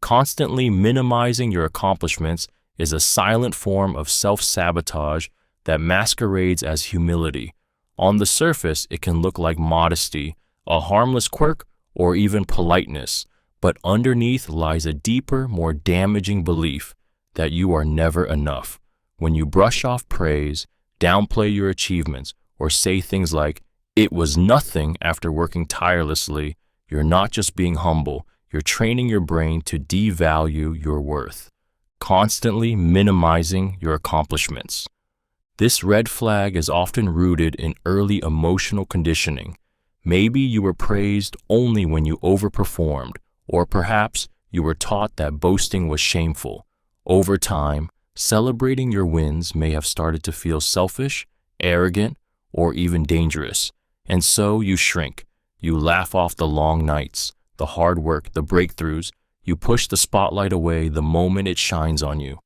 Constantly minimizing your accomplishments is a silent form of self-sabotage that masquerades as humility. On the surface, it can look like modesty, a harmless quirk, or even politeness, but underneath lies a deeper, more damaging belief that you are never enough. When you brush off praise, downplay your achievements, or say things like, "It was nothing," after working tirelessly, you're not just being humble, you're training your brain to devalue your worth, constantly minimizing your accomplishments. This red flag is often rooted in early emotional conditioning. Maybe you were praised only when you overperformed, or perhaps you were taught that boasting was shameful. Over time, celebrating your wins may have started to feel selfish, arrogant, or even dangerous, and so you shrink. You laugh off the long nights, the hard work, the breakthroughs. You push the spotlight away the moment it shines on you.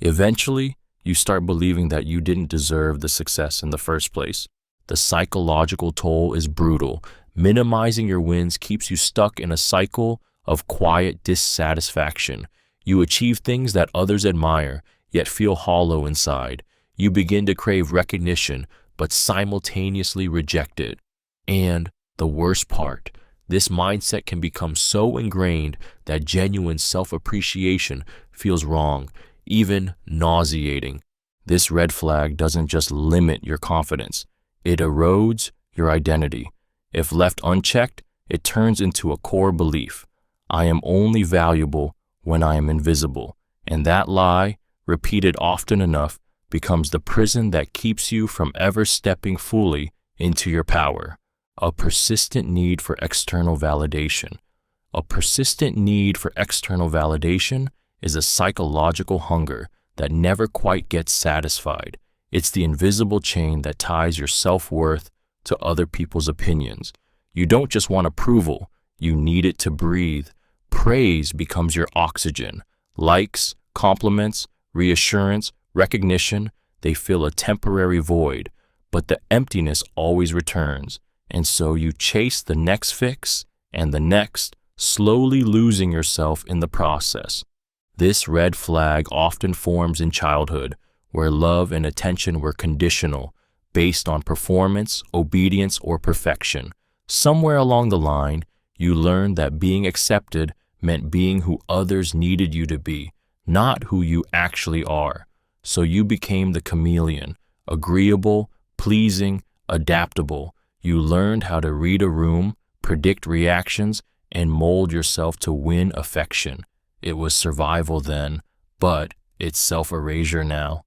Eventually, you start believing that you didn't deserve the success in the first place. The psychological toll is brutal. Minimizing your wins keeps you stuck in a cycle of quiet dissatisfaction. You achieve things that others admire, yet feel hollow inside. You begin to crave recognition, but simultaneously reject it. And the worst part, this mindset can become so ingrained that genuine self-appreciation feels wrong, even nauseating. This red flag doesn't just limit your confidence, it erodes your identity. If left unchecked, it turns into a core belief. I am only valuable when I am invisible. And that lie, repeated often enough, becomes the prison that keeps you from ever stepping fully into your power. A persistent need for external validation. A persistent need for external validation is a psychological hunger that never quite gets satisfied. It's the invisible chain that ties your self-worth to other people's opinions. You don't just want approval, you need it to breathe. Praise becomes your oxygen. Likes, compliments, reassurance, recognition, they fill a temporary void, but the emptiness always returns. And so you chase the next fix and the next, slowly losing yourself in the process. This red flag often forms in childhood, where love and attention were conditional, based on performance, obedience, or perfection. Somewhere along the line, you learned that being accepted meant being who others needed you to be, not who you actually are. So you became the chameleon, agreeable, pleasing, adaptable. You learned how to read a room, predict reactions, and mold yourself to win affection. It was survival then, but it's self-erasure now.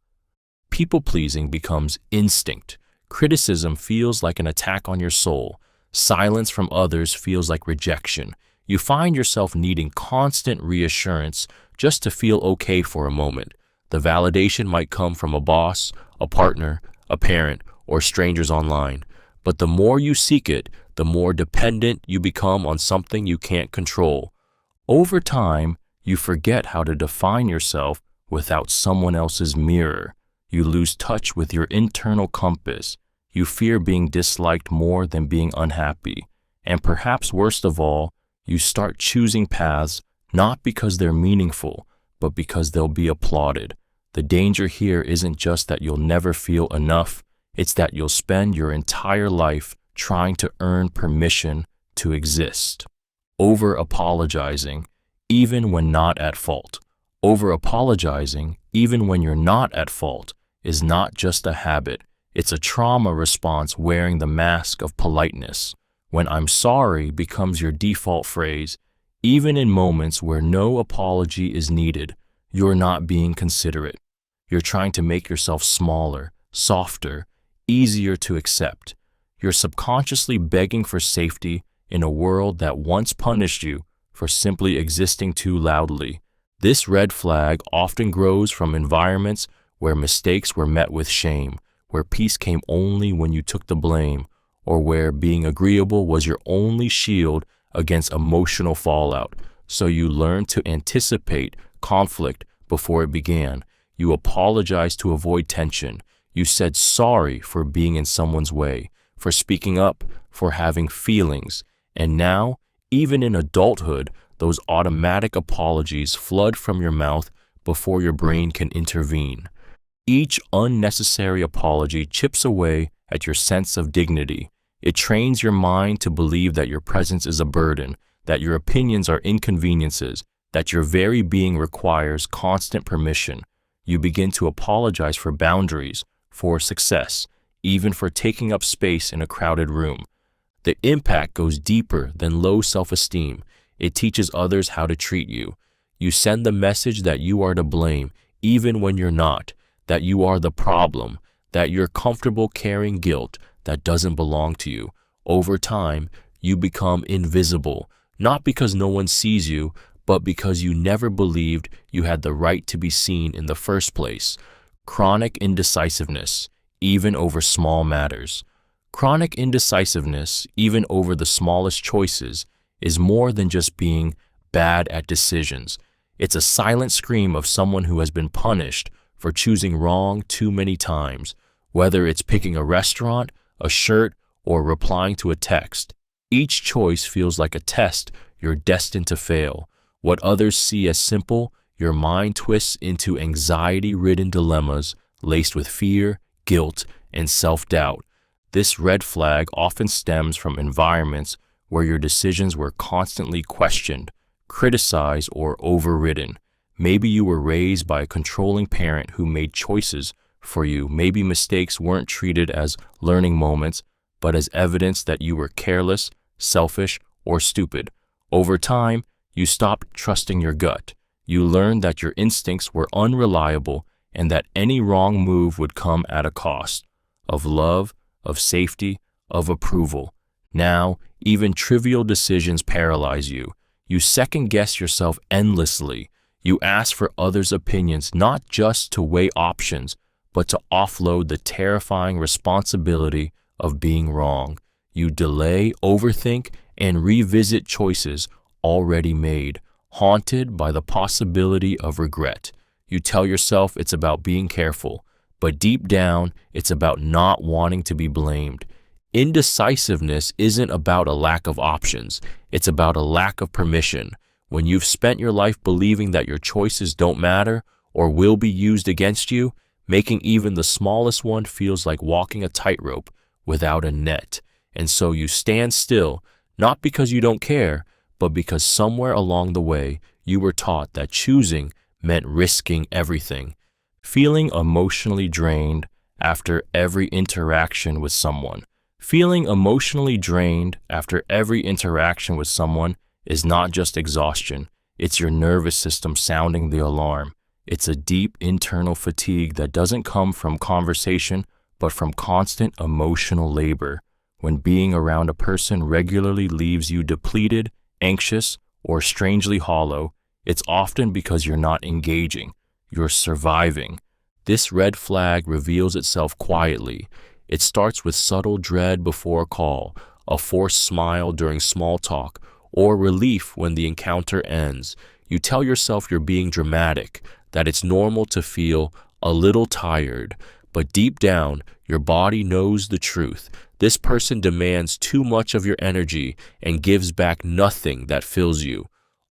People-pleasing becomes instinct. Criticism feels like an attack on your soul. Silence from others feels like rejection. You find yourself needing constant reassurance just to feel okay for a moment. The validation might come from a boss, a partner, a parent, or strangers online. But the more you seek it, the more dependent you become on something you can't control. Over time, you forget how to define yourself without someone else's mirror. You lose touch with your internal compass. You fear being disliked more than being unhappy. And perhaps worst of all, you start choosing paths not because they're meaningful, but because they'll be applauded. The danger here isn't just that you'll never feel enough, it's that you'll spend your entire life trying to earn permission to exist. Over-apologizing, even when not at fault. Over-apologizing, even when you're not at fault, is not just a habit. It's a trauma response wearing the mask of politeness. When "I'm sorry" becomes your default phrase, even in moments where no apology is needed, you're not being considerate. You're trying to make yourself smaller, softer, easier to accept. You're subconsciously begging for safety in a world that once punished you for simply existing too loudly. This red flag often grows from environments where mistakes were met with shame, where peace came only when you took the blame, or where being agreeable was your only shield against emotional fallout. So you learn to anticipate conflict before it began. You apologize to avoid tension. You said sorry for being in someone's way, for speaking up, for having feelings. And now, even in adulthood, those automatic apologies flood from your mouth before your brain can intervene. Each unnecessary apology chips away at your sense of dignity. It trains your mind to believe that your presence is a burden, that your opinions are inconveniences, that your very being requires constant permission. You begin to apologize for boundaries, for success, even for taking up space in a crowded room. The impact goes deeper than low self-esteem. It teaches others how to treat you. You send the message that you are to blame, even when you're not, that you are the problem, that you're comfortable carrying guilt that doesn't belong to you. Over time, you become invisible, not because no one sees you, but because you never believed you had the right to be seen in the first place. Chronic indecisiveness, even over small matters. Chronic indecisiveness, even over the smallest choices, is more than just being bad at decisions. It's a silent scream of someone who has been punished for choosing wrong too many times, whether it's picking a restaurant, a shirt, or replying to a text. Each choice feels like a test you're destined to fail. What others see as simple, your mind twists into anxiety-ridden dilemmas laced with fear, guilt, and self-doubt. This red flag often stems from environments where your decisions were constantly questioned, criticized, or overridden. Maybe you were raised by a controlling parent who made choices for you. Maybe mistakes weren't treated as learning moments, but as evidence that you were careless, selfish, or stupid. Over time, you stopped trusting your gut. You learned that your instincts were unreliable and that any wrong move would come at a cost of love, of safety, of approval. Now, even trivial decisions paralyze you. You second-guess yourself endlessly. You ask for others' opinions not just to weigh options, but to offload the terrifying responsibility of being wrong. You delay, overthink, and revisit choices already made, haunted by the possibility of regret. You tell yourself it's about being careful, but deep down, it's about not wanting to be blamed. Indecisiveness isn't about a lack of options. It's about a lack of permission. When you've spent your life believing that your choices don't matter or will be used against you, making even the smallest one feels like walking a tightrope without a net. And so you stand still, not because you don't care, but because somewhere along the way you were taught that choosing meant risking everything. Feeling emotionally drained after every interaction with someone. Feeling emotionally drained after every interaction with someone is not just exhaustion. It's your nervous system sounding the alarm. It's a deep internal fatigue that doesn't come from conversation, but from constant emotional labor. When being around a person regularly leaves you depleted, anxious, or strangely hollow, it's often because you're not engaging. You're surviving. This red flag reveals itself quietly. It starts with subtle dread before a call, a forced smile during small talk, or relief when the encounter ends. You tell yourself you're being dramatic, that it's normal to feel a little tired, but deep down, your body knows the truth. This person demands too much of your energy and gives back nothing that fills you.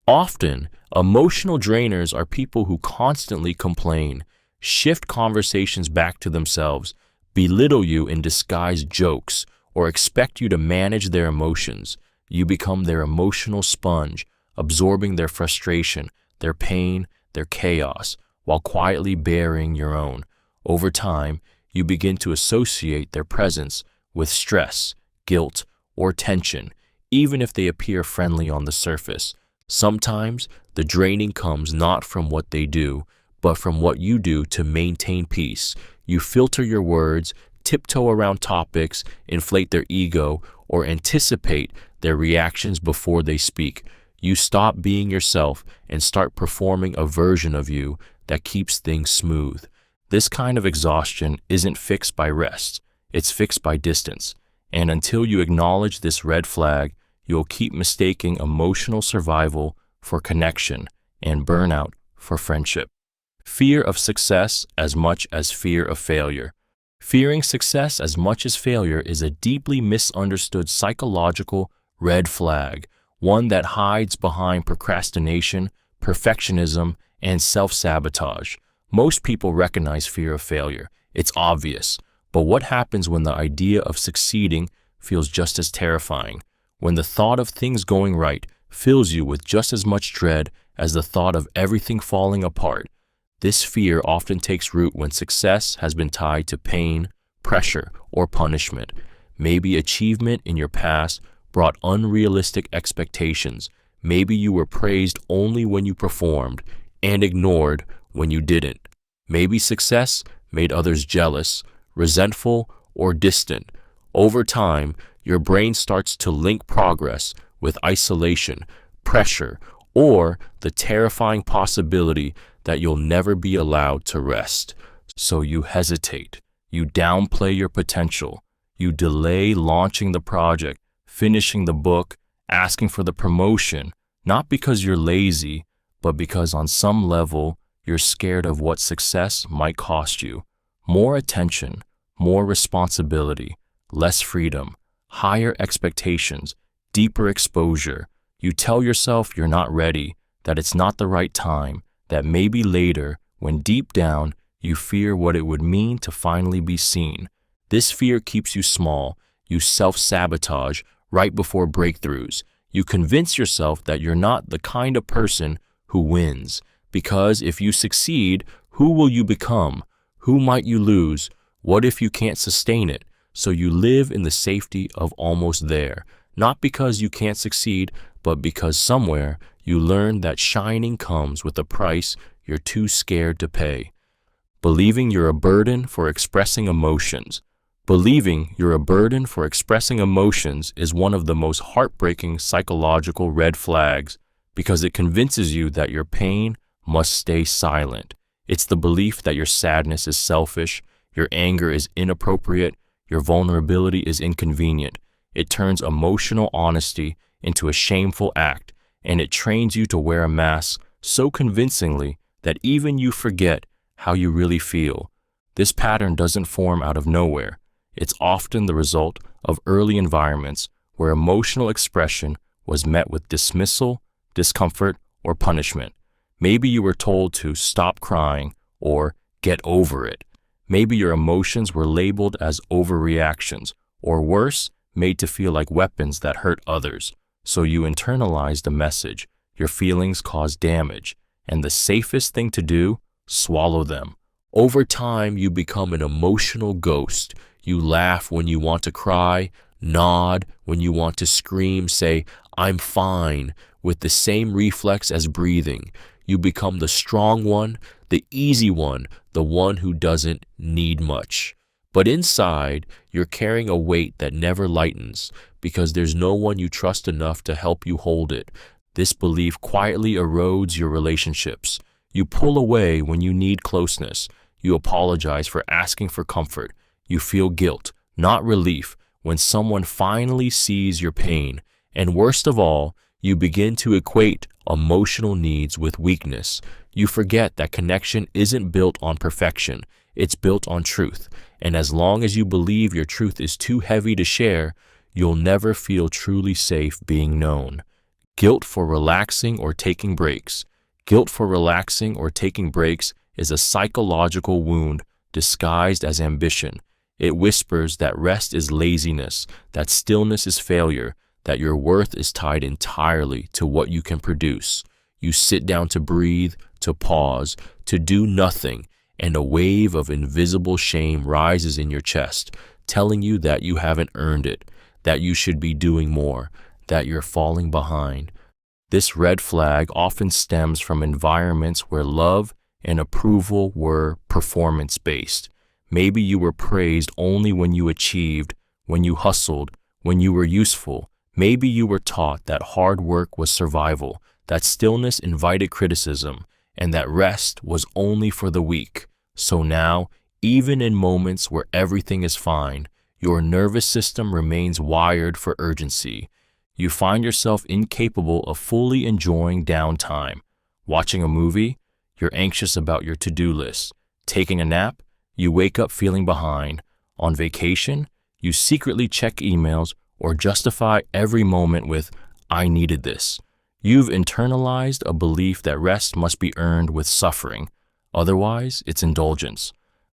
Often, emotional drainers are people who constantly complain, shift conversations back to themselves, belittle you in disguised jokes, or expect you to manage their emotions. You become their emotional sponge, absorbing their frustration, their pain, their chaos, while quietly bearing your own. Over time, you begin to associate their presence with stress, guilt, or tension, even if they appear friendly on the surface. Sometimes, the draining comes not from what they do, but from what you do to maintain peace. You filter your words, tiptoe around topics, inflate their ego, or anticipate their reactions before they speak. You stop being yourself and start performing a version of you that keeps things smooth. This kind of exhaustion isn't fixed by rest, it's fixed by distance. And until you acknowledge this red flag, you'll keep mistaking emotional survival for connection and burnout for friendship. Fear of success as much as fear of failure. Fearing success as much as failure is a deeply misunderstood psychological red flag, one that hides behind procrastination, perfectionism, and self-sabotage. Most people recognize fear of failure. It's obvious. But what happens when the idea of succeeding feels just as terrifying? When the thought of things going right fills you with just as much dread as the thought of everything falling apart? This fear often takes root when success has been tied to pain, pressure, or punishment. Maybe achievement in your past brought unrealistic expectations. Maybe you were praised only when you performed and ignored when you didn't. Maybe success made others jealous, resentful, or distant. Over time, your brain starts to link progress with isolation, pressure, or the terrifying possibility that you'll never be allowed to rest. So you hesitate, you downplay your potential, you delay launching the project, finishing the book, asking for the promotion, not because you're lazy, but because on some level, you're scared of what success might cost you. More attention, more responsibility, less freedom, higher expectations, deeper exposure. You tell yourself you're not ready, that it's not the right time, that maybe later, when deep down, you fear what it would mean to finally be seen. This fear keeps you small. You self-sabotage right before breakthroughs. You convince yourself that you're not the kind of person who wins. Because if you succeed, who will you become? Who might you lose? What if you can't sustain it? So you live in the safety of almost there. Not because you can't succeed, but because somewhere you learn that shining comes with a price you're too scared to pay. Believing you're a burden for expressing emotions. Believing you're a burden for expressing emotions is one of the most heartbreaking psychological red flags because it convinces you that your pain must stay silent. It's the belief that your sadness is selfish, your anger is inappropriate, your vulnerability is inconvenient. It turns emotional honesty into a shameful act, and it trains you to wear a mask so convincingly that even you forget how you really feel. This pattern doesn't form out of nowhere. It's often the result of early environments where emotional expression was met with dismissal, discomfort, or punishment. Maybe you were told to stop crying or get over it. Maybe your emotions were labeled as overreactions, or worse, made to feel like weapons that hurt others. So you internalized the message. Your feelings cause damage, and the safest thing to do, swallow them. Over time, you become an emotional ghost. You laugh when you want to cry, nod when you want to scream, say, "I'm fine," with the same reflex as breathing. You become the strong one, the easy one, the one who doesn't need much. But inside, you're carrying a weight that never lightens because there's no one you trust enough to help you hold it. This belief quietly erodes your relationships. You pull away when you need closeness. You apologize for asking for comfort. You feel guilt, not relief, when someone finally sees your pain. And worst of all, you begin to equate emotional needs with weakness. You forget that connection isn't built on perfection. It's built on truth. And as long as you believe your truth is too heavy to share, you'll never feel truly safe being known. Guilt for relaxing or taking breaks. Guilt for relaxing or taking breaks is a psychological wound disguised as ambition. It whispers that rest is laziness, that stillness is failure, that your worth is tied entirely to what you can produce. You sit down to breathe, to pause, to do nothing, and a wave of invisible shame rises in your chest, telling you that you haven't earned it, that you should be doing more, that you're falling behind. This red flag often stems from environments where love and approval were performance-based. Maybe you were praised only when you achieved, when you hustled, when you were useful. Maybe you were taught that hard work was survival, that stillness invited criticism, and that rest was only for the weak. So now, even in moments where everything is fine, your nervous system remains wired for urgency. You find yourself incapable of fully enjoying downtime. Watching a movie, you're anxious about your to-do list. Taking a nap, you wake up feeling behind. On vacation, you secretly check emails or justify every moment with, I needed this. You've internalized a belief that rest must be earned with suffering. Otherwise, it's indulgence.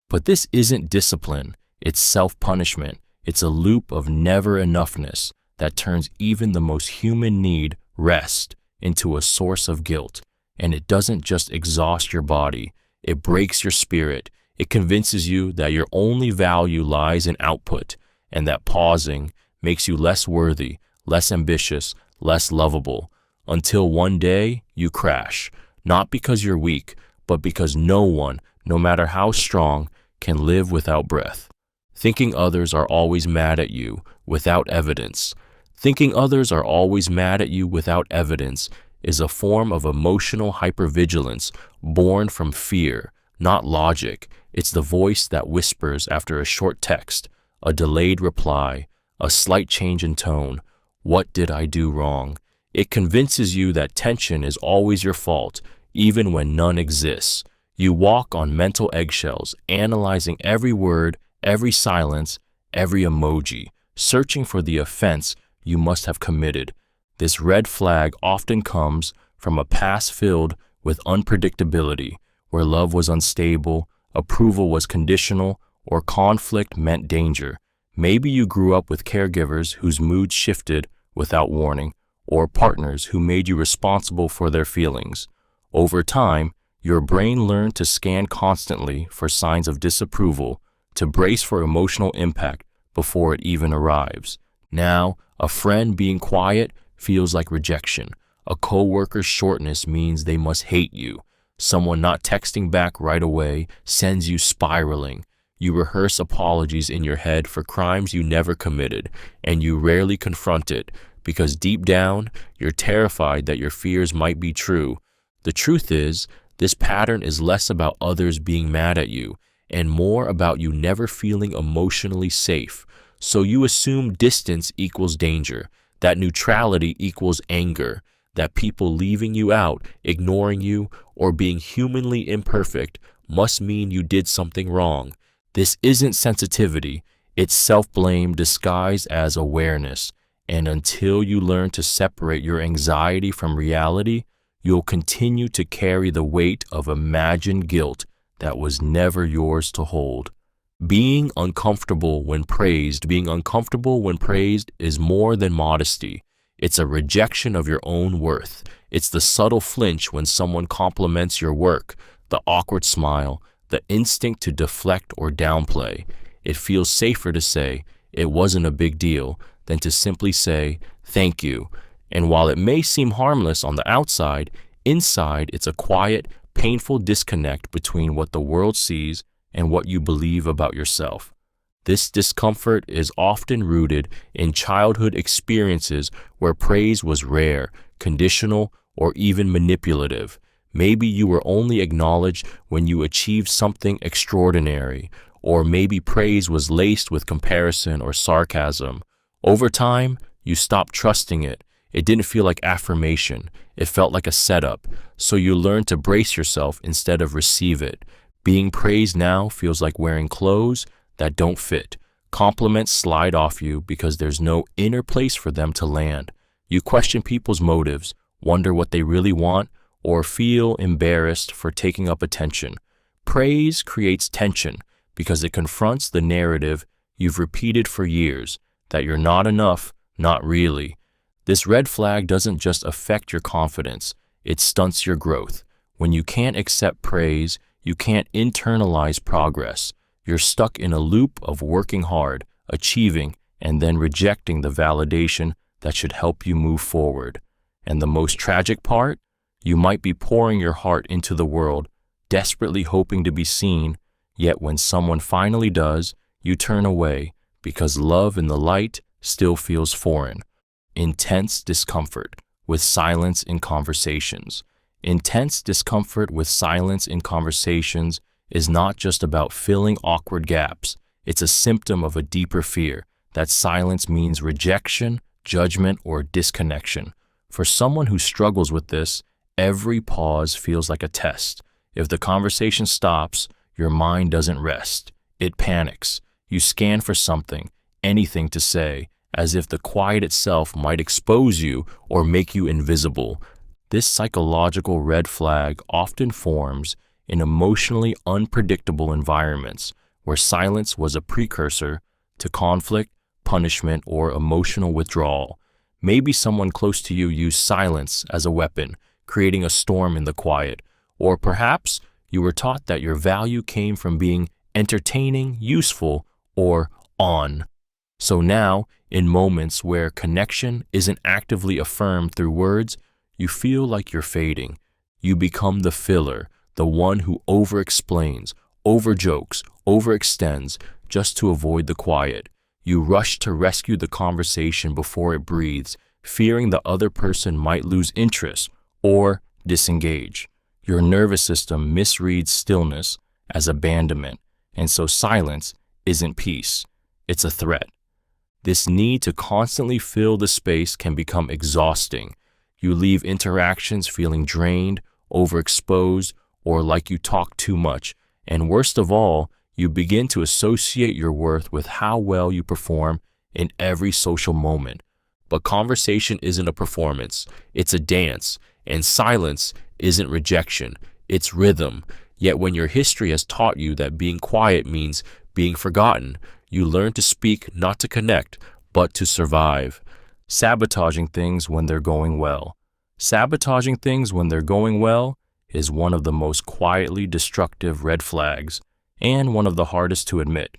But this isn't discipline. It's self-punishment. It's a loop of never-enoughness that turns even the most human need, rest, into a source of guilt. And it doesn't just exhaust your body. It breaks your spirit. It convinces you that your only value lies in output, and that pausing makes you less worthy, less ambitious, less lovable, until one day you crash, not because you're weak, but because no one, no matter how strong, can live without breath. Thinking others are always mad at you without evidence. Thinking others are always mad at you without evidence is a form of emotional hypervigilance born from fear, not logic. It's the voice that whispers after a short text, a delayed reply, a slight change in tone. What did I do wrong? It convinces you that tension is always your fault, even when none exists. You walk on mental eggshells, analyzing every word, every silence, every emoji, searching for the offense you must have committed. This red flag often comes from a past filled with unpredictability, where love was unstable, approval was conditional, or conflict meant danger. Maybe you grew up with caregivers whose moods shifted without warning, or partners who made you responsible for their feelings. Over time, your brain learned to scan constantly for signs of disapproval, to brace for emotional impact before it even arrives. Now, a friend being quiet feels like rejection. A coworker's shortness means they must hate you. Someone not texting back right away sends you spiraling. You rehearse apologies in your head for crimes you never committed, and you rarely confront it because deep down, you're terrified that your fears might be true. The truth is, this pattern is less about others being mad at you and more about you never feeling emotionally safe. So you assume distance equals danger, that neutrality equals anger, that people leaving you out, ignoring you, or being humanly imperfect must mean you did something wrong. This isn't sensitivity, it's self-blame disguised as awareness. And until you learn to separate your anxiety from reality, you'll continue to carry the weight of imagined guilt that was never yours to hold. Being uncomfortable when praised is more than modesty. It's a rejection of your own worth. It's the subtle flinch when someone compliments your work, the awkward smile, the instinct to deflect or downplay. It feels safer to say, "It wasn't a big deal," than to simply say, "Thank you." And while it may seem harmless on the outside, inside it's a quiet, painful disconnect between what the world sees and what you believe about yourself. This discomfort is often rooted in childhood experiences where praise was rare, conditional, or even manipulative. Maybe you were only acknowledged when you achieved something extraordinary, or maybe praise was laced with comparison or sarcasm. Over time, you stopped trusting it. It didn't feel like affirmation. It felt like a setup. So you learn to brace yourself instead of receive it. Being praised now feels like wearing clothes that don't fit. Compliments slide off you because there's no inner place for them to land. You question people's motives, wonder what they really want, or feel embarrassed for taking up attention. Praise creates tension because it confronts the narrative you've repeated for years, that you're not enough, not really. This red flag doesn't just affect your confidence, it stunts your growth. When you can't accept praise, you can't internalize progress. You're stuck in a loop of working hard, achieving, and then rejecting the validation that should help you move forward. And the most tragic part? You might be pouring your heart into the world, desperately hoping to be seen, yet when someone finally does, you turn away because love in the light still feels foreign. Intense discomfort with silence in conversations. Intense discomfort with silence in conversations is not just about filling awkward gaps. It's a symptom of a deeper fear that silence means rejection, judgment, or disconnection. For someone who struggles with this, every pause feels like a test. If the conversation stops, your mind doesn't rest. It panics. You scan for something, anything to say, as if the quiet itself might expose you or make you invisible. This psychological red flag often forms in emotionally unpredictable environments where silence was a precursor to conflict, punishment, or emotional withdrawal. Maybe someone close to you used silence as a weapon, creating a storm in the quiet. Or perhaps you were taught that your value came from being entertaining, useful, or on. So now, in moments where connection isn't actively affirmed through words, you feel like you're fading. You become the filler, the one who over-explains, over-jokes, overextends just to avoid the quiet. You rush to rescue the conversation before it breathes, fearing the other person might lose interest or disengage. Your nervous system misreads stillness as abandonment, and so silence isn't peace, it's a threat. This need to constantly fill the space can become exhausting. You leave interactions feeling drained, overexposed, or like you talk too much. And worst of all, you begin to associate your worth with how well you perform in every social moment. But conversation isn't a performance, it's a dance. And silence isn't rejection, it's rhythm. Yet when your history has taught you that being quiet means being forgotten, you learn to speak not to connect, but to survive. Sabotaging things when they're going well. Sabotaging things when they're going well is one of the most quietly destructive red flags, and one of the hardest to admit.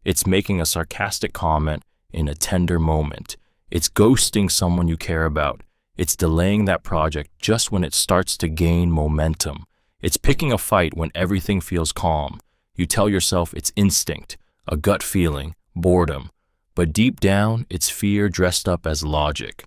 It's making a sarcastic comment in a tender moment. It's ghosting someone you care about. It's delaying that project just when it starts to gain momentum. It's picking a fight when everything feels calm. You tell yourself it's instinct, a gut feeling, boredom. But deep down, it's fear dressed up as logic.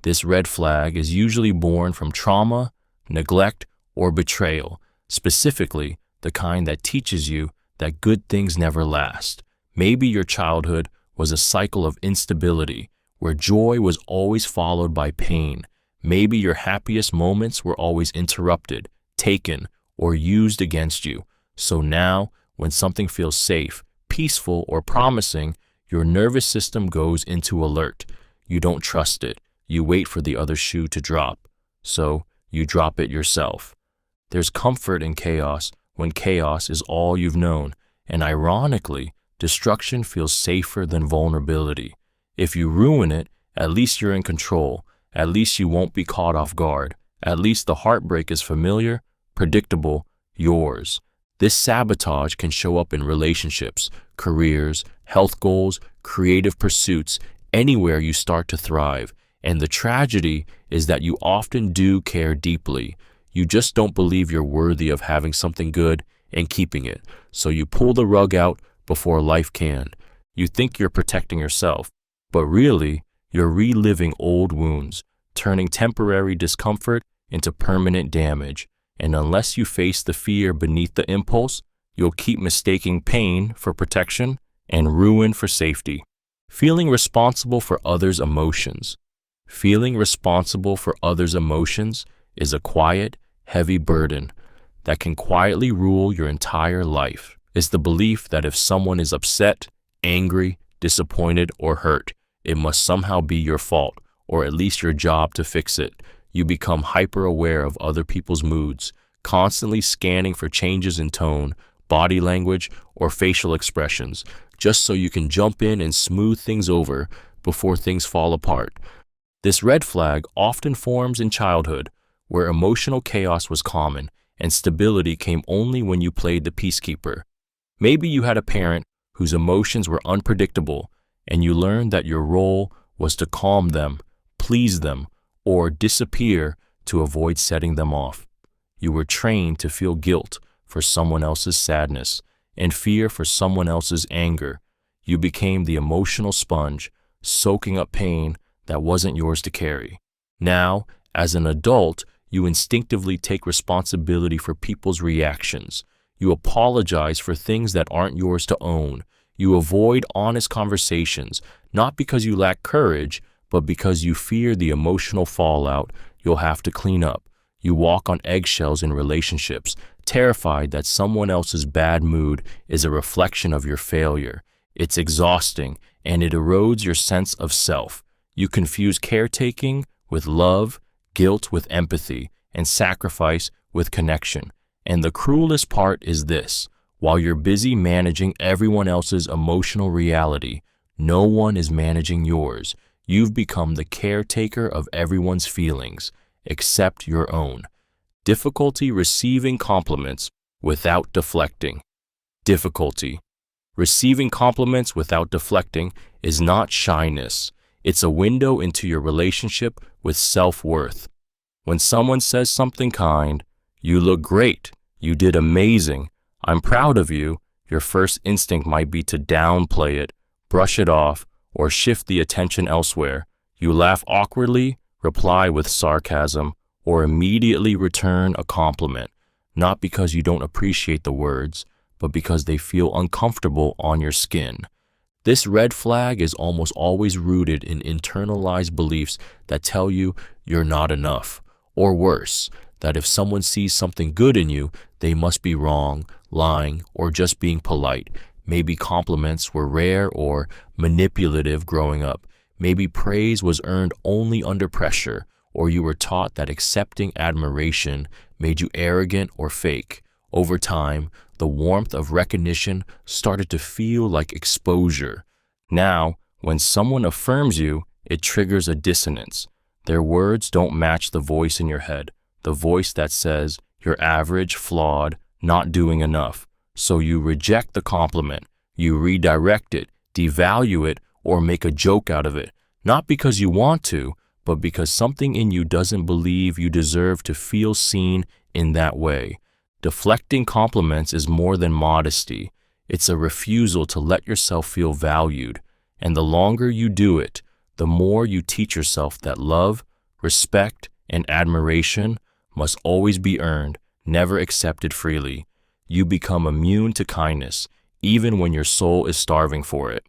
This red flag is usually born from trauma, neglect, or betrayal, specifically the kind that teaches you that good things never last. Maybe your childhood was a cycle of instability, where joy was always followed by pain. Maybe your happiest moments were always interrupted, taken, or used against you. So now, when something feels safe, peaceful, or promising, your nervous system goes into alert. You don't trust it. You wait for the other shoe to drop. So you drop it yourself. There's comfort in chaos when chaos is all you've known. And ironically, destruction feels safer than vulnerability. If you ruin it, at least you're in control. At least you won't be caught off guard. At least the heartbreak is familiar, predictable, yours. This sabotage can show up in relationships, careers, health goals, creative pursuits, anywhere you start to thrive. And the tragedy is that you often do care deeply. You just don't believe you're worthy of having something good and keeping it. So you pull the rug out before life can. You think you're protecting yourself, but really, you're reliving old wounds, turning temporary discomfort into permanent damage. And unless you face the fear beneath the impulse, you'll keep mistaking pain for protection and ruin for safety. Feeling responsible for others' emotions. Feeling responsible for others' emotions is a quiet, heavy burden that can quietly rule your entire life. It's the belief that if someone is upset, angry, disappointed, or hurt, it must somehow be your fault, or at least your job to fix it. You become hyper-aware of other people's moods, constantly scanning for changes in tone, body language, or facial expressions, just so you can jump in and smooth things over before things fall apart. This red flag often forms in childhood, where emotional chaos was common and stability came only when you played the peacekeeper. Maybe you had a parent whose emotions were unpredictable, and you learned that your role was to calm them, please them, or disappear to avoid setting them off. You were trained to feel guilt for someone else's sadness and fear for someone else's anger. You became the emotional sponge, soaking up pain that wasn't yours to carry. Now, as an adult, you instinctively take responsibility for people's reactions. You apologize for things that aren't yours to own. You avoid honest conversations, not because you lack courage, but because you fear the emotional fallout you'll have to clean up. You walk on eggshells in relationships, terrified that someone else's bad mood is a reflection of your failure. It's exhausting, and it erodes your sense of self. You confuse caretaking with love, guilt with empathy, and sacrifice with connection. And the cruelest part is this: while you're busy managing everyone else's emotional reality, no one is managing yours. You've become the caretaker of everyone's feelings, except your own. Difficulty receiving compliments without deflecting. Difficulty. Receiving compliments without deflecting is not shyness. It's a window into your relationship with self-worth. When someone says something kind, "You look great," "You did amazing," "I'm proud of you," your first instinct might be to downplay it, brush it off, or shift the attention elsewhere. You laugh awkwardly, reply with sarcasm, or immediately return a compliment, not because you don't appreciate the words, but because they feel uncomfortable on your skin. This red flag is almost always rooted in internalized beliefs that tell you you're not enough, or worse, that if someone sees something good in you, they must be wrong, lying, or just being polite. Maybe compliments were rare or manipulative growing up. Maybe praise was earned only under pressure, or you were taught that accepting admiration made you arrogant or fake. Over time, the warmth of recognition started to feel like exposure. Now, when someone affirms you, it triggers a dissonance. Their words don't match the voice in your head, the voice that says you're average, flawed, not doing enough. So you reject the compliment, you redirect it, devalue it, or make a joke out of it, not because you want to, but because something in you doesn't believe you deserve to feel seen in that way. Deflecting compliments is more than modesty. It's a refusal to let yourself feel valued. And the longer you do it, the more you teach yourself that love, respect, and admiration must always be earned, never accepted freely. You become immune to kindness, even when your soul is starving for it.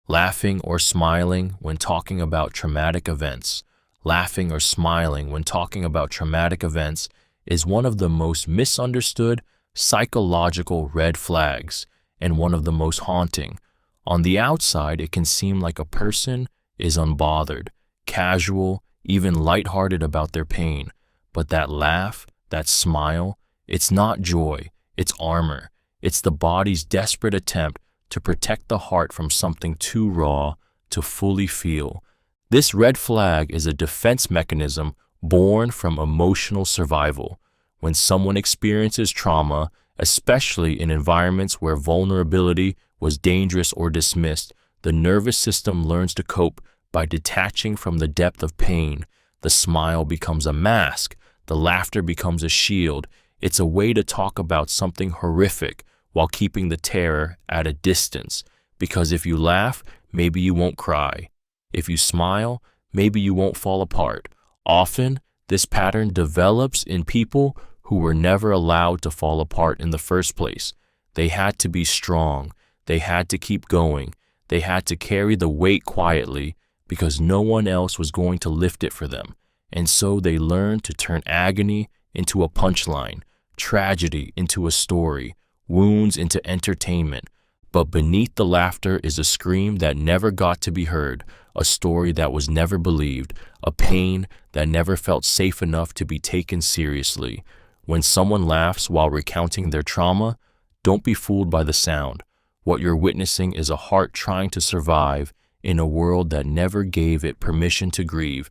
Laughing or smiling when talking about traumatic events. Laughing or smiling when talking about traumatic events is one of the most misunderstood psychological red flags and one of the most haunting. On the outside, it can seem like a person is unbothered, casual, even lighthearted about their pain. But that laugh, that smile, it's not joy, it's armor. It's the body's desperate attempt to protect the heart from something too raw to fully feel. This red flag is a defense mechanism born from emotional survival. When someone experiences trauma, especially in environments where vulnerability was dangerous or dismissed, the nervous system learns to cope by detaching from the depth of pain. The smile becomes a mask. The laughter becomes a shield. It's a way to talk about something horrific while keeping the terror at a distance. Because if you laugh, maybe you won't cry. If you smile, maybe you won't fall apart. Often, this pattern develops in people who were never allowed to fall apart in the first place. They had to be strong. They had to keep going. They had to carry the weight quietly because no one else was going to lift it for them. And so they learned to turn agony into a punchline, tragedy into a story, wounds into entertainment. But beneath the laughter is a scream that never got to be heard, a story that was never believed, a pain that never felt safe enough to be taken seriously. When someone laughs while recounting their trauma, don't be fooled by the sound. What you're witnessing is a heart trying to survive in a world that never gave it permission to grieve.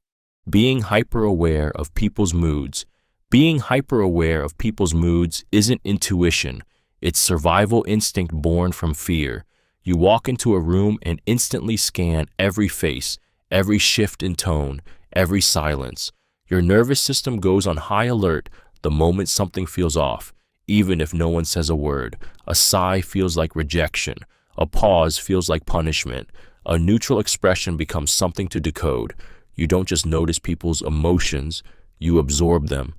Being hyper-aware of people's moods. Being hyper-aware of people's moods isn't intuition. It's survival instinct born from fear. You walk into a room and instantly scan every face, every shift in tone, every silence. Your nervous system goes on high alert the moment something feels off, even if no one says a word. A sigh feels like rejection. A pause feels like punishment. A neutral expression becomes something to decode. You don't just notice people's emotions, you absorb them.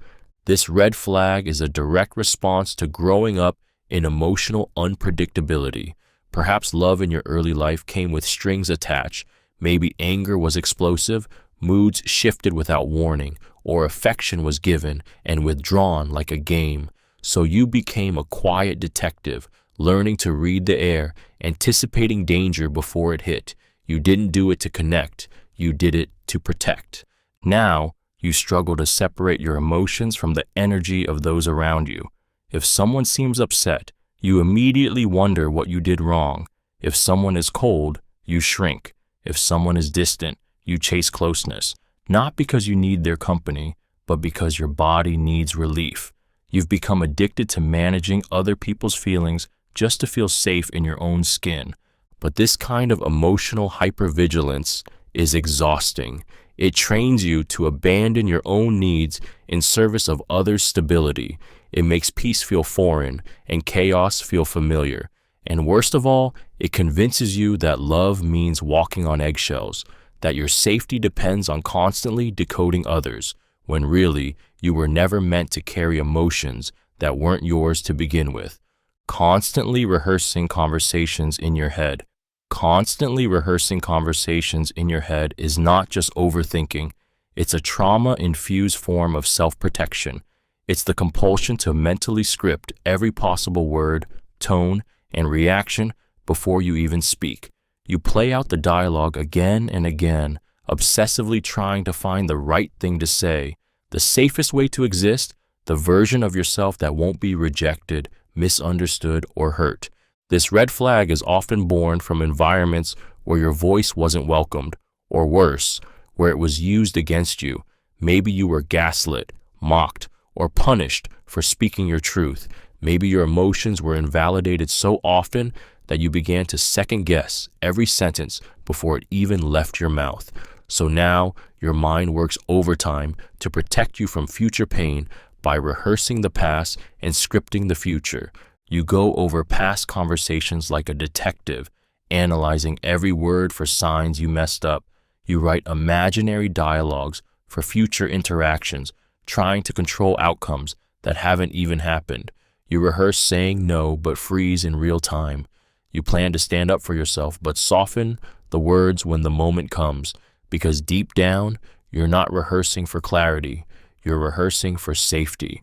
This red flag is a direct response to growing up in emotional unpredictability. Perhaps love in your early life came with strings attached. Maybe anger was explosive, moods shifted without warning, or affection was given and withdrawn like a game. So you became a quiet detective, learning to read the air, anticipating danger before it hit. You didn't do it to connect. You did it to protect. Now, you struggle to separate your emotions from the energy of those around you. If someone seems upset, you immediately wonder what you did wrong. If someone is cold, you shrink. If someone is distant, you chase closeness. Not because you need their company, but because your body needs relief. You've become addicted to managing other people's feelings just to feel safe in your own skin. But this kind of emotional hypervigilance is exhausting. It trains you to abandon your own needs in service of others' stability. It makes peace feel foreign and chaos feel familiar. And worst of all, it convinces you that love means walking on eggshells, that your safety depends on constantly decoding others, when really you were never meant to carry emotions that weren't yours to begin with. Constantly rehearsing conversations in your head. Constantly rehearsing conversations in your head is not just overthinking. It's a trauma-infused form of self-protection. It's the compulsion to mentally script every possible word, tone, and reaction before you even speak. You play out the dialogue again and again, obsessively trying to find the right thing to say, the safest way to exist, the version of yourself that won't be rejected, misunderstood, or hurt. This red flag is often born from environments where your voice wasn't welcomed, or worse, where it was used against you. Maybe you were gaslit, mocked, or punished for speaking your truth. Maybe your emotions were invalidated so often that you began to second-guess every sentence before it even left your mouth. So now your mind works overtime to protect you from future pain by rehearsing the past and scripting the future. You go over past conversations like a detective, analyzing every word for signs you messed up. You write imaginary dialogues for future interactions, trying to control outcomes that haven't even happened. You rehearse saying no but freeze in real time. You plan to stand up for yourself but soften the words when the moment comes, because deep down, you're not rehearsing for clarity, you're rehearsing for safety.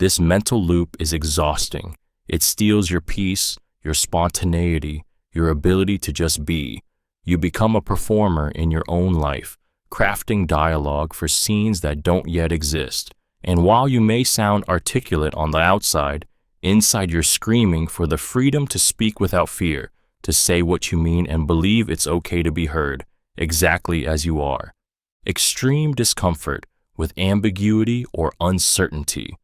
This mental loop is exhausting. It steals your peace, your spontaneity, your ability to just be. You become a performer in your own life, crafting dialogue for scenes that don't yet exist. And while you may sound articulate on the outside, inside you're screaming for the freedom to speak without fear, to say what you mean and believe it's okay to be heard, exactly as you are. Extreme discomfort with ambiguity or uncertainty.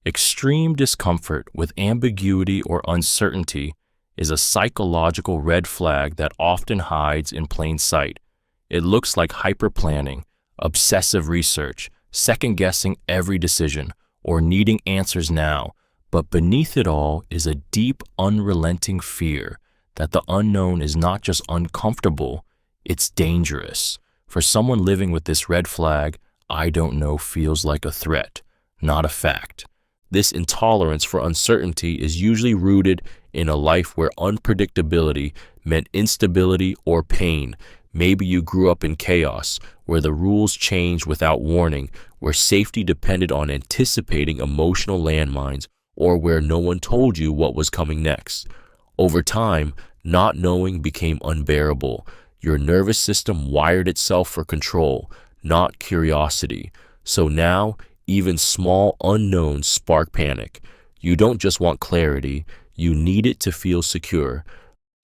Extreme discomfort with ambiguity or uncertainty is a psychological red flag that often hides in plain sight. It looks like hyperplanning, obsessive research, second-guessing every decision, or needing answers now. But beneath it all is a deep, unrelenting fear that the unknown is not just uncomfortable, it's dangerous. For someone living with this red flag, I don't know feels like a threat, not a fact. This intolerance for uncertainty is usually rooted in a life where unpredictability meant instability or pain. Maybe you grew up in chaos, where the rules changed without warning, where safety depended on anticipating emotional landmines, or where no one told you what was coming next. Over time, not knowing became unbearable. Your nervous system wired itself for control, not curiosity. So now, even small unknowns spark panic. You don't just want clarity, you need it to feel secure.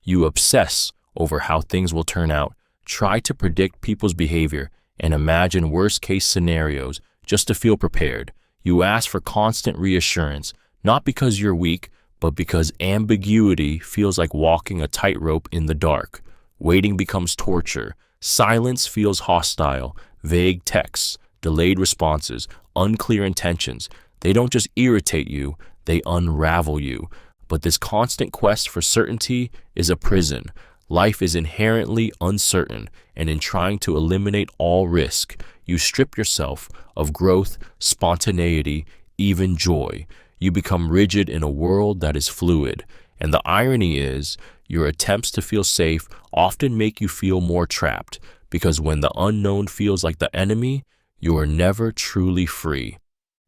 You obsess over how things will turn out, try to predict people's behavior, and imagine worst-case scenarios just to feel prepared. You ask for constant reassurance, not because you're weak, but because ambiguity feels like walking a tightrope in the dark. Waiting becomes torture. Silence feels hostile. Vague texts, delayed responses, unclear intentions. They don't just irritate you, they unravel you. But this constant quest for certainty is a prison. Life is inherently uncertain, and in trying to eliminate all risk, you strip yourself of growth, spontaneity, even joy. You become rigid in a world that is fluid. And the irony is, your attempts to feel safe often make you feel more trapped, because when the unknown feels like the enemy, you are never truly free.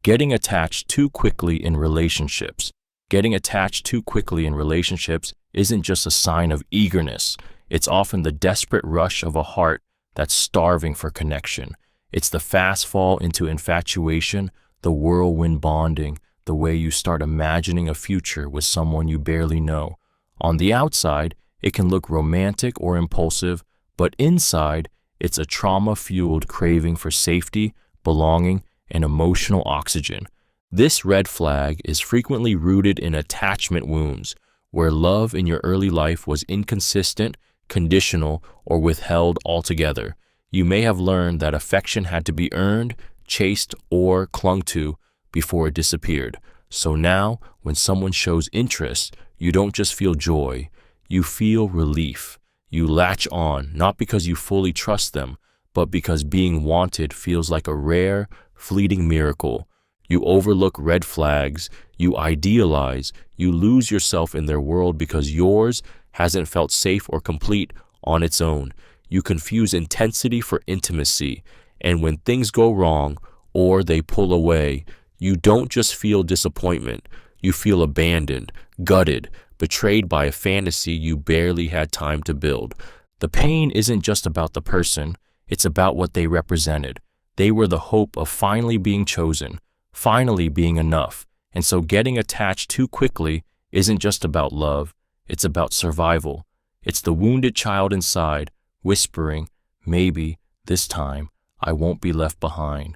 Getting attached too quickly in relationships. Getting attached too quickly in relationships isn't just a sign of eagerness. It's often the desperate rush of a heart that's starving for connection. It's the fast fall into infatuation, the whirlwind bonding, the way you start imagining a future with someone you barely know. On the outside, it can look romantic or impulsive, but inside, it's a trauma-fueled craving for safety, belonging, and emotional oxygen. This red flag is frequently rooted in attachment wounds, where love in your early life was inconsistent, conditional, or withheld altogether. You may have learned that affection had to be earned, chased, or clung to before it disappeared. So now, when someone shows interest, you don't just feel joy, you feel relief. You latch on, not because you fully trust them, but because being wanted feels like a rare, fleeting miracle. You overlook red flags, you idealize, you lose yourself in their world because yours hasn't felt safe or complete on its own. You confuse intensity for intimacy, and when things go wrong or they pull away, you don't just feel disappointment, you feel abandoned, gutted, betrayed by a fantasy you barely had time to build. The pain isn't just about the person, it's about what they represented. They were the hope of finally being chosen, finally being enough. And so getting attached too quickly isn't just about love, it's about survival. It's the wounded child inside, whispering, maybe, this time, I won't be left behind.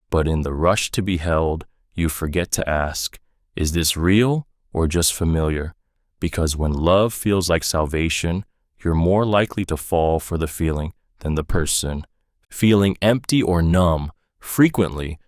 But in the rush to be held, you forget to ask, is this real or just familiar? Because when love feels like salvation, you're more likely to fall for the feeling than the person. Feeling empty or numb frequently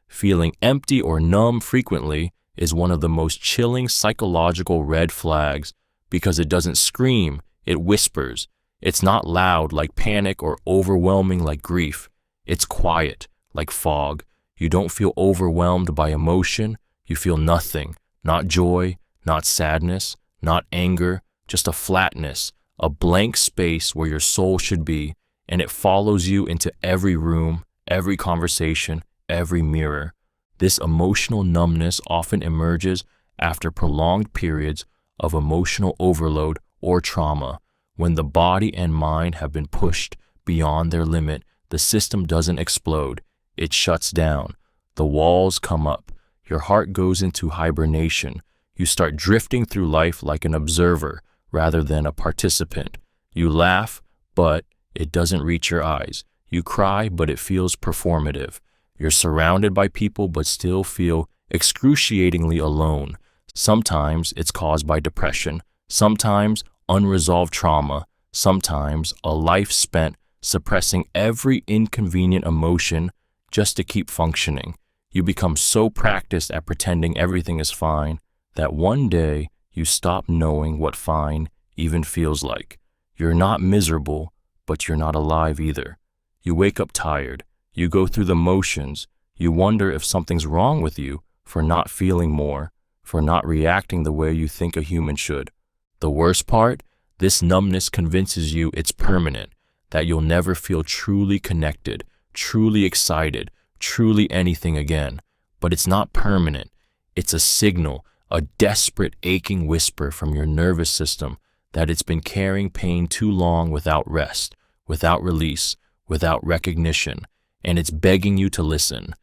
is one of the most chilling psychological red flags because it doesn't scream, it whispers. It's not loud like panic or overwhelming like grief. It's quiet like fog. You don't feel overwhelmed by emotion. You feel nothing, not joy, not sadness, not anger, just a flatness, a blank space where your soul should be, and it follows you into every room, every conversation, every mirror. This emotional numbness often emerges after prolonged periods of emotional overload or trauma. When the body and mind have been pushed beyond their limit, the system doesn't explode, it shuts down. The walls come up. Your heart goes into hibernation. You start drifting through life like an observer rather than a participant. You laugh, but it doesn't reach your eyes. You cry, but it feels performative. You're surrounded by people, but still feel excruciatingly alone. Sometimes it's caused by depression, sometimes unresolved trauma, sometimes a life spent suppressing every inconvenient emotion just to keep functioning. You become so practiced at pretending everything is fine that one day you stop knowing what fine even feels like. You're not miserable, but you're not alive either. You wake up tired, you go through the motions, you wonder if something's wrong with you for not feeling more, for not reacting the way you think a human should. The worst part, this numbness convinces you it's permanent, that you'll never feel truly connected, truly excited, truly anything again. But it's not permanent. It's a signal, a desperate, aching whisper from your nervous system that it's been carrying pain too long without rest, without release, without recognition, and it's begging you to listen.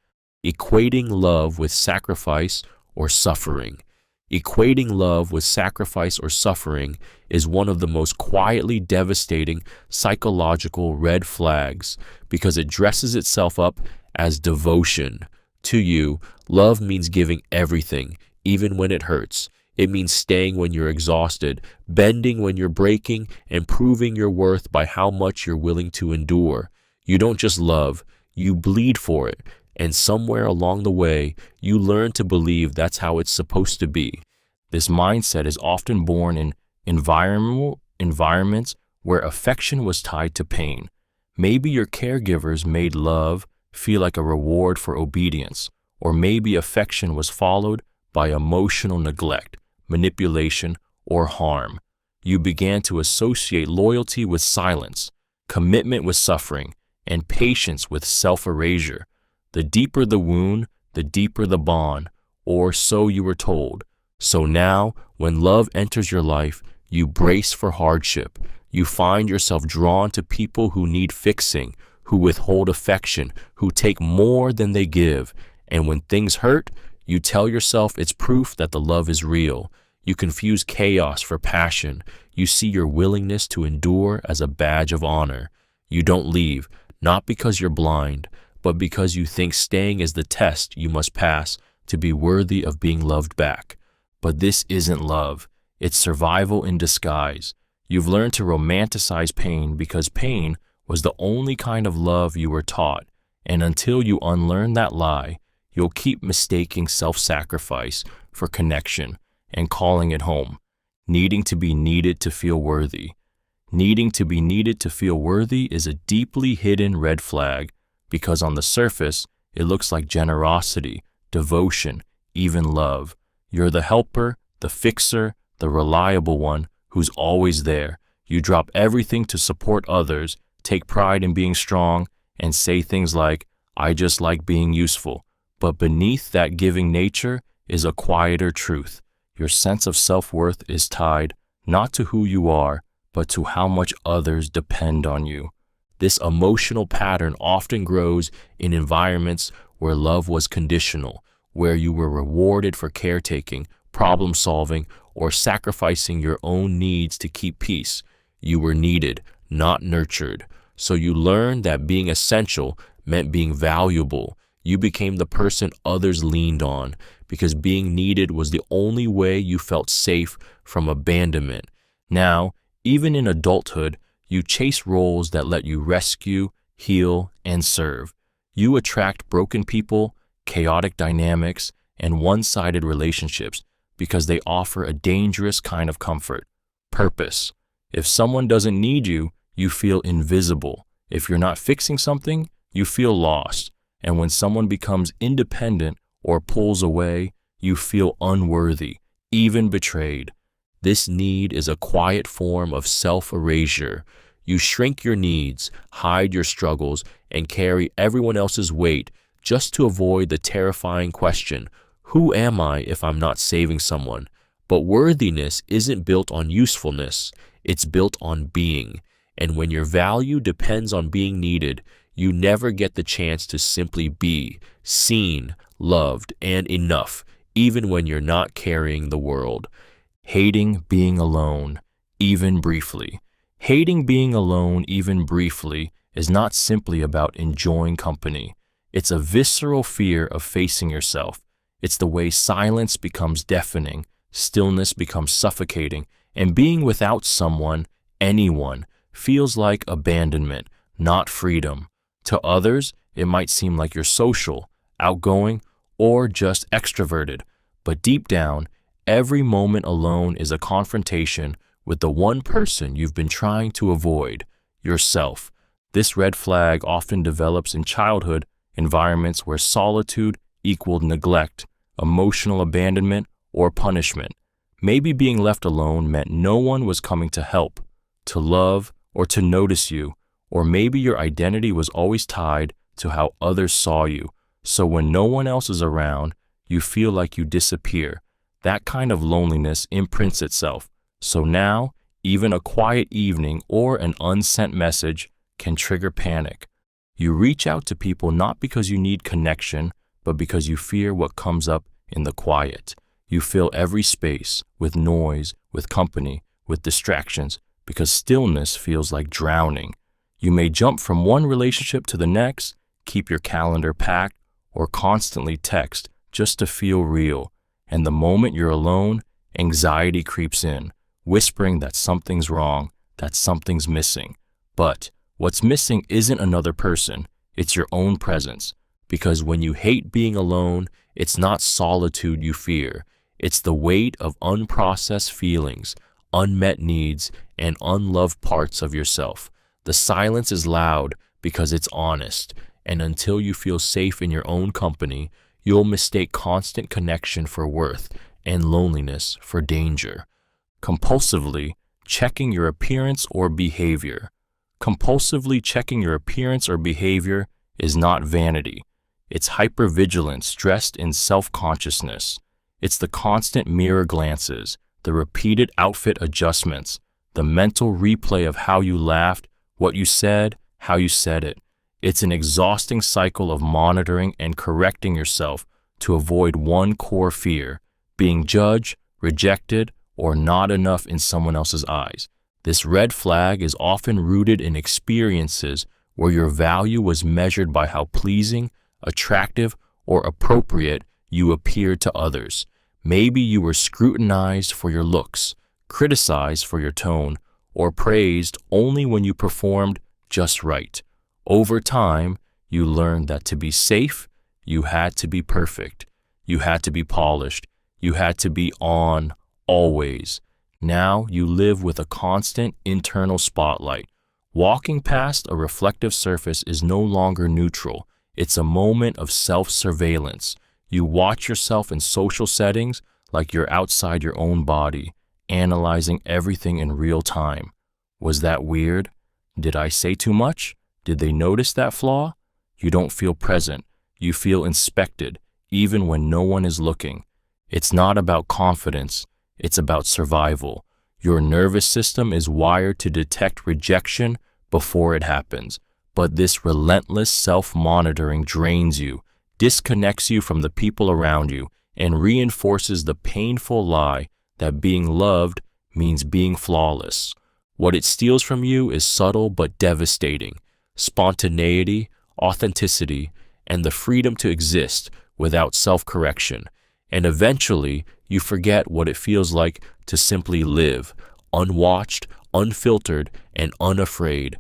Equating love with sacrifice or suffering. Equating love with sacrifice or suffering is one of the most quietly devastating psychological red flags because it dresses itself up as devotion. To you, love means giving everything, even when it hurts. It means staying when you're exhausted, bending when you're breaking, and proving your worth by how much you're willing to endure. You don't just love, you bleed for it. And somewhere along the way, you learn to believe that's how it's supposed to be. This mindset is often born in environments where affection was tied to pain. Maybe your caregivers made love feel like a reward for obedience, or maybe affection was followed by emotional neglect, manipulation, or harm. You began to associate loyalty with silence, commitment with suffering, and patience with self-erasure. The deeper the wound, the deeper the bond, or so you were told. So now, when love enters your life, you brace for hardship. You find yourself drawn to people who need fixing, who withhold affection, who take more than they give. And when things hurt, you tell yourself it's proof that the love is real. You confuse chaos for passion. You see your willingness to endure as a badge of honor. You don't leave, not because you're blind, but because you think staying is the test you must pass to be worthy of being loved back. But this isn't love. It's survival in disguise. You've learned to romanticize pain because pain was the only kind of love you were taught. And until you unlearn that lie, you'll keep mistaking self-sacrifice for connection and calling it home. Needing to be needed to feel worthy. Needing to be needed to feel worthy is a deeply hidden red flag because on the surface, it looks like generosity, devotion, even love. You're the helper, the fixer, the reliable one who's always there. You drop everything to support others, take pride in being strong, and say things like, "I just like being useful." But beneath that giving nature is a quieter truth. Your sense of self-worth is tied not to who you are, but to how much others depend on you. This emotional pattern often grows in environments where love was conditional, where you were rewarded for caretaking, problem solving, or sacrificing your own needs to keep peace. You were needed, not nurtured. So you learned that being essential meant being valuable. You became the person others leaned on because being needed was the only way you felt safe from abandonment. Now, even in adulthood, you chase roles that let you rescue, heal, and serve. You attract broken people, chaotic dynamics, and one-sided relationships because they offer a dangerous kind of comfort, purpose. If someone doesn't need you, you feel invisible. If you're not fixing something, you feel lost. And when someone becomes independent or pulls away, you feel unworthy, even betrayed. This need is a quiet form of self-erasure. You shrink your needs, hide your struggles, and carry everyone else's weight just to avoid the terrifying question, who am I if I'm not saving someone? But worthiness isn't built on usefulness, it's built on being. And when your value depends on being needed, you never get the chance to simply be seen, loved, and enough, even when you're not carrying the world. Hating being alone, even briefly. Hating being alone, even briefly, is not simply about enjoying company. It's a visceral fear of facing yourself. It's the way silence becomes deafening, stillness becomes suffocating, and being without someone, anyone, feels like abandonment, not freedom. To others, it might seem like you're social, outgoing, or just extroverted, but deep down, every moment alone is a confrontation with the one person you've been trying to avoid, yourself. This red flag often develops in childhood environments where solitude equaled neglect, emotional abandonment, or punishment. Maybe being left alone meant no one was coming to help, to love, or to notice you, or maybe your identity was always tied to how others saw you. So when no one else is around, you feel like you disappear. That kind of loneliness imprints itself. So now, even a quiet evening or an unsent message can trigger panic. You reach out to people not because you need connection, but because you fear what comes up in the quiet. You fill every space with noise, with company, with distractions, because stillness feels like drowning. You may jump from one relationship to the next, keep your calendar packed, or constantly text just to feel real. And the moment you're alone, anxiety creeps in, whispering that something's wrong, that something's missing. But what's missing isn't another person, it's your own presence. Because when you hate being alone, it's not solitude you fear. It's the weight of unprocessed feelings, unmet needs, and unloved parts of yourself. The silence is loud because it's honest, and until you feel safe in your own company, you'll mistake constant connection for worth and loneliness for danger. Compulsively checking your appearance or behavior. Compulsively checking your appearance or behavior is not vanity. It's hypervigilance dressed in self-consciousness. It's the constant mirror glances, the repeated outfit adjustments, the mental replay of how you laughed, what you said, how you said it. It's an exhausting cycle of monitoring and correcting yourself to avoid one core fear: being judged, rejected, or not enough in someone else's eyes. This red flag is often rooted in experiences where your value was measured by how pleasing, attractive, or appropriate you appeared to others. Maybe you were scrutinized for your looks, criticized for your tone, or praised only when you performed just right. Over time, you learned that to be safe, you had to be perfect. You had to be polished. You had to be on, always. Now you live with a constant internal spotlight. Walking past a reflective surface is no longer neutral. It's a moment of self-surveillance. You watch yourself in social settings like you're outside your own body, analyzing everything in real time. Was that weird? Did I say too much? Did they notice that flaw? You don't feel present. You feel inspected, even when no one is looking. It's not about confidence. It's about survival. Your nervous system is wired to detect rejection before it happens. But this relentless self-monitoring drains you, disconnects you from the people around you, and reinforces the painful lie that being loved means being flawless. What it steals from you is subtle but devastating: spontaneity, authenticity, and the freedom to exist without self-correction. And eventually, you forget what it feels like to simply live, unwatched, unfiltered, and unafraid.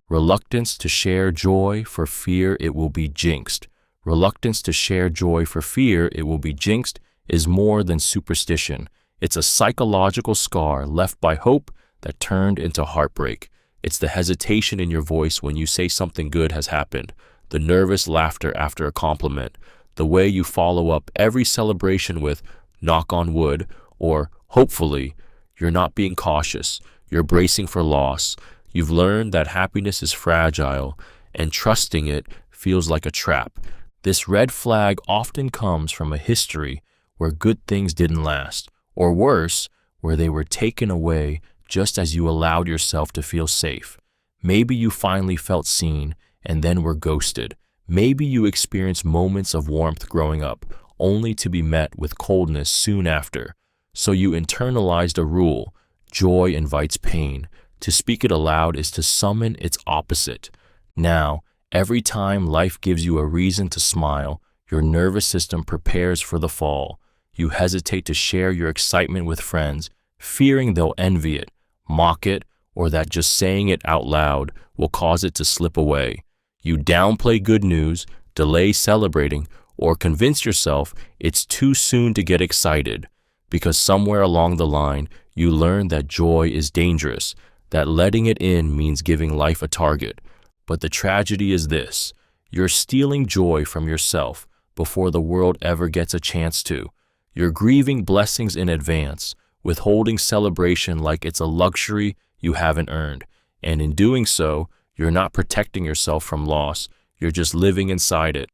Reluctance to share joy for fear it will be jinxed. Reluctance to share joy for fear it will be jinxed is more than superstition. It's a psychological scar left by hope that turned into heartbreak. It's the hesitation in your voice when you say something good has happened, the nervous laughter after a compliment, the way you follow up every celebration with "knock on wood" or "hopefully." You're not being cautious. You're bracing for loss. You've learned that happiness is fragile, and trusting it feels like a trap. This red flag often comes from a history where good things didn't last, or worse, where they were taken away just as you allowed yourself to feel safe. Maybe you finally felt seen and then were ghosted. Maybe you experienced moments of warmth growing up, only to be met with coldness soon after. So you internalized a rule: joy invites pain. To speak it aloud is to summon its opposite. Now, every time life gives you a reason to smile, your nervous system prepares for the fall. You hesitate to share your excitement with friends, fearing they'll envy it, mock it, or that just saying it out loud will cause it to slip away. You downplay good news, delay celebrating, or convince yourself it's too soon to get excited, because somewhere along the line, you learn that joy is dangerous, that letting it in means giving life a target. But the tragedy is this: you're stealing joy from yourself before the world ever gets a chance to. You're grieving blessings in advance, withholding celebration like it's a luxury you haven't earned. And in doing so, you're not protecting yourself from loss. You're just living inside it,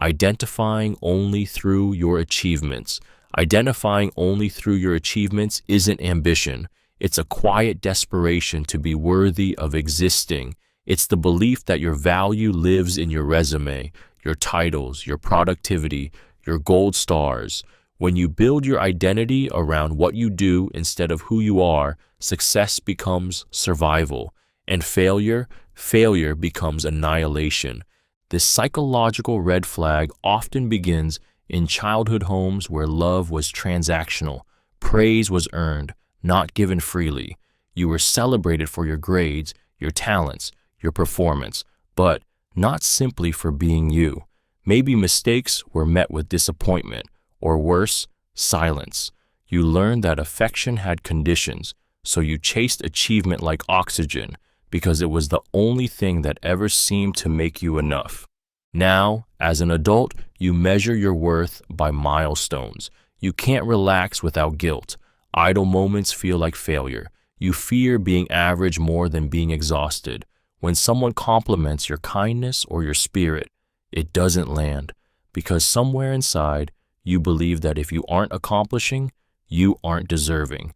identifying only through your achievements. Identifying only through your achievements isn't ambition. It's a quiet desperation to be worthy of existing. It's the belief that your value lives in your resume, your titles, your productivity, your gold stars. When you build your identity around what you do instead of who you are, success becomes survival, and failure becomes annihilation. This psychological red flag often begins in childhood homes where love was transactional, praise was earned, not given freely. You were celebrated for your grades, your talents, your performance, but not simply for being you. Maybe mistakes were met with disappointment, or worse, silence. You learned that affection had conditions, so you chased achievement like oxygen because it was the only thing that ever seemed to make you enough. Now, as an adult, you measure your worth by milestones. You can't relax without guilt. Idle moments feel like failure. You fear being average more than being exhausted. When someone compliments your kindness or your spirit, it doesn't land, because somewhere inside, you believe that if you aren't accomplishing, you aren't deserving.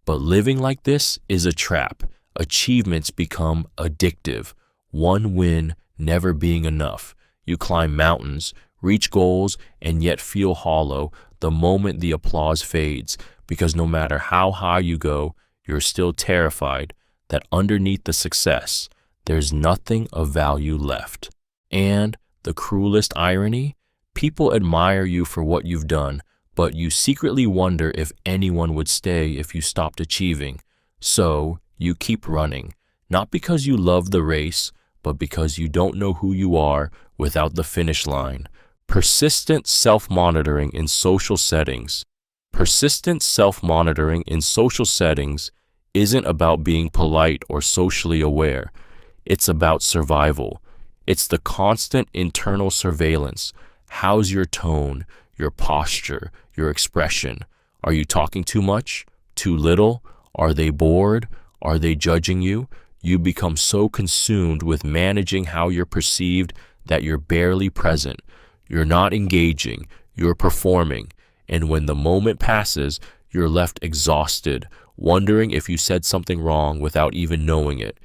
But living like this is a trap. Achievements become addictive. One win never being enough. You climb mountains, reach goals, and yet feel hollow the moment the applause fades, because no matter how high you go, you're still terrified that underneath the success, there's nothing of value left. And the cruelest irony, people admire you for what you've done, but you secretly wonder if anyone would stay if you stopped achieving. So you keep running, not because you love the race, but because you don't know who you are without the finish line. Persistent self-monitoring in social settings. Persistent self-monitoring in social settings isn't about being polite or socially aware. It's about survival. It's the constant internal surveillance. How's your tone, your posture, your expression? Are you talking too much? Too little? Are they bored? Are they judging you? You become so consumed with managing how you're perceived that you're barely present. You're not engaging, you're performing. And when the moment passes, you're left exhausted, wondering if you said something wrong without even knowing it.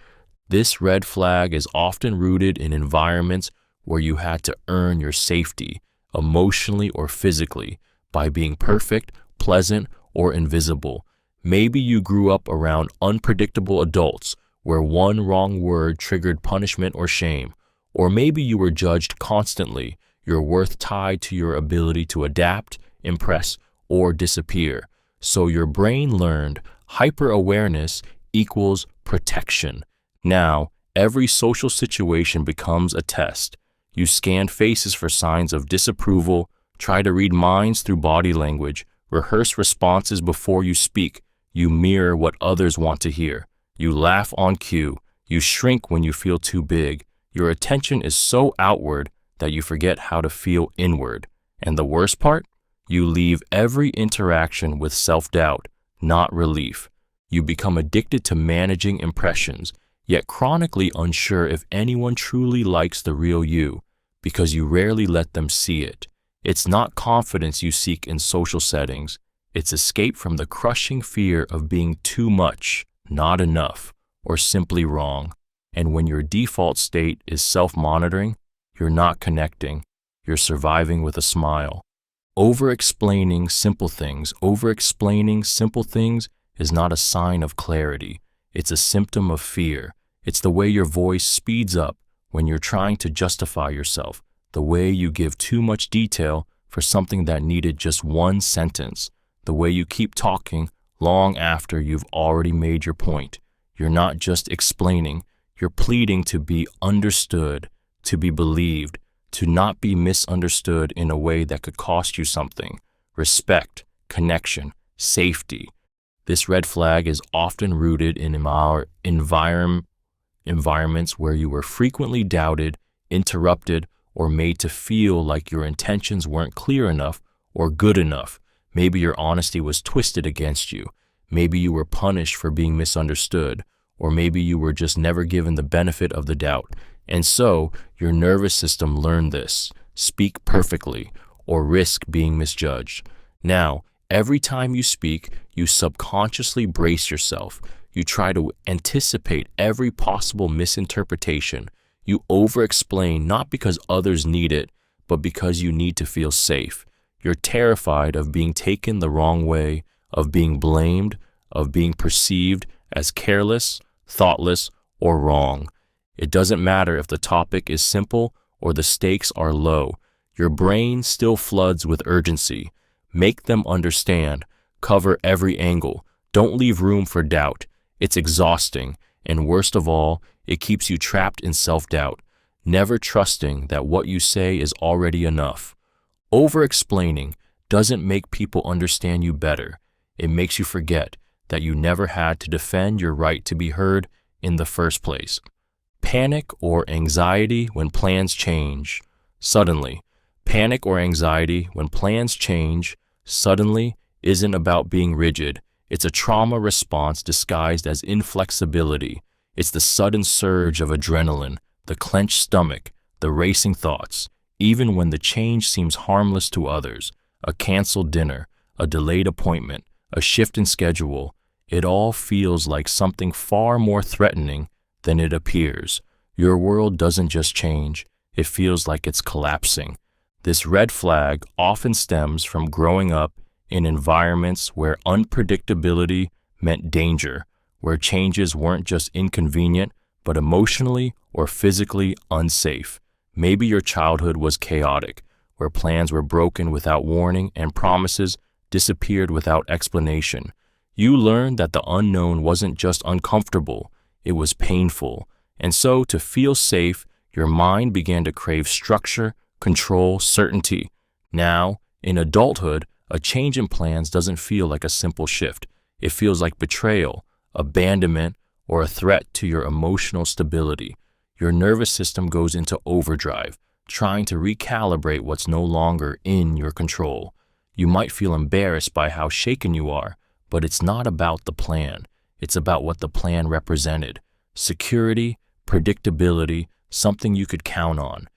This red flag is often rooted in environments where you had to earn your safety, emotionally or physically, by being perfect, pleasant, or invisible. Maybe you grew up around unpredictable adults where one wrong word triggered punishment or shame. Or maybe you were judged constantly, your worth tied to your ability to adapt, impress, or disappear. So your brain learned hyperawareness equals protection. Now, every social situation becomes a test. You scan faces for signs of disapproval, try to read minds through body language, rehearse responses before you speak. You mirror what others want to hear. You laugh on cue. You shrink when you feel too big. Your attention is so outward that you forget how to feel inward. And the worst part? You leave every interaction with self-doubt, not relief. You become addicted to managing impressions, yet chronically unsure if anyone truly likes the real you, because you rarely let them see it. It's not confidence you seek in social settings. It's escape from the crushing fear of being too much, not enough, or simply wrong. And when your default state is self-monitoring, you're not connecting. You're surviving with a smile. Over-explaining simple things. Over-explaining simple things is not a sign of clarity. It's a symptom of fear. It's the way your voice speeds up when you're trying to justify yourself, the way you give too much detail for something that needed just one sentence, the way you keep talking long after you've already made your point. You're not just explaining, you're pleading to be understood, to be believed, to not be misunderstood in a way that could cost you something. Respect, connection, safety. This red flag is often rooted in our environments where you were frequently doubted, interrupted, or made to feel like your intentions weren't clear enough or good enough. Maybe your honesty was twisted against you. Maybe you were punished for being misunderstood, or maybe you were just never given the benefit of the doubt. And so, your nervous system learned this: speak perfectly, or risk being misjudged. Now, every time you speak, you subconsciously brace yourself. You try to anticipate every possible misinterpretation. You over-explain not because others need it, but because you need to feel safe. You're terrified of being taken the wrong way, of being blamed, of being perceived as careless, thoughtless, or wrong. It doesn't matter if the topic is simple or the stakes are low. Your brain still floods with urgency. Make them understand. Cover every angle. Don't leave room for doubt. It's exhausting, and worst of all, it keeps you trapped in self-doubt, never trusting that what you say is already enough. Over-explaining doesn't make people understand you better. It makes you forget that you never had to defend your right to be heard in the first place. Panic or anxiety when plans change. Suddenly. Panic or anxiety when plans change suddenly isn't about being rigid. It's a trauma response disguised as inflexibility. It's the sudden surge of adrenaline, the clenched stomach, the racing thoughts, even when the change seems harmless to others. A canceled dinner, a delayed appointment, a shift in schedule. it all feels like something far more threatening than it appears. Your world doesn't just change, it feels like it's collapsing. This red flag often stems from growing up in environments where unpredictability meant danger, where changes weren't just inconvenient, but emotionally or physically unsafe. Maybe your childhood was chaotic, where plans were broken without warning and promises disappeared without explanation. You learned that the unknown wasn't just uncomfortable, it was painful. And so, to feel safe, your mind began to crave structure, control, certainty. Now, in adulthood, a change in plans doesn't feel like a simple shift. It feels like betrayal, abandonment, or a threat to your emotional stability. Your nervous system goes into overdrive, trying to recalibrate what's no longer in your control. You might feel embarrassed by how shaken you are, but it's not about the plan. It's about what the plan represented. Security, predictability, something you could count on.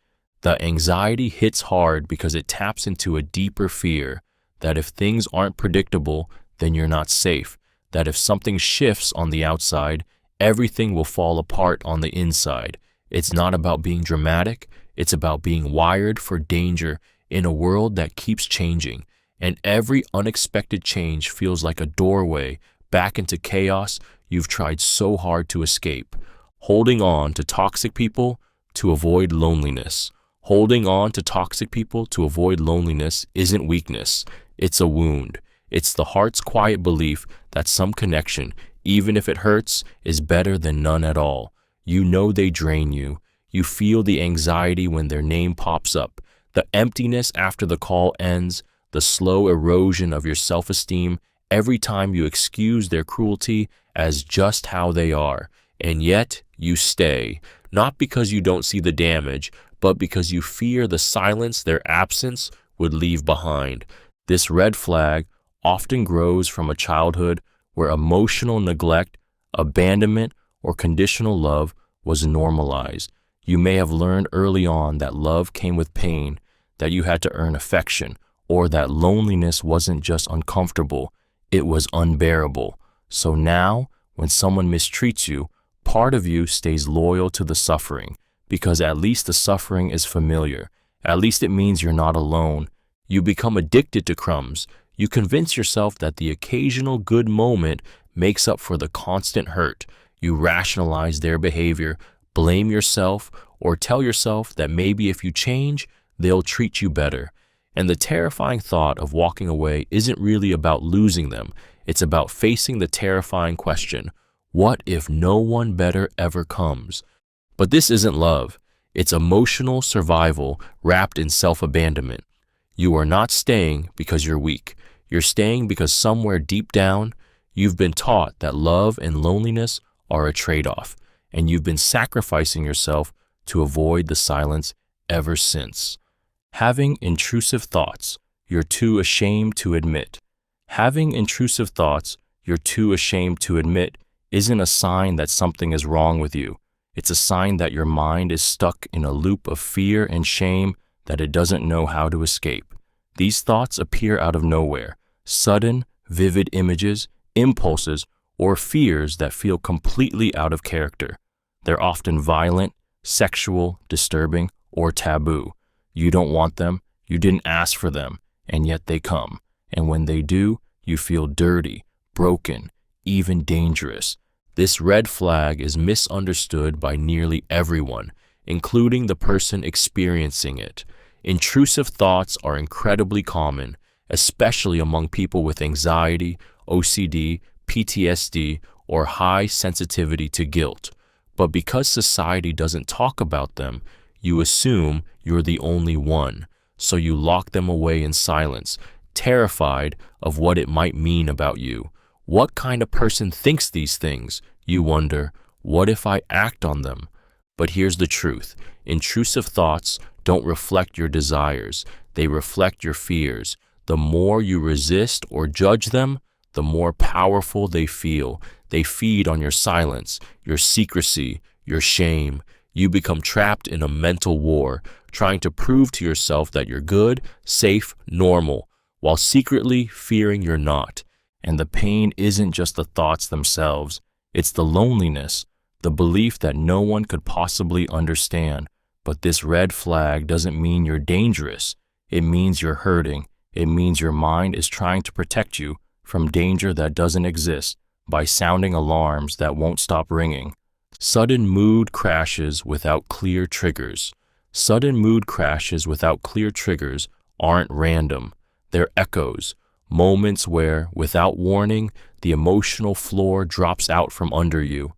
The anxiety hits hard because it taps into a deeper fear that if things aren't predictable, then you're not safe. That if something shifts on the outside, everything will fall apart on the inside. It's not about being dramatic, it's about being wired for danger in a world that keeps changing. And every unexpected change feels like a doorway back into chaos you've tried so hard to escape. Holding on to toxic people to avoid loneliness. Holding on to toxic people to avoid loneliness isn't weakness, it's a wound. It's the heart's quiet belief that some connection, even if it hurts, is better than none at all. You know they drain you. You feel the anxiety when their name pops up, the emptiness after the call ends, the slow erosion of your self-esteem every time you excuse their cruelty as just how they are. And yet, you stay, not because you don't see the damage, but because you fear the silence their absence would leave behind. This red flag often grows from a childhood where emotional neglect, abandonment, or conditional love was normalized. You may have learned early on that love came with pain, that you had to earn affection, or that loneliness wasn't just uncomfortable, it was unbearable. So now, when someone mistreats you, part of you stays loyal to the suffering, because at least the suffering is familiar. At least it means you're not alone. You become addicted to crumbs. You convince yourself that the occasional good moment makes up for the constant hurt. You rationalize their behavior, blame yourself, or tell yourself that maybe if you change, they'll treat you better. And the terrifying thought of walking away isn't really about losing them. It's about facing the terrifying question, what if no one better ever comes? But this isn't love. It's emotional survival wrapped in self-abandonment. You are not staying because you're weak. You're staying because somewhere deep down, you've been taught that love and loneliness are a trade-off, and you've been sacrificing yourself to avoid the silence ever since. Having intrusive thoughts you're too ashamed to admit. Having intrusive thoughts you're too ashamed to admit isn't a sign that something is wrong with you. It's a sign that your mind is stuck in a loop of fear and shame that it doesn't know how to escape. These thoughts appear out of nowhere, sudden, vivid images, impulses, or fears that feel completely out of character. They're often violent, sexual, disturbing, or taboo. You don't want them, you didn't ask for them, and yet they come. And when they do, you feel dirty, broken, even dangerous. This red flag is misunderstood by nearly everyone, including the person experiencing it. Intrusive thoughts are incredibly common, especially among people with anxiety, OCD, PTSD, or high sensitivity to guilt. But because society doesn't talk about them, you assume you're the only one, so you lock them away in silence, terrified of what it might mean about you. What kind of person thinks these things? You wonder, what if I act on them? But here's the truth. Intrusive thoughts don't reflect your desires. They reflect your fears. The more you resist or judge them, the more powerful they feel. They feed on your silence, your secrecy, your shame. You become trapped in a mental war, trying to prove to yourself that you're good, safe, normal, while secretly fearing you're not. And the pain isn't just the thoughts themselves, it's the loneliness, the belief that no one could possibly understand. But this red flag doesn't mean you're dangerous. It means you're hurting. It means your mind is trying to protect you from danger that doesn't exist by sounding alarms that won't stop ringing. Sudden mood crashes without clear triggers. Sudden mood crashes without clear triggers aren't random. They're echoes, moments where, without warning, the emotional floor drops out from under you.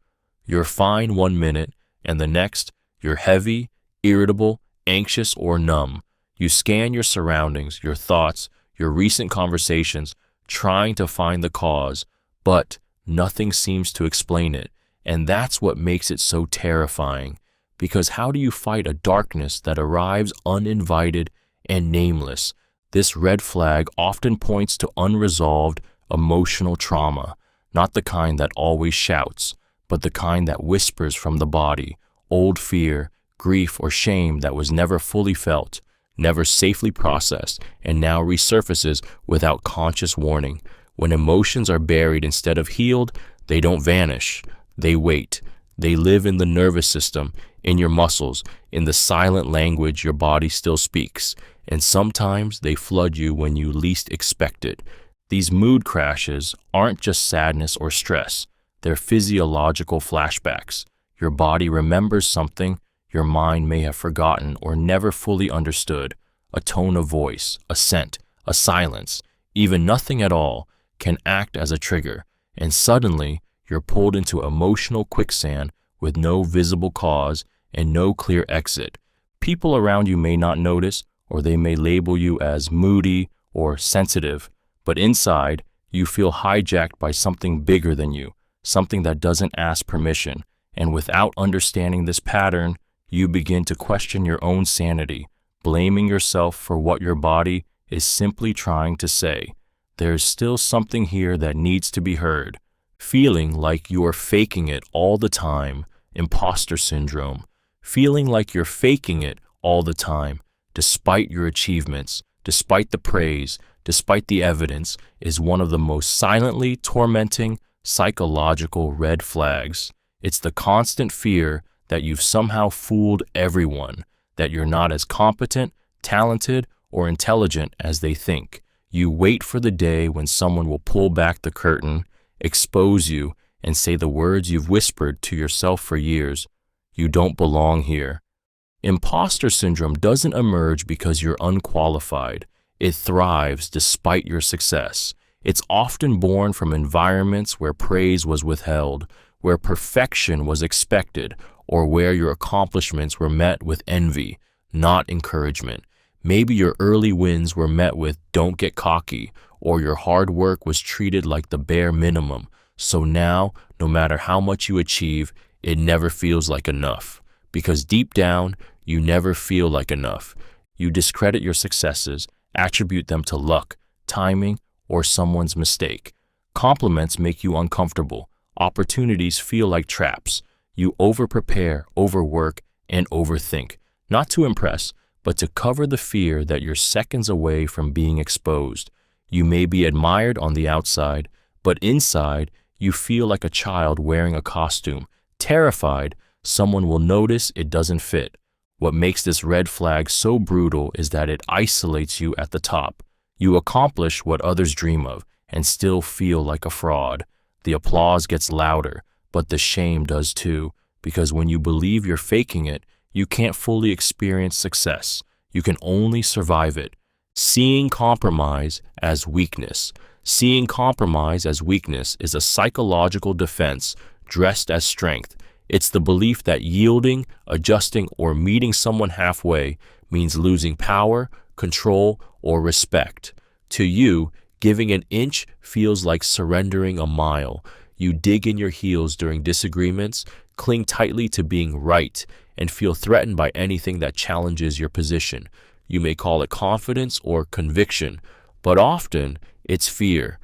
You're fine 1 minute, and the next, you're heavy, irritable, anxious, or numb. You scan your surroundings, your thoughts, your recent conversations, trying to find the cause, but nothing seems to explain it. And that's what makes it so terrifying. Because how do you fight a darkness that arrives uninvited and nameless? This red flag often points to unresolved emotional trauma, not the kind that always shouts, but the kind that whispers from the body, old fear, grief, or shame that was never fully felt, never safely processed, and now resurfaces without conscious warning. When emotions are buried instead of healed, they don't vanish. They wait. They live in the nervous system, in your muscles, in the silent language your body still speaks, and sometimes they flood you when you least expect it. These mood crashes aren't just sadness or stress. They're physiological flashbacks. Your body remembers something your mind may have forgotten or never fully understood. A tone of voice, a scent, a silence, even nothing at all can act as a trigger, and suddenly you're pulled into emotional quicksand with no visible cause and no clear exit. People around you may not notice, or they may label you as moody or sensitive, but inside, you feel hijacked by something bigger than you, something that doesn't ask permission. And without understanding this pattern, you begin to question your own sanity, blaming yourself for what your body is simply trying to say. There's still something here that needs to be heard. Feeling like you are faking it all the time, impostor syndrome. Feeling like you're faking it all the time, despite your achievements, despite the praise, despite the evidence, is one of the most silently tormenting psychological red flags. It's the constant fear that you've somehow fooled everyone, that you're not as competent, talented, or intelligent as they think. You wait for the day when someone will pull back the curtain, expose you, and say the words you've whispered to yourself for years. You don't belong here. Imposter syndrome doesn't emerge because you're unqualified. It thrives despite your success. It's often born from environments where praise was withheld, where perfection was expected, or where your accomplishments were met with envy, not encouragement. Maybe your early wins were met with "don't get cocky," or your hard work was treated like the bare minimum. So now, no matter how much you achieve, it never feels like enough. Because deep down, you never feel like enough. You discredit your successes, attribute them to luck, timing, or someone's mistake. Compliments make you uncomfortable. Opportunities feel like traps. You overprepare, overwork, and overthink, not to impress, but to cover the fear that you're seconds away from being exposed. You may be admired on the outside, but inside, you feel like a child wearing a costume, terrified someone will notice it doesn't fit. What makes this red flag so brutal is that it isolates you at the top. You accomplish what others dream of and still feel like a fraud. The applause gets louder, but the shame does too, because when you believe you're faking it, you can't fully experience success. You can only survive it. Seeing compromise as weakness. Seeing compromise as weakness is a psychological defense dressed as strength. It's the belief that yielding, adjusting, or meeting someone halfway means losing power, control, or respect. To you, giving an inch feels like surrendering a mile. You dig in your heels during disagreements, cling tightly to being right, and feel threatened by anything that challenges your position. You may call it confidence or conviction, but often it's fear.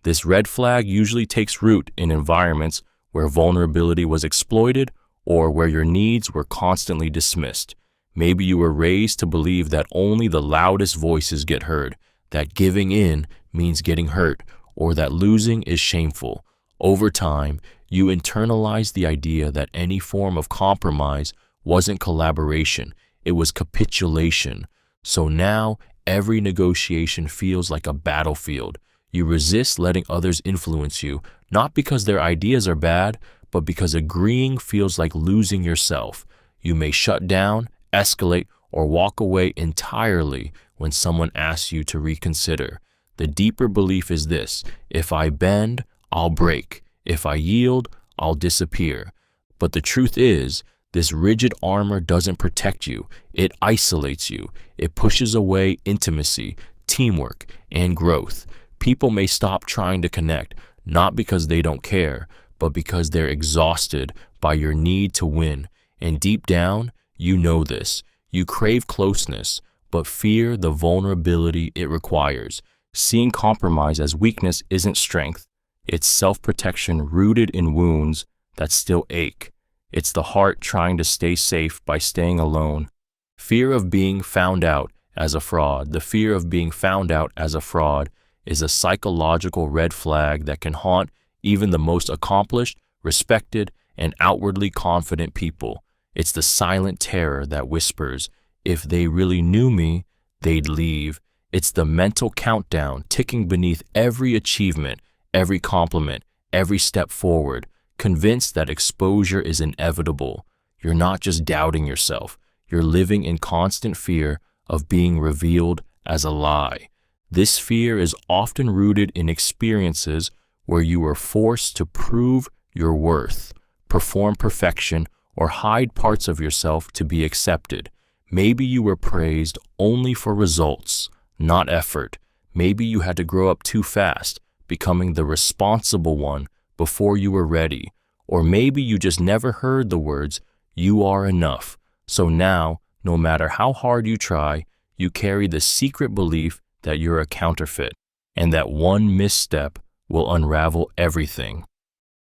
This red flag usually takes root in environments where vulnerability was exploited or where your needs were constantly dismissed. Maybe you were raised to believe that only the loudest voices get heard, that giving in means getting hurt, or that losing is shameful. Over time, you internalize the idea that any form of compromise wasn't collaboration, it was capitulation. So now, every negotiation feels like a battlefield. You resist letting others influence you, not because their ideas are bad, but because agreeing feels like losing yourself. You may shut down, escalate, or walk away entirely when someone asks you to reconsider. The deeper belief is this: if I bend, I'll break. If I yield, I'll disappear. But the truth is, this rigid armor doesn't protect you. It isolates you. It pushes away intimacy, teamwork, and growth. People may stop trying to connect, not because they don't care, but because they're exhausted by your need to win. And deep down, you know this. You crave closeness, but fear the vulnerability it requires. Seeing compromise as weakness isn't strength. It's self-protection rooted in wounds that still ache. It's the heart trying to stay safe by staying alone. Fear of being found out as a fraud. The fear of being found out as a fraud is a psychological red flag that can haunt even the most accomplished, respected, and outwardly confident people. It's the silent terror that whispers, if they really knew me, they'd leave. It's the mental countdown ticking beneath every achievement, every compliment, every step forward, convinced that exposure is inevitable. You're not just doubting yourself, you're living in constant fear of being revealed as a lie. This fear is often rooted in experiences where you were forced to prove your worth, perform perfection, or hide parts of yourself to be accepted. Maybe you were praised only for results, not effort. Maybe you had to grow up too fast, becoming the responsible one before you were ready. Or maybe you just never heard the words, "You are enough." So now, no matter how hard you try, you carry the secret belief that you're a counterfeit, and that one misstep will unravel everything.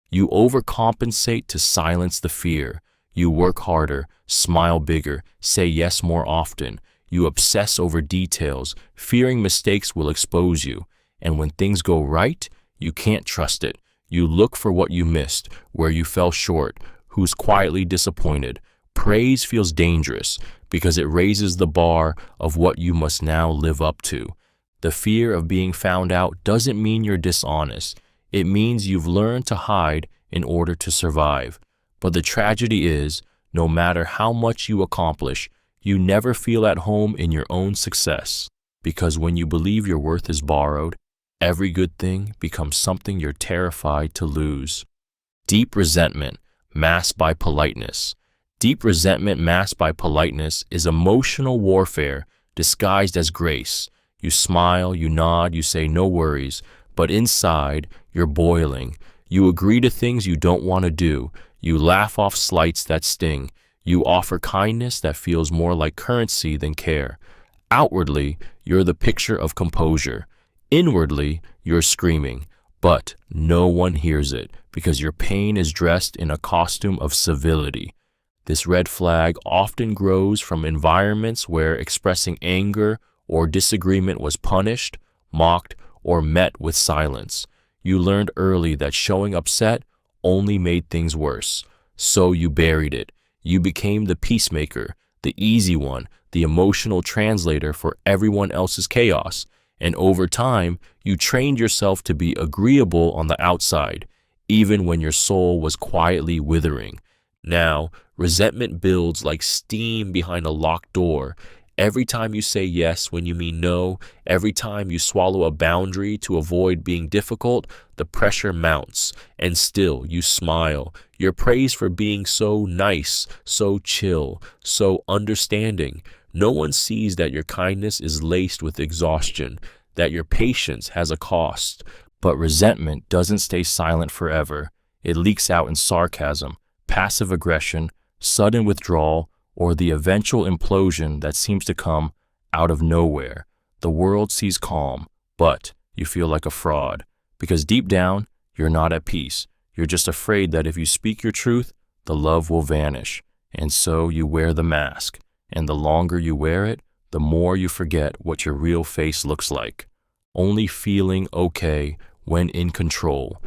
You overcompensate to silence the fear. You work harder, smile bigger, say yes more often. You obsess over details, fearing mistakes will expose you. And when things go right, you can't trust it. You look for what you missed, where you fell short, who's quietly disappointed. Praise feels dangerous because it raises the bar of what you must now live up to. The fear of being found out doesn't mean you're dishonest. It means you've learned to hide in order to survive. But the tragedy is, no matter how much you accomplish, you never feel at home in your own success. Because when you believe your worth is borrowed, every good thing becomes something you're terrified to lose. Deep resentment, masked by politeness. Deep resentment masked by politeness is emotional warfare disguised as grace. You smile, you nod, you say no worries, but inside, you're boiling. You agree to things you don't want to do. You laugh off slights that sting. You offer kindness that feels more like currency than care. Outwardly, you're the picture of composure. Inwardly, you're screaming, but no one hears it because your pain is dressed in a costume of civility. This red flag often grows from environments where expressing anger or disagreement was punished, mocked, or met with silence. You learned early that showing upset only made things worse, so you buried it. You became the peacemaker, the easy one, the emotional translator for everyone else's chaos. And over time, you trained yourself to be agreeable on the outside, even when your soul was quietly withering. Now, resentment builds like steam behind a locked door. Every time you say yes when you mean no, every time you swallow a boundary to avoid being difficult, the pressure mounts. And still, you smile. You're praised for being so nice, so chill, so understanding. No one sees that your kindness is laced with exhaustion, that your patience has a cost. But resentment doesn't stay silent forever. It leaks out in sarcasm, passive aggression, sudden withdrawal, or the eventual implosion that seems to come out of nowhere. The world sees calm, but you feel like a fraud. Because deep down, you're not at peace. You're just afraid that if you speak your truth, the love will vanish. And so you wear the mask. And the longer you wear it, the more you forget what your real face looks like. Only feeling okay when in control.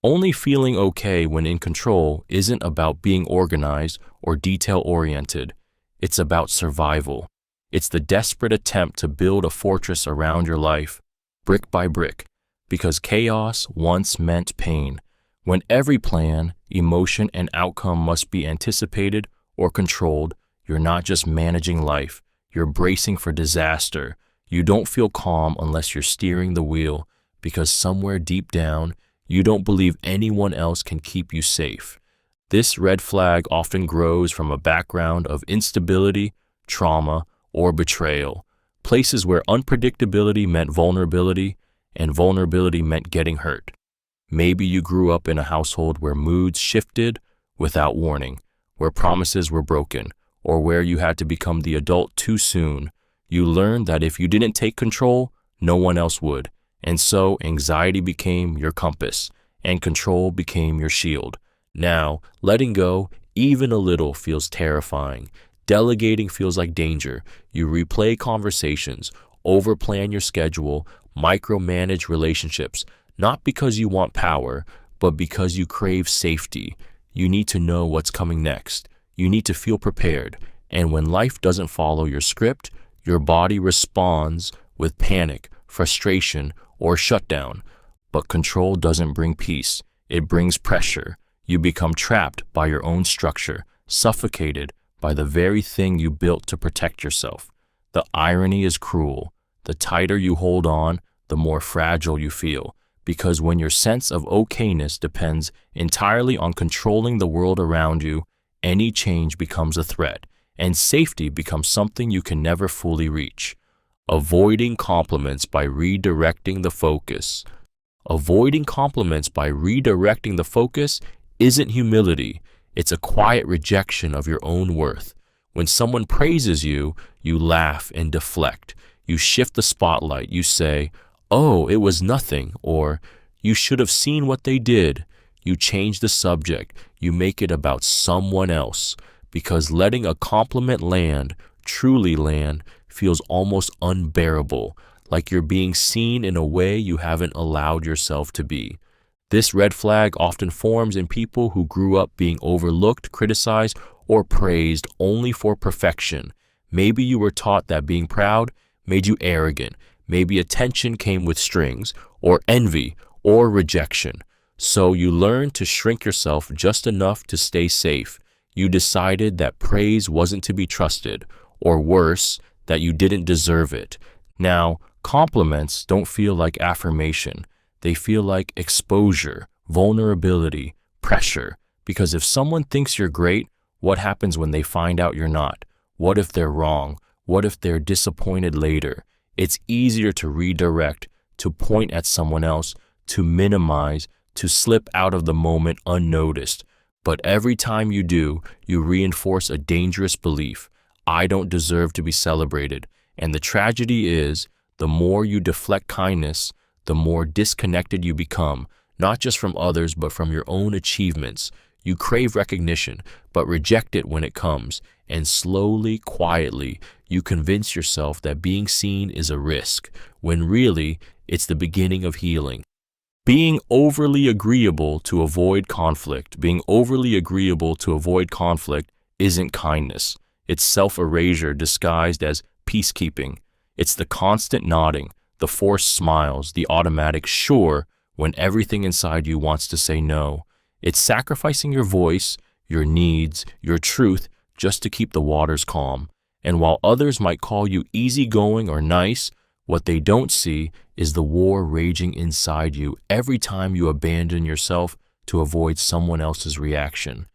Only feeling okay when in control isn't about being organized or detail-oriented. It's about survival. It's the desperate attempt to build a fortress around your life, brick by brick, because chaos once meant pain. When every plan, emotion, and outcome must be anticipated or controlled, you're not just managing life, you're bracing for disaster. You don't feel calm unless you're steering the wheel, because somewhere deep down, you don't believe anyone else can keep you safe. This red flag often grows from a background of instability, trauma, or betrayal, places where unpredictability meant vulnerability and vulnerability meant getting hurt. Maybe you grew up in a household where moods shifted without warning, where promises were broken, or where you had to become the adult too soon. You learned that if you didn't take control, no one else would. And so anxiety became your compass, and control became your shield. Now, letting go, even a little, feels terrifying. Delegating feels like danger. You replay conversations, overplan your schedule, micromanage relationships, not because you want power, but because you crave safety. You need to know what's coming next. You need to feel prepared. And when life doesn't follow your script, your body responds with panic, frustration, or shutdown. But control doesn't bring peace. It brings pressure. You become trapped by your own structure, suffocated by the very thing you built to protect yourself. The irony is cruel. The tighter you hold on, the more fragile you feel. Because when your sense of okayness depends entirely on controlling the world around you, any change becomes a threat, and safety becomes something you can never fully reach. Avoiding compliments by redirecting the focus. Avoiding compliments by redirecting the focus isn't humility. It's a quiet rejection of your own worth. When someone praises you, you laugh and deflect. You shift the spotlight. You say, "Oh, it was nothing," or "You should have seen what they did." You change the subject. You make it about someone else. Because letting a compliment land, truly land, feels almost unbearable, like you're being seen in a way you haven't allowed yourself to be. This red flag often forms in people who grew up being overlooked, criticized, or praised only for perfection. Maybe you were taught that being proud made you arrogant. Maybe attention came with strings, or envy, or rejection. So you learned to shrink yourself just enough to stay safe. You decided that praise wasn't to be trusted, or worse, that you didn't deserve it. Now, compliments don't feel like affirmation. They feel like exposure, vulnerability, pressure. Because if someone thinks you're great, what happens when they find out you're not? What if they're wrong? What if they're disappointed later? It's easier to redirect, to point at someone else, to minimize, to slip out of the moment unnoticed. But every time you do, you reinforce a dangerous belief. I don't deserve to be celebrated. And the tragedy is, the more you deflect kindness, the more disconnected you become, not just from others, but from your own achievements. You crave recognition, but reject it when it comes. And slowly, quietly, you convince yourself that being seen is a risk, when really, it's the beginning of healing. Being overly agreeable to avoid conflict. Being overly agreeable to avoid conflict isn't kindness. It's self-erasure disguised as peacekeeping. It's the constant nodding, the forced smiles, the automatic sure when everything inside you wants to say no. It's sacrificing your voice, your needs, your truth just to keep the waters calm. And while others might call you easygoing or nice, what they don't see is the war raging inside you every time you abandon yourself to avoid someone else's reaction.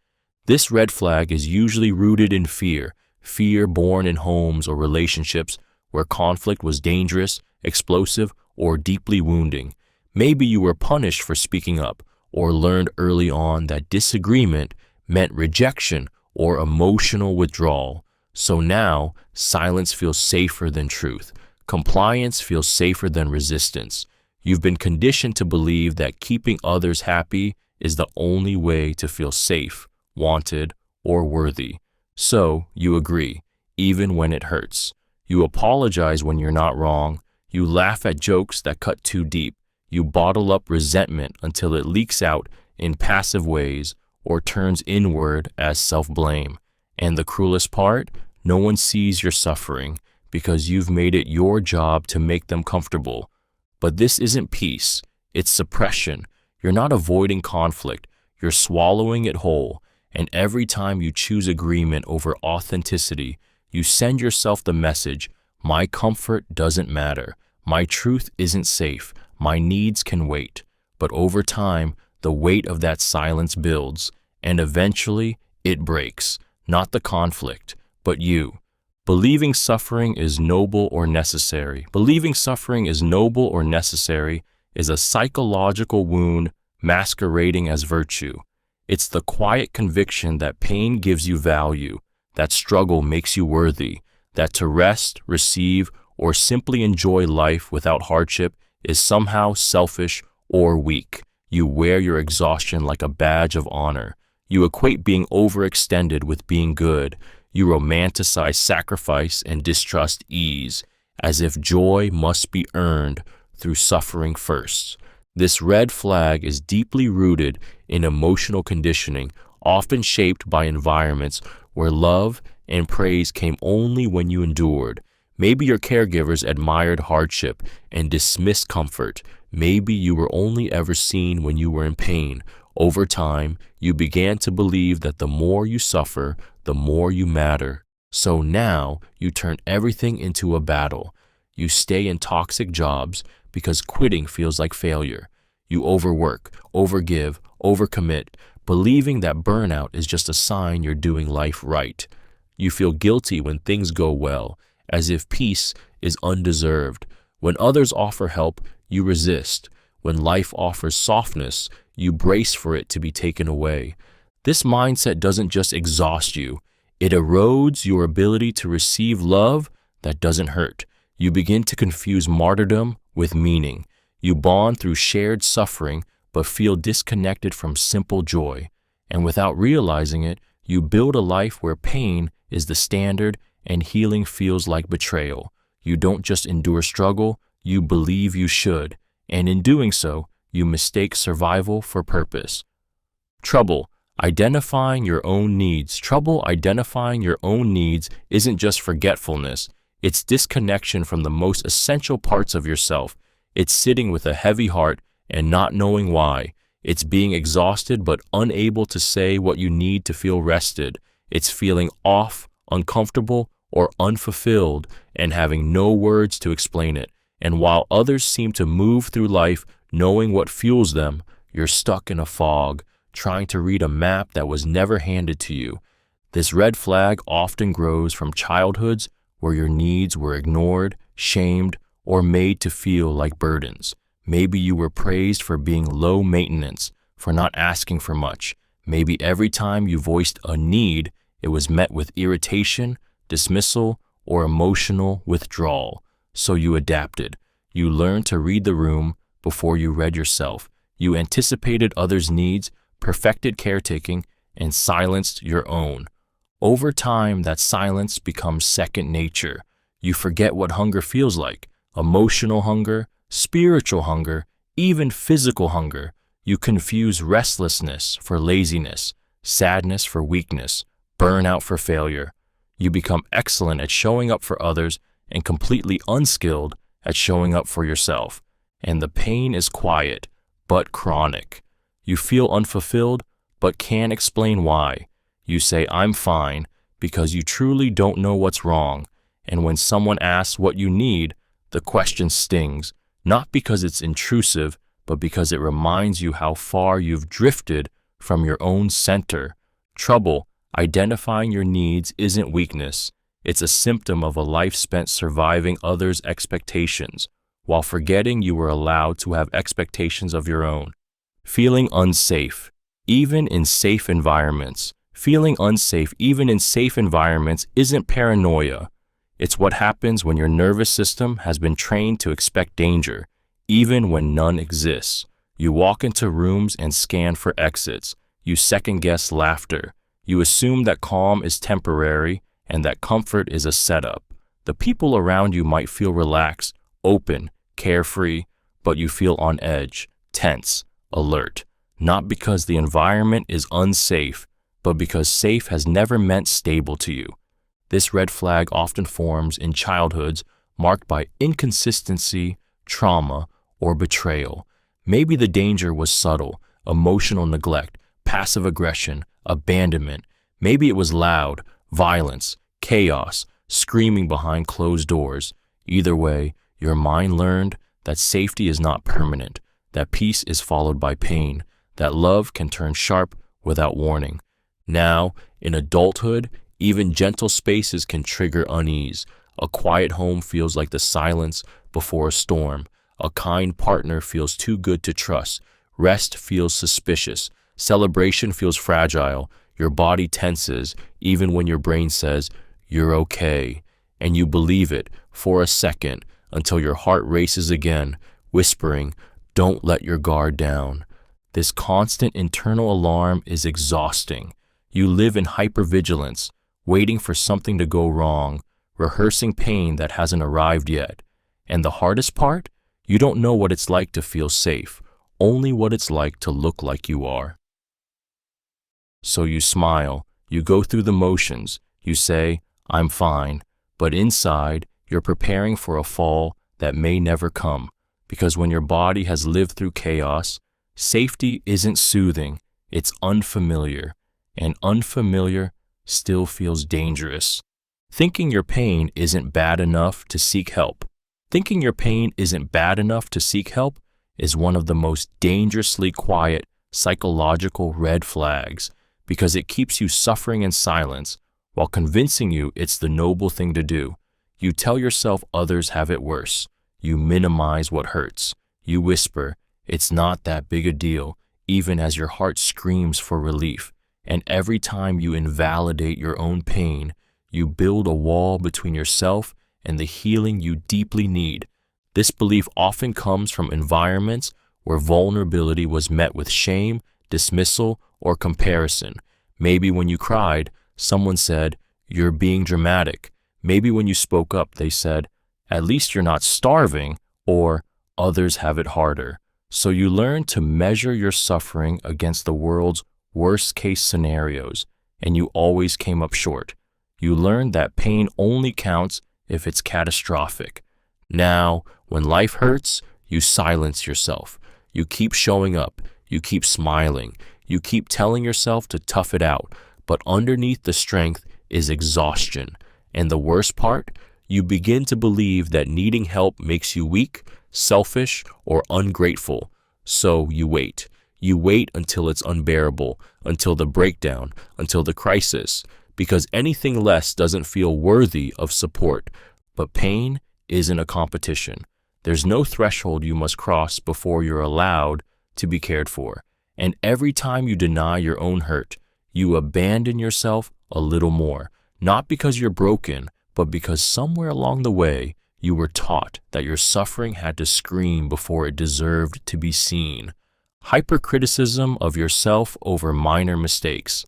This red flag is usually rooted in fear, fear born in homes or relationships where conflict was dangerous, explosive, or deeply wounding. Maybe you were punished for speaking up, or learned early on that disagreement meant rejection or emotional withdrawal. So now, silence feels safer than truth. Compliance feels safer than resistance. You've been conditioned to believe that keeping others happy is the only way to feel safe, wanted, or worthy. So you agree, even when it hurts. You apologize when you're not wrong. You laugh at jokes that cut too deep. You bottle up resentment until it leaks out in passive ways or turns inward as self-blame. And the cruelest part, no one sees your suffering because you've made it your job to make them comfortable. But this isn't peace, it's suppression. You're not avoiding conflict, you're swallowing it whole. And every time you choose agreement over authenticity, you send yourself the message, my comfort doesn't matter, my truth isn't safe, my needs can wait. But over time, the weight of that silence builds, and eventually it breaks, not the conflict, but you. Believing suffering is noble or necessary. Believing suffering is noble or necessary is a psychological wound masquerading as virtue. It's the quiet conviction that pain gives you value, that struggle makes you worthy, that to rest, receive, or simply enjoy life without hardship is somehow selfish or weak. You wear your exhaustion like a badge of honor. You equate being overextended with being good. You romanticize sacrifice and distrust ease, as if joy must be earned through suffering first. This red flag is deeply rooted in emotional conditioning, often shaped by environments where love and praise came only when you endured. Maybe your caregivers admired hardship and dismissed comfort. Maybe you were only ever seen when you were in pain. Over time, you began to believe that the more you suffer, the more you matter. So now you turn everything into a battle. You stay in toxic jobs because quitting feels like failure. You overwork, overgive, overcommit, believing that burnout is just a sign you're doing life right. You feel guilty when things go well, as if peace is undeserved. When others offer help, you resist. When life offers softness, you brace for it to be taken away. This mindset doesn't just exhaust you, it erodes your ability to receive love that doesn't hurt. You begin to confuse martyrdom with meaning. You bond through shared suffering, but feel disconnected from simple joy. And without realizing it, you build a life where pain is the standard and healing feels like betrayal. You don't just endure struggle, you believe you should. And in doing so, you mistake survival for purpose. Trouble identifying your own needs. Trouble identifying your own needs isn't just forgetfulness. It's disconnection from the most essential parts of yourself. It's sitting with a heavy heart and not knowing why. It's being exhausted but unable to say what you need to feel rested. It's feeling off, uncomfortable, or unfulfilled and having no words to explain it. And while others seem to move through life knowing what fuels them, you're stuck in a fog, trying to read a map that was never handed to you. This red flag often grows from childhoods where your needs were ignored, shamed, or made to feel like burdens. Maybe you were praised for being low maintenance, for not asking for much. Maybe every time you voiced a need, it was met with irritation, dismissal, or emotional withdrawal. So you adapted. You learned to read the room before you read yourself. You anticipated others' needs, perfected caretaking, and silenced your own. Over time, that silence becomes second nature. You forget what hunger feels like: emotional hunger, spiritual hunger, even physical hunger. You confuse restlessness for laziness, sadness for weakness, burnout for failure. You become excellent at showing up for others and completely unskilled at showing up for yourself. And the pain is quiet, but chronic. You feel unfulfilled, but can't explain why. You say, I'm fine, because you truly don't know what's wrong. And when someone asks what you need, the question stings, not because it's intrusive, but because it reminds you how far you've drifted from your own center. Trouble identifying your needs isn't weakness. It's a symptom of a life spent surviving others' expectations, while forgetting you were allowed to have expectations of your own. Feeling unsafe, even in safe environments. Feeling unsafe, even in safe environments, isn't paranoia. It's what happens when your nervous system has been trained to expect danger, even when none exists. You walk into rooms and scan for exits. You second-guess laughter. You assume that calm is temporary and that comfort is a setup. The people around you might feel relaxed, open, carefree, but you feel on edge, tense, alert, not because the environment is unsafe, but because safe has never meant stable to you. This red flag often forms in childhoods marked by inconsistency, trauma, or betrayal. Maybe the danger was subtle, emotional neglect, passive aggression, abandonment. Maybe it was loud, violence, chaos, screaming behind closed doors. Either way, your mind learned that safety is not permanent, that peace is followed by pain, that love can turn sharp without warning. Now, in adulthood, even gentle spaces can trigger unease. A quiet home feels like the silence before a storm. A kind partner feels too good to trust. Rest feels suspicious. Celebration feels fragile. Your body tenses even when your brain says, "You're okay." And you believe it for a second until your heart races again, whispering, "Don't let your guard down." This constant internal alarm is exhausting. You live in hypervigilance, waiting for something to go wrong, rehearsing pain that hasn't arrived yet. And the hardest part? You don't know what it's like to feel safe, only what it's like to look like you are. So you smile, you go through the motions, you say, "I'm fine," but inside, you're preparing for a fall that may never come, because when your body has lived through chaos, safety isn't soothing, it's unfamiliar, and unfamiliar still feels dangerous. Thinking your pain isn't bad enough to seek help. Thinking your pain isn't bad enough to seek help is one of the most dangerously quiet psychological red flags, because it keeps you suffering in silence while convincing you it's the noble thing to do. You tell yourself others have it worse. You minimize what hurts. You whisper, "It's not that big a deal," even as your heart screams for relief. And every time you invalidate your own pain, you build a wall between yourself and the healing you deeply need. This belief often comes from environments where vulnerability was met with shame, dismissal, or comparison. Maybe when you cried, someone said, "You're being dramatic." Maybe when you spoke up, they said, "At least you're not starving," or "Others have it harder." So you learn to measure your suffering against the world's worst-case scenarios, and you always came up short. You learn that pain only counts if it's catastrophic. Now, when life hurts, you silence yourself. You keep showing up. You keep smiling. You keep telling yourself to tough it out. But underneath the strength is exhaustion. And the worst part, you begin to believe that needing help makes you weak, selfish, or ungrateful. So you wait. You wait until it's unbearable, until the breakdown, until the crisis, because anything less doesn't feel worthy of support. But pain isn't a competition. There's no threshold you must cross before you're allowed to be cared for. And every time you deny your own hurt, you abandon yourself a little more, not because you're broken, but because somewhere along the way, you were taught that your suffering had to scream before it deserved to be seen. Hypercriticism of yourself over minor mistakes.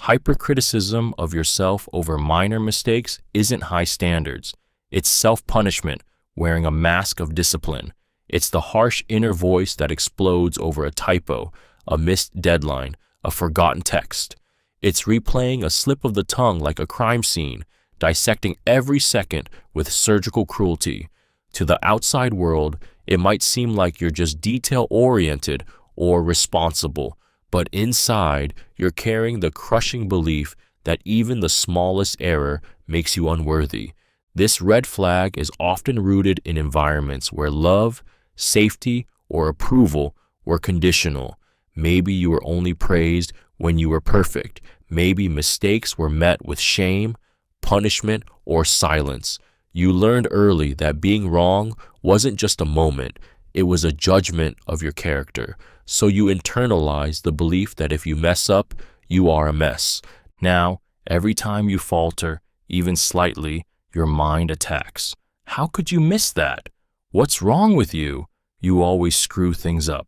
Hypercriticism of yourself over minor mistakes isn't high standards. It's self-punishment wearing a mask of discipline. It's the harsh inner voice that explodes over a typo, a missed deadline, a forgotten text. It's replaying a slip of the tongue like a crime scene, dissecting every second with surgical cruelty. To the outside world, it might seem like you're just detail-oriented or responsible, but inside, you're carrying the crushing belief that even the smallest error makes you unworthy. This red flag is often rooted in environments where love, safety, or approval were conditional. Maybe you were only praised when you were perfect. Maybe mistakes were met with shame, punishment, or silence. You learned early that being wrong wasn't just a moment, it was a judgment of your character. So you internalize the belief that if you mess up, you are a mess. Now, every time you falter, even slightly, your mind attacks. How could you miss that? What's wrong with you? You always screw things up.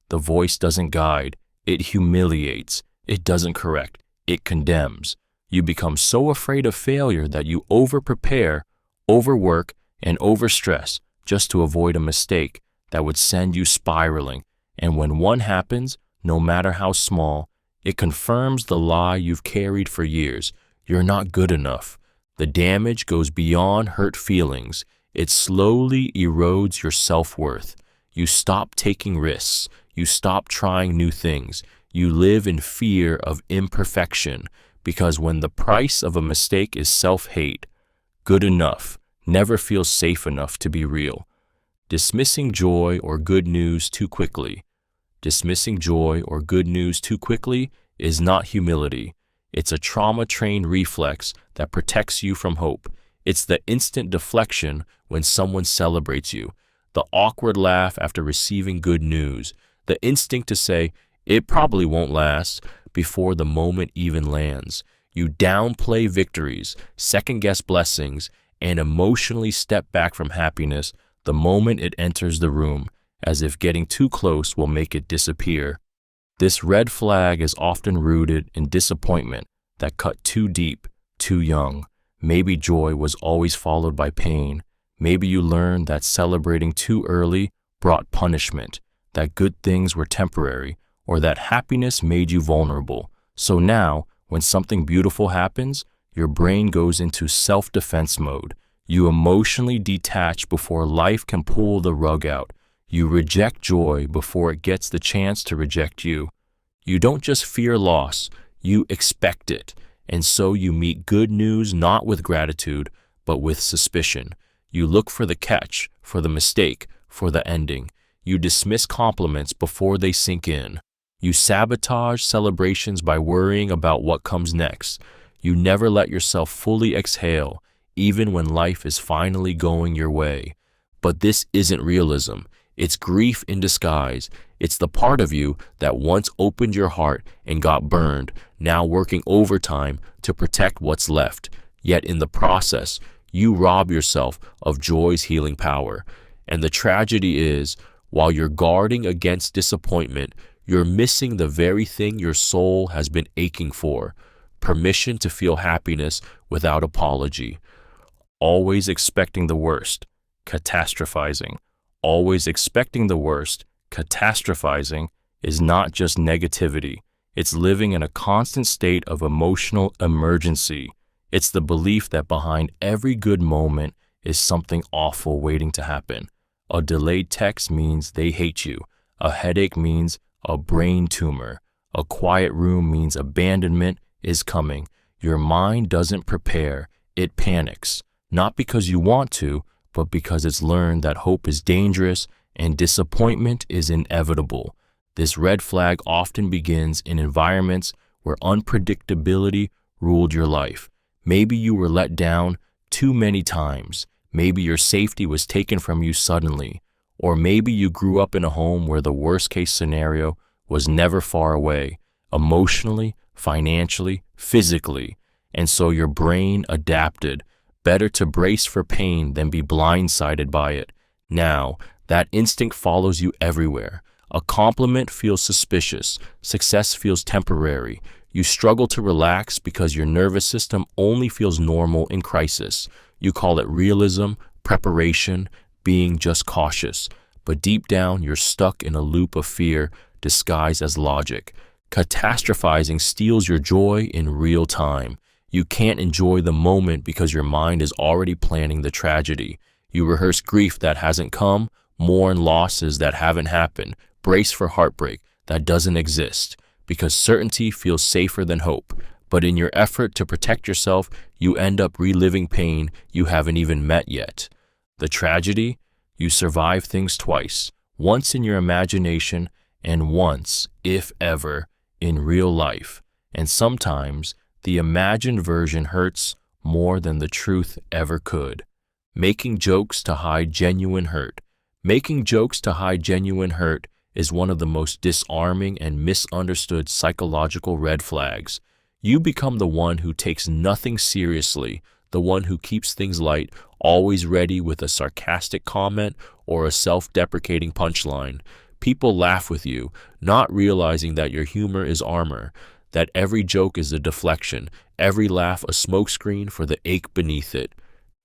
The voice doesn't guide, it humiliates. It doesn't correct, it condemns. You become so afraid of failure that you over-prepare, overwork, and overstress just to avoid a mistake that would send you spiraling. And when one happens, no matter how small, it confirms the lie you've carried for years. You're not good enough. The damage goes beyond hurt feelings. It slowly erodes your self-worth. You stop taking risks. You stop trying new things. You live in fear of imperfection, because when the price of a mistake is self-hate, good enough never feels safe enough to be real. Dismissing joy or good news too quickly. Dismissing joy or good news too quickly is not humility. It's a trauma-trained reflex that protects you from hope. It's the instant deflection when someone celebrates you, the awkward laugh after receiving good news, the instinct to say, "It probably won't last," before the moment even lands. You downplay victories, second-guess blessings, and emotionally step back from happiness the moment it enters the room, as if getting too close will make it disappear. This red flag is often rooted in disappointment that cut too deep, too young. Maybe joy was always followed by pain. Maybe you learned that celebrating too early brought punishment, that good things were temporary, or that happiness made you vulnerable. So now, when something beautiful happens, your brain goes into self-defense mode. You emotionally detach before life can pull the rug out. You reject joy before it gets the chance to reject you. You don't just fear loss, you expect it. And so you meet good news not with gratitude, but with suspicion. You look for the catch, for the mistake, for the ending. You dismiss compliments before they sink in. You sabotage celebrations by worrying about what comes next. You never let yourself fully exhale, even when life is finally going your way. But this isn't realism. It's grief in disguise. It's the part of you that once opened your heart and got burned, now working overtime to protect what's left. Yet in the process, you rob yourself of joy's healing power. And the tragedy is, while you're guarding against disappointment, you're missing the very thing your soul has been aching for: permission to feel happiness without apology. Always expecting the worst, catastrophizing. Always expecting the worst, catastrophizing, is not just negativity. It's living in a constant state of emotional emergency. It's the belief that behind every good moment is something awful waiting to happen. A delayed text means they hate you. A headache means a brain tumor. A quiet room means abandonment is coming. Your mind doesn't prepare, it panics. Not because you want to, but because it's learned that hope is dangerous and disappointment is inevitable. This red flag often begins in environments where unpredictability ruled your life. Maybe you were let down too many times. Maybe your safety was taken from you suddenly. Or maybe you grew up in a home where the worst-case scenario was never far away, emotionally, financially, physically. And so your brain adapted. Better to brace for pain than be blindsided by it. Now, that instinct follows you everywhere. A compliment feels suspicious. Success feels temporary. You struggle to relax because your nervous system only feels normal in crisis. You call it realism, preparation, being just cautious. But deep down, you're stuck in a loop of fear disguised as logic. Catastrophizing steals your joy in real time. You can't enjoy the moment because your mind is already planning the tragedy. You rehearse grief that hasn't come, mourn losses that haven't happened, brace for heartbreak that doesn't exist, because certainty feels safer than hope. But in your effort to protect yourself, you end up reliving pain you haven't even met yet. The tragedy? You survive things twice, once in your imagination and once, if ever, in real life. And sometimes, the imagined version hurts more than the truth ever could. Making jokes to hide genuine hurt. Making jokes to hide genuine hurt is one of the most disarming and misunderstood psychological red flags. You become the one who takes nothing seriously, the one who keeps things light, always ready with a sarcastic comment or a self-deprecating punchline. People laugh with you, not realizing that your humor is armor, that every joke is a deflection, every laugh a smokescreen for the ache beneath it.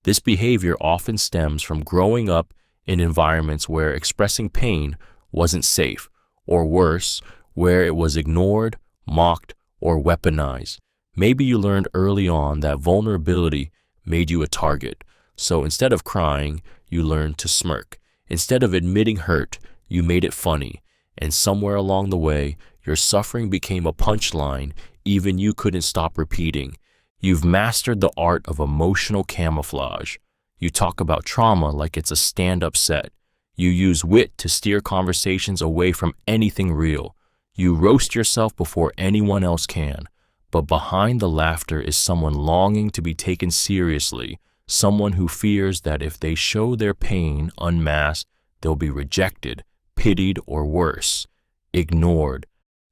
This behavior often stems from growing up in environments where expressing pain wasn't safe, or worse, where it was ignored, mocked, or weaponized. Maybe you learned early on that vulnerability made you a target. So instead of crying, you learned to smirk. Instead of admitting hurt, you made it funny. And somewhere along the way, your suffering became a punchline even you couldn't stop repeating. You've mastered the art of emotional camouflage. You talk about trauma like it's a stand-up set. You use wit to steer conversations away from anything real. You roast yourself before anyone else can. But behind the laughter is someone longing to be taken seriously, someone who fears that if they show their pain unmasked, they'll be rejected, pitied, or worse, ignored.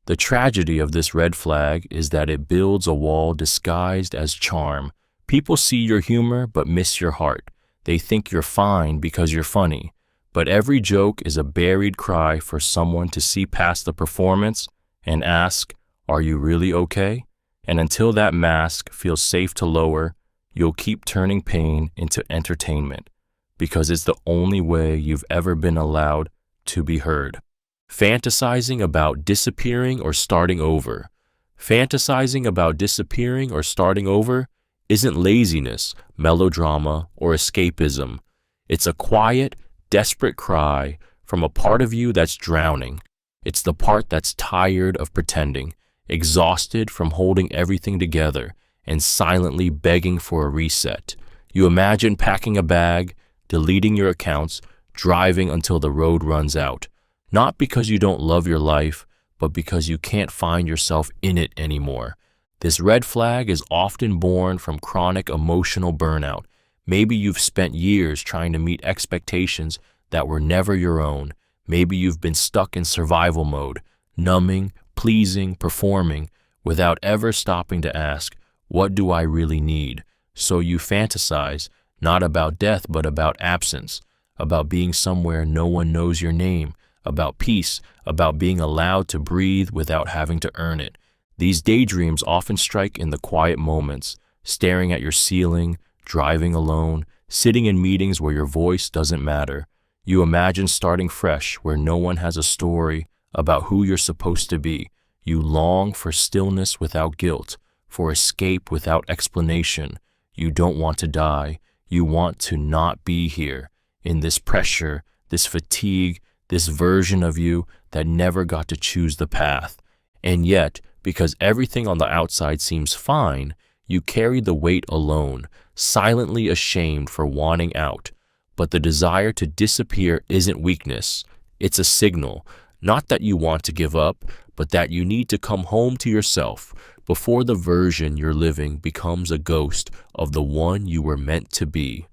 The tragedy of this red flag is that it builds a wall disguised as charm. People see your humor but miss your heart. They think you're fine because you're funny. But every joke is a buried cry for someone to see past the performance and ask, "Are you really okay?" And until that mask feels safe to lower, you'll keep turning pain into entertainment, because it's the only way you've ever been allowed to be heard. Fantasizing about disappearing or starting over. Fantasizing about disappearing or starting over isn't laziness, melodrama, or escapism. It's a quiet, desperate cry from a part of you that's drowning. It's the part that's tired of pretending, exhausted from holding everything together, and silently begging for a reset. You imagine packing a bag, deleting your accounts, driving until the road runs out. Not because you don't love your life, but because you can't find yourself in it anymore. This red flag is often born from chronic emotional burnout. Maybe you've spent years trying to meet expectations that were never your own. Maybe you've been stuck in survival mode, numbing, pleasing, performing, without ever stopping to ask, what do I really need? So you fantasize, not about death, but about absence, about being somewhere no one knows your name, about peace, about being allowed to breathe without having to earn it. These daydreams often strike in the quiet moments, staring at your ceiling, driving alone, sitting in meetings where your voice doesn't matter. You imagine starting fresh where no one has a story about who you're supposed to be. You long for stillness without guilt, for escape without explanation. You don't want to die. You want to not be here, in this pressure, this fatigue, this version of you that never got to choose the path. And yet, because everything on the outside seems fine, you carry the weight alone, silently ashamed for wanting out. But the desire to disappear isn't weakness. It's a signal, not that you want to give up, but that you need to come home to yourself before the version you're living becomes a ghost of the one you were meant to be.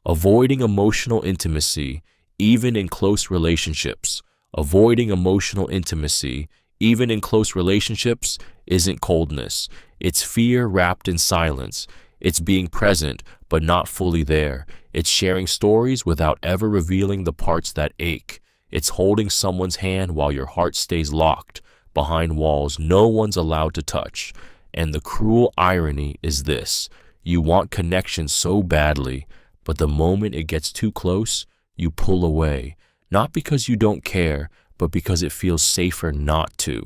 Avoiding emotional intimacy, even in close relationships. Avoiding emotional intimacy, even in close relationships, isn't coldness. It's fear wrapped in silence. It's being present, but not fully there. It's sharing stories without ever revealing the parts that ache. It's holding someone's hand while your heart stays locked behind walls no one's allowed to touch. And the cruel irony is this: you want connection so badly, but the moment it gets too close, you pull away, not because you don't care, but because it feels safer not to.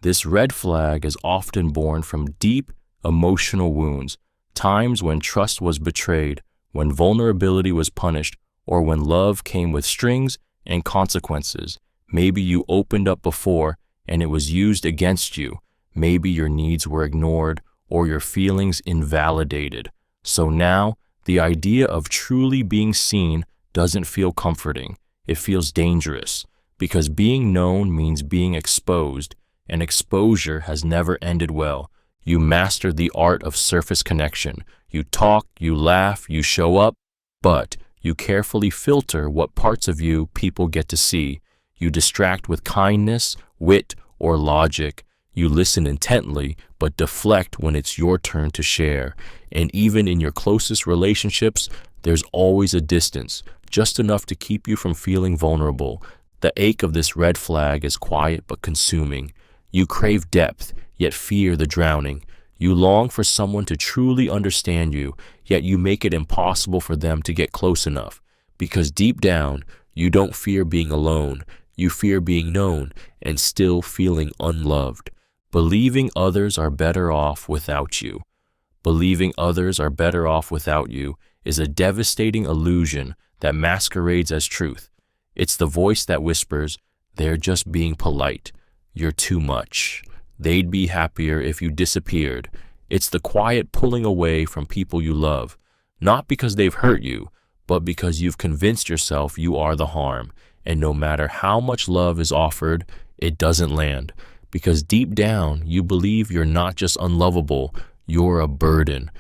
This red flag is often born from deep emotional wounds, times when trust was betrayed, when vulnerability was punished, or when love came with strings and consequences. Maybe you opened up before and it was used against you. Maybe your needs were ignored or your feelings invalidated. So now, the idea of truly being seen doesn't feel comforting. It feels dangerous, because being known means being exposed, and exposure has never ended well. You master the art of surface connection. You talk, you laugh, you show up, but you carefully filter what parts of you people get to see. You distract with kindness, wit, or logic. You listen intently, but deflect when it's your turn to share. And even in your closest relationships, there's always a distance, just enough to keep you from feeling vulnerable. The ache of this red flag is quiet but consuming. You crave depth, yet fear the drowning. You long for someone to truly understand you, yet you make it impossible for them to get close enough, Because deep down, you don't fear being alone. You fear being known and still feeling unloved. Believing others are better off without you. Believing others are better off without you is a devastating illusion that masquerades as truth. It's the voice that whispers, "They're just being polite. You're too much. They'd be happier if you disappeared." It's the quiet pulling away from people you love, not because they've hurt you, but because you've convinced yourself you are the harm. And no matter how much love is offered, it doesn't land. Because deep down, you believe you're not just unlovable, you're a burden.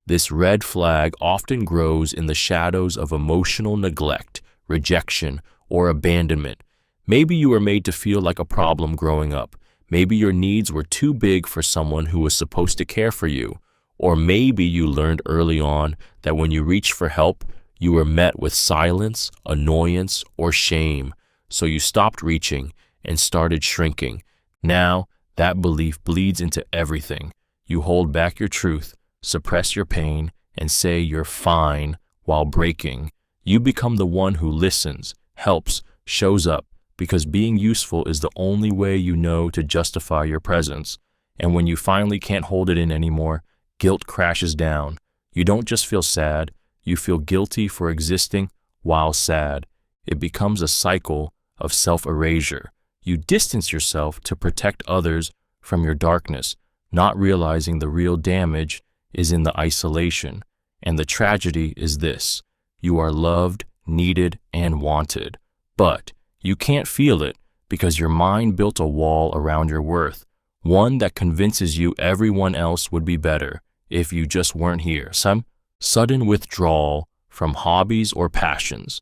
This red flag often grows in the shadows of emotional neglect, rejection, or abandonment. Maybe you were made to feel like a problem growing up. Maybe your needs were too big for someone who was supposed to care for you. Or maybe you learned early on that when you reached for help, you were met with silence, annoyance, or shame. So you stopped reaching and started shrinking. Now, that belief bleeds into everything. You hold back your truth, suppress your pain, and say you're fine while breaking. You become the one who listens, helps, shows up, because being useful is the only way you know to justify your presence. And when you finally can't hold it in anymore, guilt crashes down. You don't just feel sad, you feel guilty for existing while sad. It becomes a cycle of self-erasure. You distance yourself to protect others from your darkness, not realizing the real damage is in the isolation. And the tragedy is this: you are loved, needed, and wanted. But you can't feel it because your mind built a wall around your worth, one that convinces you everyone else would be better if you just weren't here. Some sudden withdrawal from hobbies or passions.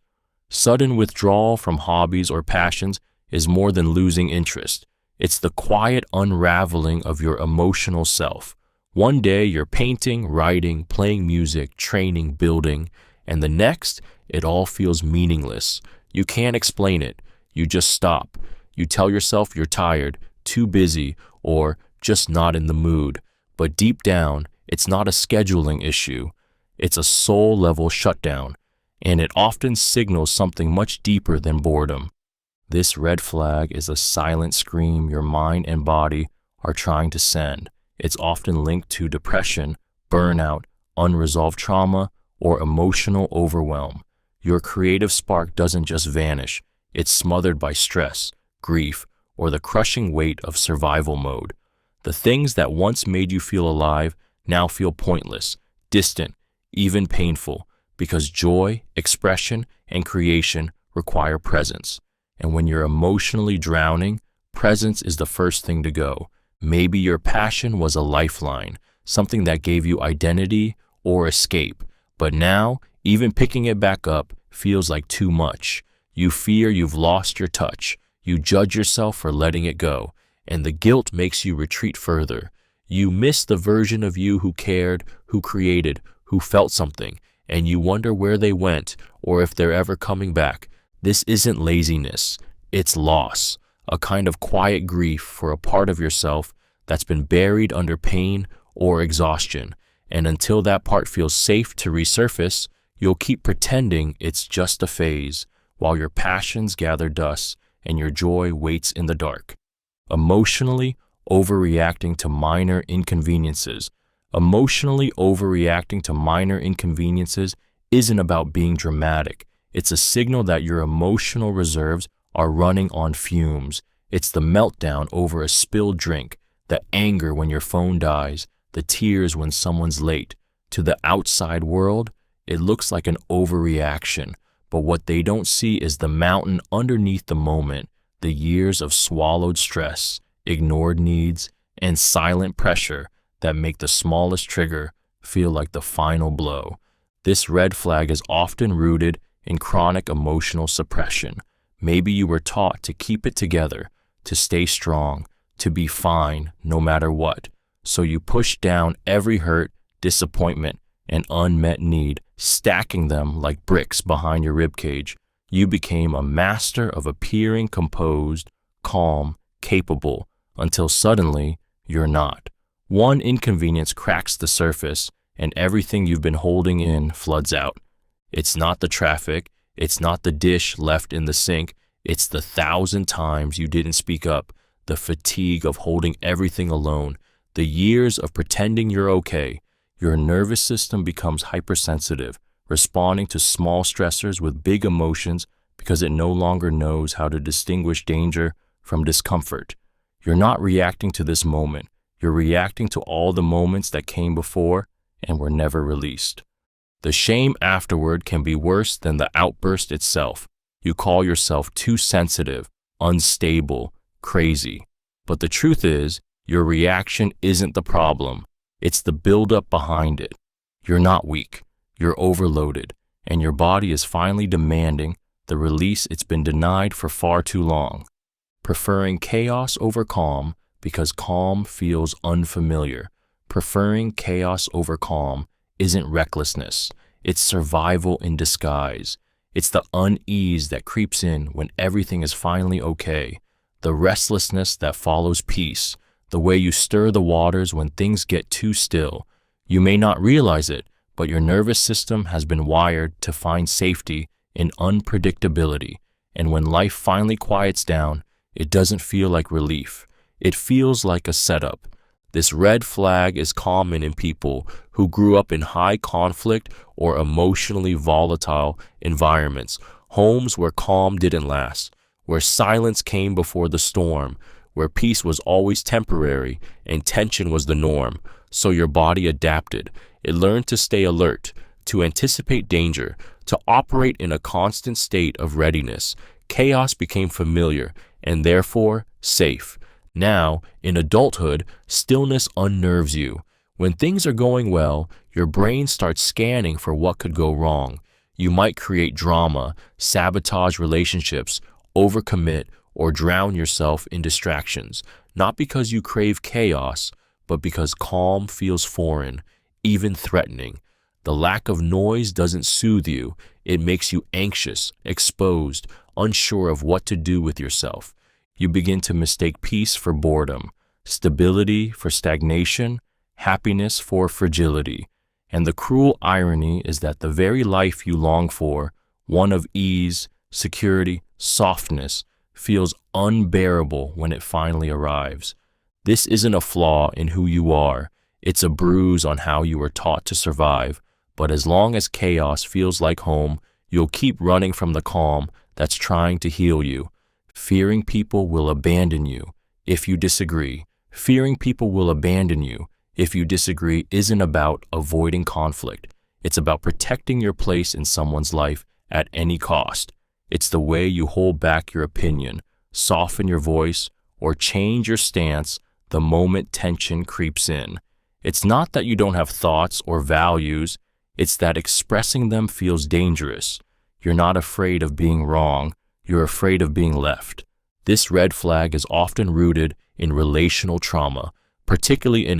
Sudden withdrawal from hobbies or passions is more than losing interest. It's the quiet unraveling of your emotional self. One day you're painting, writing, playing music, training, building, and the next, it all feels meaningless. You can't explain it. You just stop. You tell yourself you're tired, too busy, or just not in the mood. But deep down, it's not a scheduling issue. It's a soul-level shutdown, and it often signals something much deeper than boredom. This red flag is a silent scream your mind and body are trying to send. It's often linked to depression, burnout, unresolved trauma, or emotional overwhelm. Your creative spark doesn't just vanish. It's smothered by stress, grief, or the crushing weight of survival mode. The things that once made you feel alive now feel pointless, distant, even painful, because joy, expression, and creation require presence. And when you're emotionally drowning, presence is the first thing to go. Maybe your passion was a lifeline, something that gave you identity or escape. But now, even picking it back up feels like too much. You fear you've lost your touch. You judge yourself for letting it go, and the guilt makes you retreat further. You miss the version of you who cared, who created, who felt something, and you wonder where they went or if they're ever coming back. This isn't laziness, it's loss, a kind of quiet grief for a part of yourself that's been buried under pain or exhaustion. And until that part feels safe to resurface, you'll keep pretending it's just a phase, while your passions gather dust and your joy waits in the dark. Emotionally overreacting to minor inconveniences. Emotionally overreacting to minor inconveniences isn't about being dramatic. It's a signal that your emotional reserves are running on fumes. It's the meltdown over a spilled drink, the anger when your phone dies, the tears when someone's late. To the outside world, it looks like an overreaction, but what they don't see is the mountain underneath the moment, the years of swallowed stress, ignored needs, and silent pressure that make the smallest trigger feel like the final blow. This red flag is often rooted in chronic emotional suppression. Maybe you were taught to keep it together, to stay strong, to be fine no matter what. So you push down every hurt, disappointment, and unmet need, stacking them like bricks behind your ribcage. You became a master of appearing composed, calm, capable, until suddenly you're not. One inconvenience cracks the surface, and everything you've been holding in floods out. It's not the traffic, It's not the dish left in the sink. It's the 1,000 times you didn't speak up, the fatigue of holding everything alone, the years of pretending you're okay. Your nervous system becomes hypersensitive, responding to small stressors with big emotions because it no longer knows how to distinguish danger from discomfort. You're not reacting to this moment. You're reacting to all the moments that came before and were never released. The shame afterward can be worse than the outburst itself. You call yourself too sensitive, unstable, crazy. But the truth is, your reaction isn't the problem. It's the buildup behind it. You're not weak. You're overloaded, and your body is finally demanding the release it's been denied for far too long. Preferring chaos over calm because calm feels unfamiliar. Preferring chaos over calm isn't recklessness. It's survival in disguise. It's the unease that creeps in when everything is finally okay. The restlessness that follows peace. The way you stir the waters when things get too still. You may not realize it, but your nervous system has been wired to find safety in unpredictability. And when life finally quiets down, it doesn't feel like relief. It feels like a setup. This red flag is common in people who grew up in high conflict or emotionally volatile environments, homes where calm didn't last, where silence came before the storm, where peace was always temporary and tension was the norm. So your body adapted. It learned to stay alert, to anticipate danger, to operate in a constant state of readiness. Chaos became familiar and therefore safe. Now, in adulthood, stillness unnerves you. When things are going well, your brain starts scanning for what could go wrong. You might create drama, sabotage relationships, overcommit, or drown yourself in distractions, not because you crave chaos, but because calm feels foreign, even threatening. The lack of noise doesn't soothe you. It makes you anxious, exposed, unsure of what to do with yourself. You begin to mistake peace for boredom, stability for stagnation, happiness for fragility. And the cruel irony is that the very life you long for, one of ease, security, softness, feels unbearable when it finally arrives. This isn't a flaw in who you are. It's a bruise on how you were taught to survive. But as long as chaos feels like home, you'll keep running from the calm that's trying to heal you. Fearing people will abandon you if you disagree. Fearing people will abandon you if you disagree isn't about avoiding conflict. It's about protecting your place in someone's life at any cost. It's the way you hold back your opinion, soften your voice, or change your stance the moment tension creeps in. It's not that you don't have thoughts or values, it's that expressing them feels dangerous. You're not afraid of being wrong, you're afraid of being left. This red flag is often rooted in relational trauma, particularly in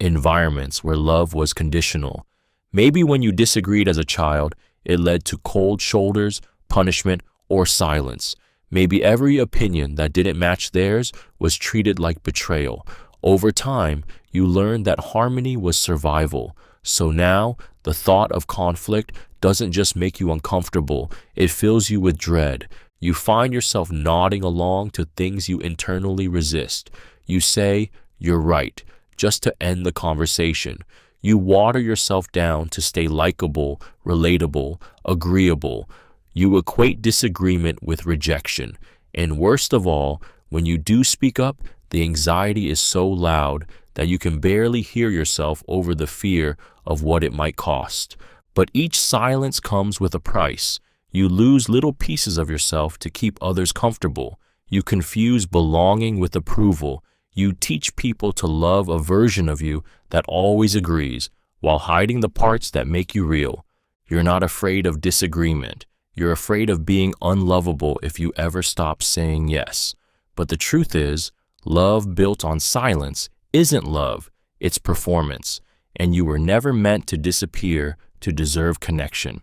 environments where love was conditional. Maybe when you disagreed as a child, it led to cold shoulders, punishment, or silence. Maybe every opinion that didn't match theirs was treated like betrayal. Over time, you learned that harmony was survival. So now, the thought of conflict doesn't just make you uncomfortable, it fills you with dread. You find yourself nodding along to things you internally resist. You say, "You're right," just to end the conversation. You water yourself down to stay likable, relatable, agreeable. You equate disagreement with rejection. And worst of all, when you do speak up, the anxiety is so loud that you can barely hear yourself over the fear of what it might cost. But each silence comes with a price. You lose little pieces of yourself to keep others comfortable. You confuse belonging with approval. You teach people to love a version of you that always agrees, while hiding the parts that make you real. You're not afraid of disagreement. You're afraid of being unlovable if you ever stop saying yes. But the truth is, love built on silence isn't love, it's performance. And you were never meant to disappear to deserve connection.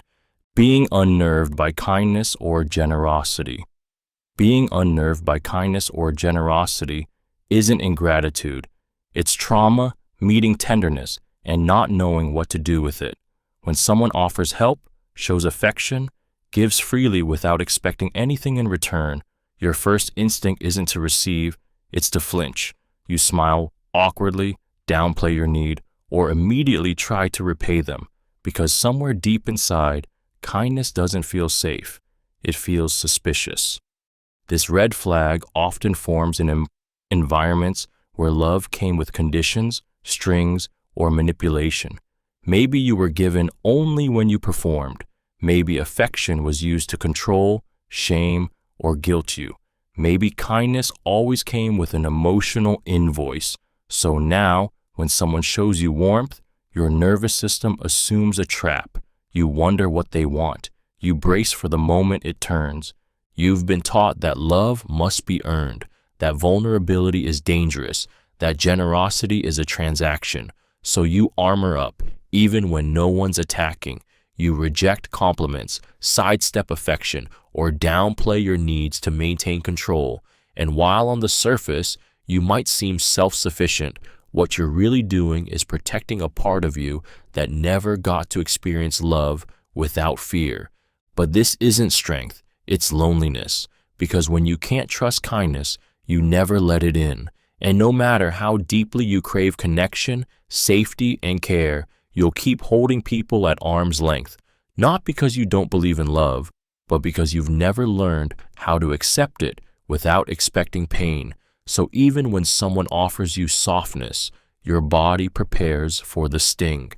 Being unnerved by kindness or generosity. Being unnerved by kindness or generosity isn't ingratitude. It's trauma, meeting tenderness, and not knowing what to do with it. When someone offers help, shows affection, gives freely without expecting anything in return. Your first instinct isn't to receive, it's to flinch. You smile awkwardly, downplay your need, or immediately try to repay them, because somewhere deep inside, kindness doesn't feel safe. It feels suspicious. This red flag often forms in environments where love came with conditions, strings, or manipulation. Maybe you were given only when you performed. Maybe affection was used to control, shame, or guilt you. Maybe kindness always came with an emotional invoice. So now, when someone shows you warmth, your nervous system assumes a trap. You wonder what they want. You brace for the moment it turns. You've been taught that love must be earned, that vulnerability is dangerous, that generosity is a transaction. So you armor up, even when no one's attacking. You reject compliments, sidestep affection, or downplay your needs to maintain control. And while on the surface, you might seem self-sufficient, what you're really doing is protecting a part of you that never got to experience love without fear. But this isn't strength, it's loneliness. Because when you can't trust kindness, you never let it in. And no matter how deeply you crave connection, safety, and care, you'll keep holding people at arm's length, not because you don't believe in love, but because you've never learned how to accept it without expecting pain. So even when someone offers you softness, your body prepares for the sting.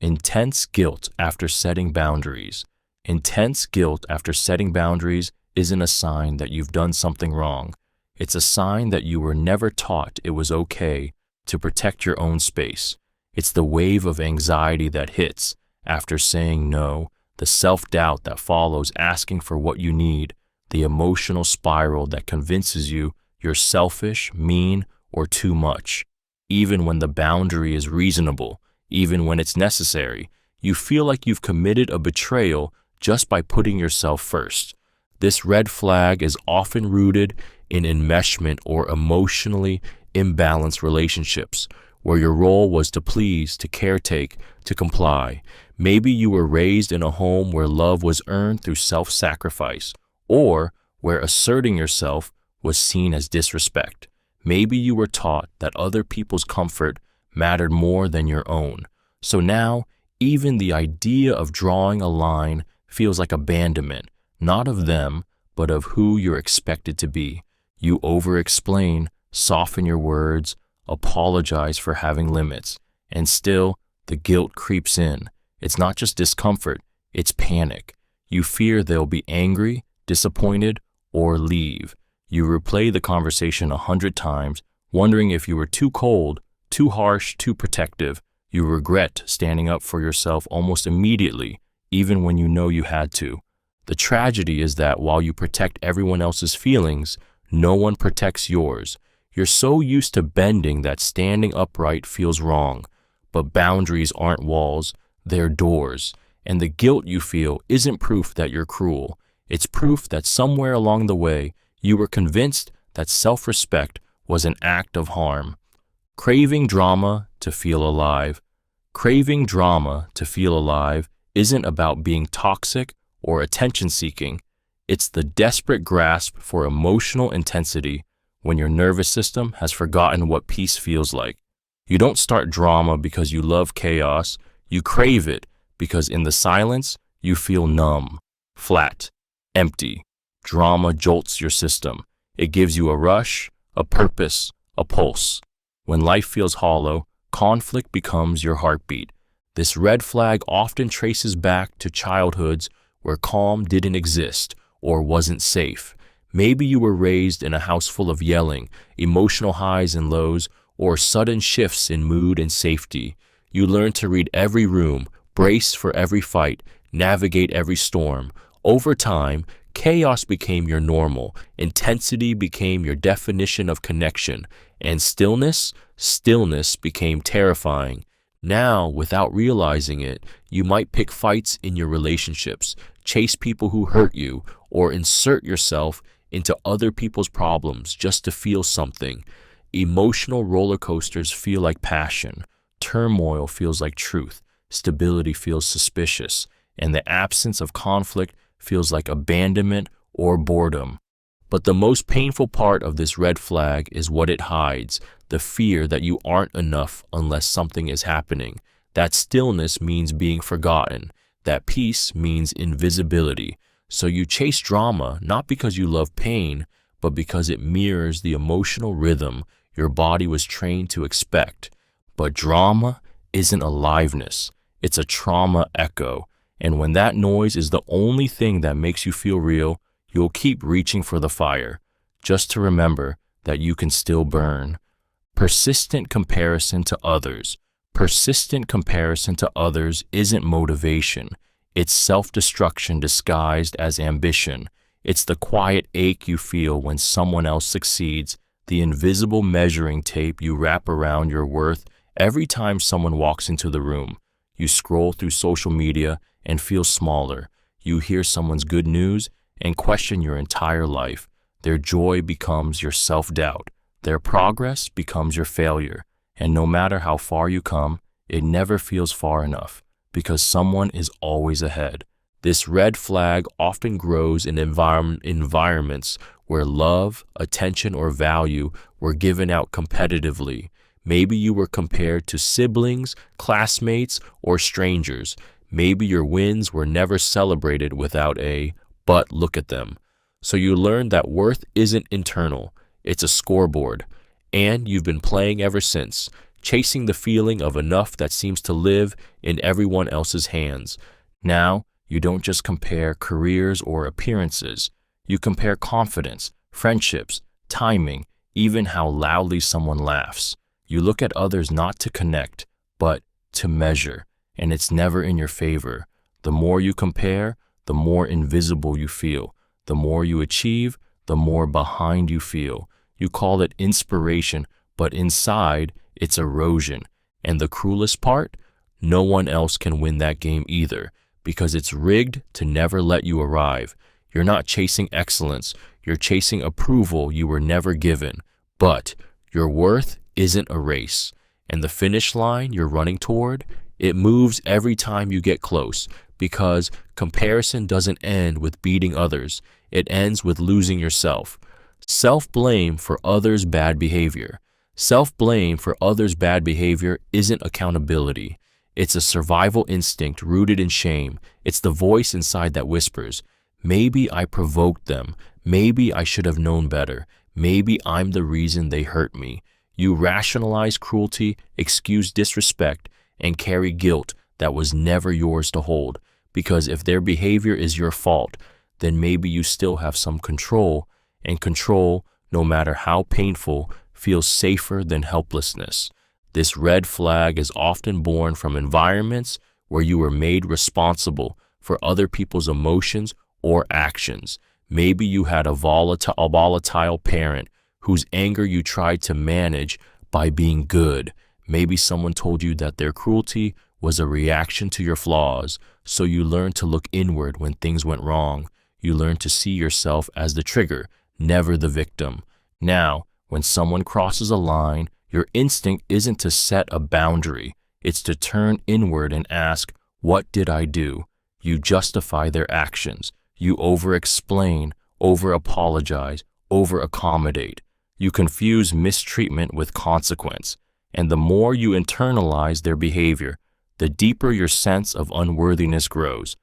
Intense guilt after setting boundaries. Intense guilt after setting boundaries isn't a sign that you've done something wrong. It's a sign that you were never taught it was okay to protect your own space. It's the wave of anxiety that hits after saying no, the self-doubt that follows asking for what you need, the emotional spiral that convinces you you're selfish, mean, or too much. Even when the boundary is reasonable, even when it's necessary, you feel like you've committed a betrayal just by putting yourself first. This red flag is often rooted in enmeshment or emotionally imbalanced relationships, where your role was to please, to caretake, to comply. Maybe you were raised in a home where love was earned through self-sacrifice, or where asserting yourself was seen as disrespect. Maybe you were taught that other people's comfort mattered more than your own. So now, even the idea of drawing a line feels like abandonment, not of them, but of who you're expected to be. You over-explain, soften your words, apologize for having limits, and still, the guilt creeps in. It's not just discomfort, it's panic. You fear they'll be angry, disappointed, or leave. You replay the conversation 100 times, wondering if you were too cold, too harsh, too protective. You regret standing up for yourself almost immediately, even when you know you had to. The tragedy is that while you protect everyone else's feelings, no one protects yours. You're so used to bending that standing upright feels wrong. But boundaries aren't walls, they're doors. And the guilt you feel isn't proof that you're cruel. It's proof that somewhere along the way, you were convinced that self-respect was an act of harm. Craving drama to feel alive. Craving drama to feel alive isn't about being toxic or attention-seeking. It's the desperate grasp for emotional intensity when your nervous system has forgotten what peace feels like. You don't start drama because you love chaos. You crave it because in the silence, you feel numb, flat, empty. Drama jolts your system. It gives you a rush, a purpose, a pulse. When life feels hollow, conflict becomes your heartbeat. This red flag often traces back to childhoods where calm didn't exist or wasn't safe. Maybe you were raised in a house full of yelling, emotional highs and lows, or sudden shifts in mood and safety. You learned to read every room, brace for every fight, navigate every storm. Over time, chaos became your normal, intensity became your definition of connection, and stillness became terrifying. Now, without realizing it, you might pick fights in your relationships, chase people who hurt you, or insert yourself into other people's problems just to feel something. Emotional roller coasters feel like passion. Turmoil feels like truth. Stability feels suspicious. And the absence of conflict feels like abandonment or boredom. But the most painful part of this red flag is what it hides, the fear that you aren't enough unless something is happening. That stillness means being forgotten. That peace means invisibility. So you chase drama not because you love pain, but because it mirrors the emotional rhythm your body was trained to expect. But drama isn't aliveness. It's a trauma echo. And when that noise is the only thing that makes you feel real, you'll keep reaching for the fire, just to remember that you can still burn. Persistent comparison to others. Persistent comparison to others isn't motivation. It's self-destruction disguised as ambition. It's the quiet ache you feel when someone else succeeds, the invisible measuring tape you wrap around your worth every time someone walks into the room. You scroll through social media and feel smaller. You hear someone's good news and question your entire life. Their joy becomes your self-doubt. Their progress becomes your failure. And no matter how far you come, it never feels far enough because someone is always ahead. This red flag often grows in environments where love, attention, or value were given out competitively. Maybe you were compared to siblings, classmates, or strangers. Maybe your wins were never celebrated without a "but look at them." So you learn that worth isn't internal, it's a scoreboard. And you've been playing ever since, chasing the feeling of enough that seems to live in everyone else's hands. Now, you don't just compare careers or appearances. You compare confidence, friendships, timing, even how loudly someone laughs. You look at others not to connect, but to measure, and it's never in your favor. The more you compare, the more invisible you feel. The more you achieve, the more behind you feel. You call it inspiration, but inside, it's erosion. And the cruelest part? No one else can win that game either, because it's rigged to never let you arrive. You're not chasing excellence, you're chasing approval you were never given. But your worth isn't a race, and the finish line you're running toward, it moves every time you get close, because comparison doesn't end with beating others, it ends with losing yourself. Self-blame for others' bad behavior. Self-blame for others' bad behavior isn't accountability. It's a survival instinct rooted in shame. It's the voice inside that whispers, maybe I provoked them, maybe I should have known better, maybe I'm the reason they hurt me. You rationalize cruelty, excuse disrespect, and carry guilt that was never yours to hold. Because if their behavior is your fault, then maybe you still have some control, and control, no matter how painful, feels safer than helplessness. This red flag is often born from environments where you were made responsible for other people's emotions or actions. Maybe you had a volatile parent whose anger you tried to manage by being good. Maybe someone told you that their cruelty was a reaction to your flaws, so you learned to look inward when things went wrong. You learned to see yourself as the trigger, never the victim. Now, when someone crosses a line, your instinct isn't to set a boundary. It's to turn inward and ask, what did I do? You justify their actions. You over-explain, over-apologize, over-accommodate. You confuse mistreatment with consequence. And the more you internalize their behavior, the deeper your sense of unworthiness grows.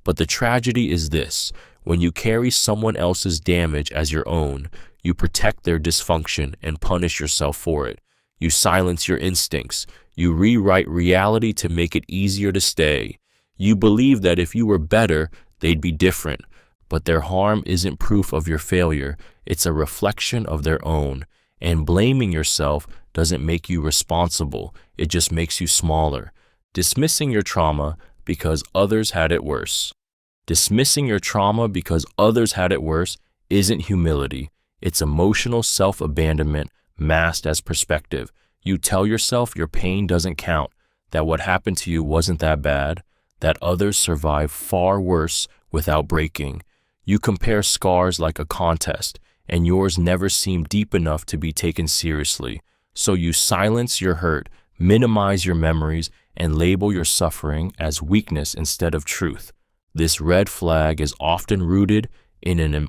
But the tragedy is this: when you carry someone else's damage as your own, you protect their dysfunction and punish yourself for it. You silence your instincts. You rewrite reality to make it easier to stay. You believe that if you were better, they'd be different. But their harm isn't proof of your failure. It's a reflection of their own. And blaming yourself doesn't make you responsible. It just makes you smaller. Dismissing your trauma because others had it worse. Dismissing your trauma because others had it worse isn't humility. It's emotional self-abandonment masked as perspective. You tell yourself your pain doesn't count, that what happened to you wasn't that bad, that others survived far worse without breaking. You compare scars like a contest, and yours never seemed deep enough to be taken seriously. So you silence your hurt, minimize your memories, and label your suffering as weakness instead of truth. This red flag is often rooted in an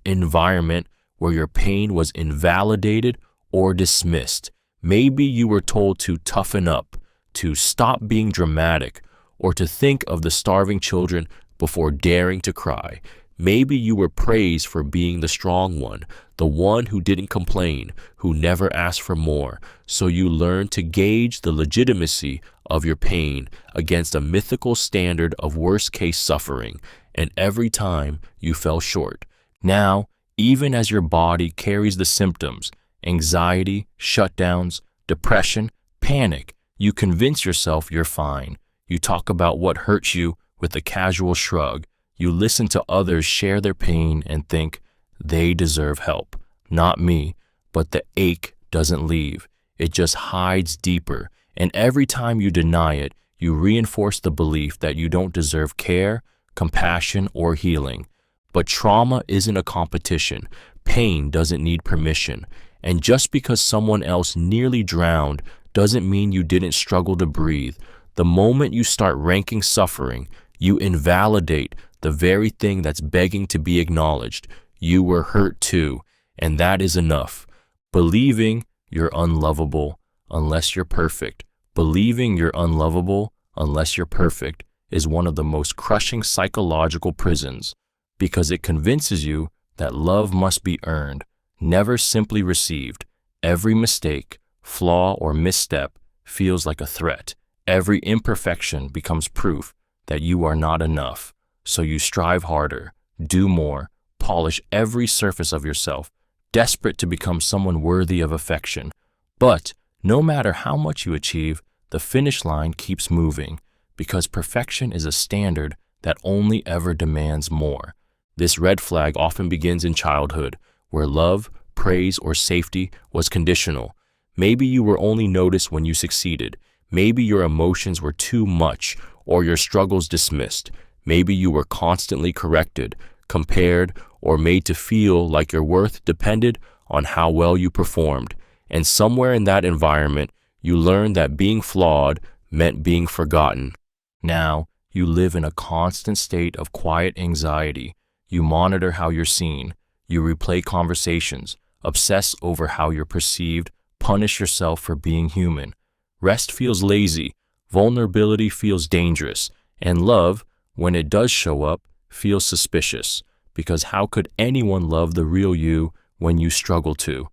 environment where your pain was invalidated or dismissed. Maybe you were told to toughen up, to stop being dramatic, or to think of the starving children before daring to cry. Maybe you were praised for being the strong one, the one who didn't complain, who never asked for more. So you learned to gauge the legitimacy of your pain against a mythical standard of worst-case suffering, and every time you fell short. Now, even as your body carries the symptoms, anxiety, shutdowns, depression, panic, you convince yourself you're fine. You talk about what hurts you with a casual shrug. You listen to others share their pain and think, they deserve help. Not me. But the ache doesn't leave. It just hides deeper. And every time you deny it, you reinforce the belief that you don't deserve care, compassion, or healing. But trauma isn't a competition. Pain doesn't need permission. And just because someone else nearly drowned doesn't mean you didn't struggle to breathe. The moment you start ranking suffering, you invalidate the very thing that's begging to be acknowledged. You were hurt too, and that is enough. Believing you're unlovable unless you're perfect. Believing you're unlovable unless you're perfect is one of the most crushing psychological prisons, because it convinces you that love must be earned, never simply received. Every mistake, flaw, or misstep feels like a threat. Every imperfection becomes proof that you are not enough. So you strive harder, do more, polish every surface of yourself, desperate to become someone worthy of affection. But no matter how much you achieve, the finish line keeps moving, because perfection is a standard that only ever demands more. This red flag often begins in childhood, where love, praise, or safety was conditional. Maybe you were only noticed when you succeeded. Maybe your emotions were too much, or your struggles dismissed. Maybe you were constantly corrected, compared, or made to feel like your worth depended on how well you performed. And somewhere in that environment, you learned that being flawed meant being forgotten. Now, you live in a constant state of quiet anxiety. You monitor how you're seen. You replay conversations, obsess over how you're perceived, punish yourself for being human. Rest feels lazy, vulnerability feels dangerous, and love, when it does show up, feels suspicious, because how could anyone love the real you when you struggle to?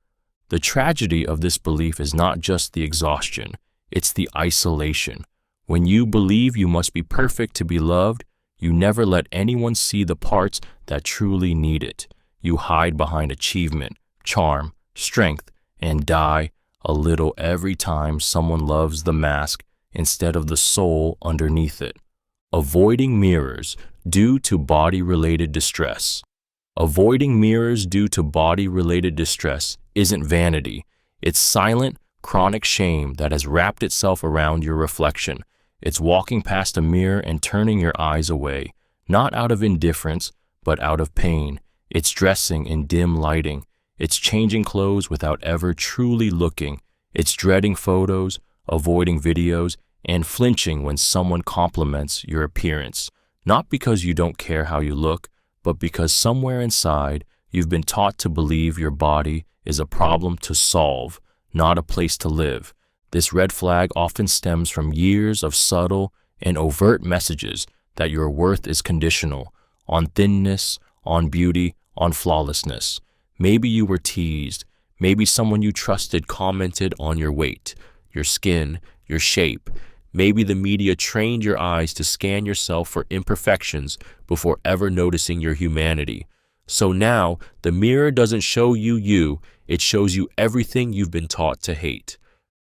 The tragedy of this belief is not just the exhaustion, it's the isolation. When you believe you must be perfect to be loved, you never let anyone see the parts that truly need it. You hide behind achievement, charm, strength, and die a little every time someone loves the mask instead of the soul underneath it. Avoiding mirrors due to body-related distress. Avoiding mirrors due to body-related distress isn't vanity. It's silent, chronic shame that has wrapped itself around your reflection. It's walking past a mirror and turning your eyes away, not out of indifference, but out of pain. It's dressing in dim lighting. It's changing clothes without ever truly looking. It's dreading photos, avoiding videos, and flinching when someone compliments your appearance. Not because you don't care how you look, but because somewhere inside you've been taught to believe your body is a problem to solve, not a place to live. This red flag often stems from years of subtle and overt messages that your worth is conditional on thinness, on beauty, on flawlessness. Maybe you were teased. Maybe someone you trusted commented on your weight, your skin, your shape. Maybe the media trained your eyes to scan yourself for imperfections before ever noticing your humanity. So now, the mirror doesn't show you, it shows you everything you've been taught to hate.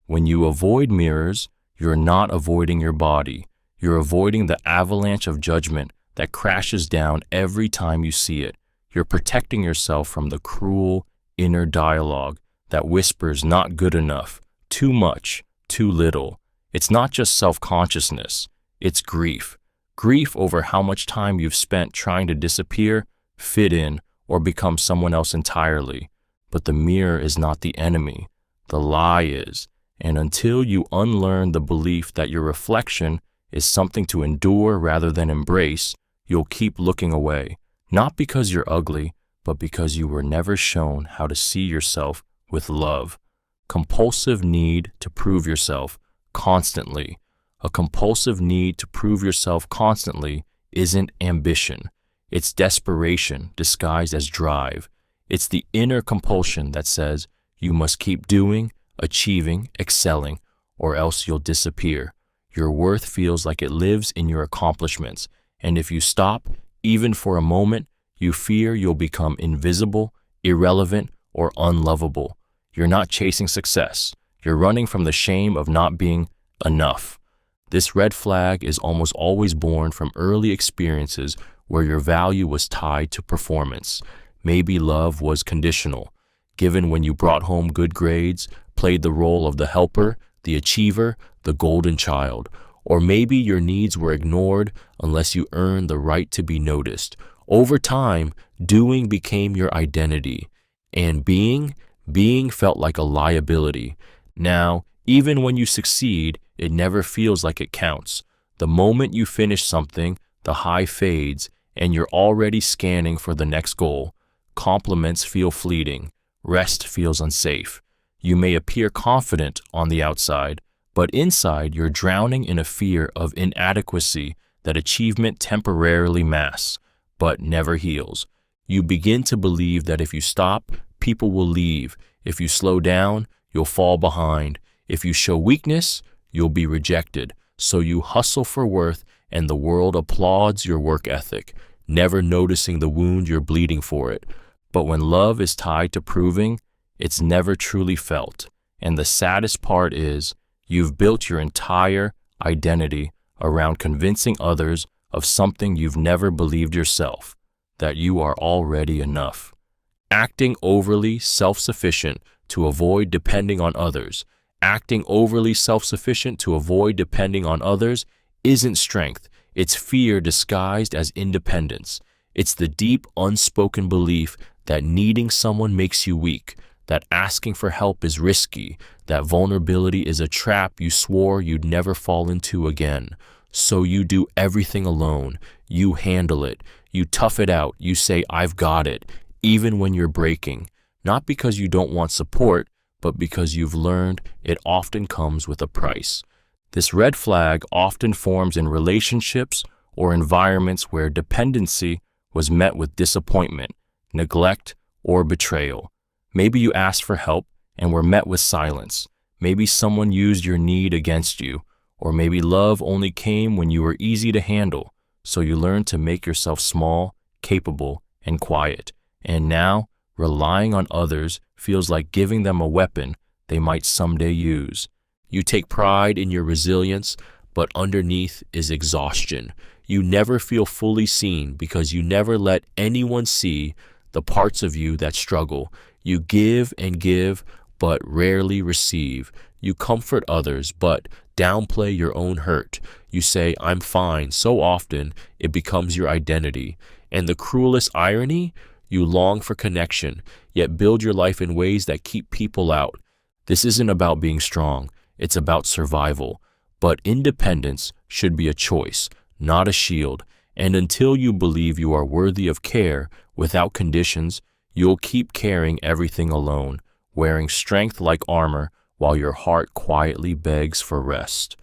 When you avoid mirrors, you're not avoiding your body. You're avoiding the avalanche of judgment that crashes down every time you see it. You're protecting yourself from the cruel inner dialogue that whispers not good enough, too much, too little. It's not just self-consciousness, it's grief. Grief over how much time you've spent trying to disappear, fit in, or become someone else entirely. But the mirror is not the enemy. The lie is. And until you unlearn the belief that your reflection is something to endure rather than embrace, you'll keep looking away, not because you're ugly, but because you were never shown how to see yourself with love. Compulsive need to prove yourself constantly. A compulsive need to prove yourself constantly isn't ambition. It's desperation disguised as drive. It's the inner compulsion that says you must keep doing, achieving, excelling, or else you'll disappear. Your worth feels like it lives in your accomplishments, and if you stop, even for a moment, you fear you'll become invisible, irrelevant, or unlovable. You're not chasing success. You're running from the shame of not being enough. This red flag is almost always born from early experiences where your value was tied to performance. Maybe love was conditional, given when you brought home good grades, played the role of the helper, the achiever, the golden child. Or maybe your needs were ignored unless you earned the right to be noticed. Over time, doing became your identity, and being felt like a liability. Now, even when you succeed, it never feels like it counts. The moment you finish something, the high fades, and you're already scanning for the next goal. Compliments feel fleeting. Rest feels unsafe. You may appear confident on the outside, but inside you're drowning in a fear of inadequacy that achievement temporarily masks, but never heals. You begin to believe that if you stop, people will leave. If you slow down, you'll fall behind. If you show weakness, you'll be rejected. So you hustle for worth, and the world applauds your work ethic, never noticing the wound you're bleeding for it. But when love is tied to proving, it's never truly felt. And the saddest part is, you've built your entire identity around convincing others of something you've never believed yourself, that you are already enough. Acting overly self-sufficient to avoid depending on others. Acting overly self-sufficient to avoid depending on others isn't strength. It's fear disguised as independence. It's the deep, unspoken belief that needing someone makes you weak, that asking for help is risky, that vulnerability is a trap you swore you'd never fall into again. So you do everything alone. You handle it. You tough it out. You say, "I've got it," even when you're breaking. Not because you don't want support, but because you've learned it often comes with a price. This red flag often forms in relationships or environments where dependency was met with disappointment, neglect, or betrayal. Maybe you asked for help and were met with silence. Maybe someone used your need against you, or maybe love only came when you were easy to handle, so you learned to make yourself small, capable, and quiet. And now, relying on others feels like giving them a weapon they might someday use. You take pride in your resilience, but underneath is exhaustion. You never feel fully seen because you never let anyone see the parts of you that struggle. You give and give, but rarely receive. You comfort others, but downplay your own hurt. You say, "I'm fine," so often it becomes your identity. And the cruelest irony, you long for connection, yet build your life in ways that keep people out. This isn't about being strong, it's about survival. But independence should be a choice, not a shield. And until you believe you are worthy of care without conditions, you'll keep carrying everything alone, wearing strength like armor while your heart quietly begs for rest.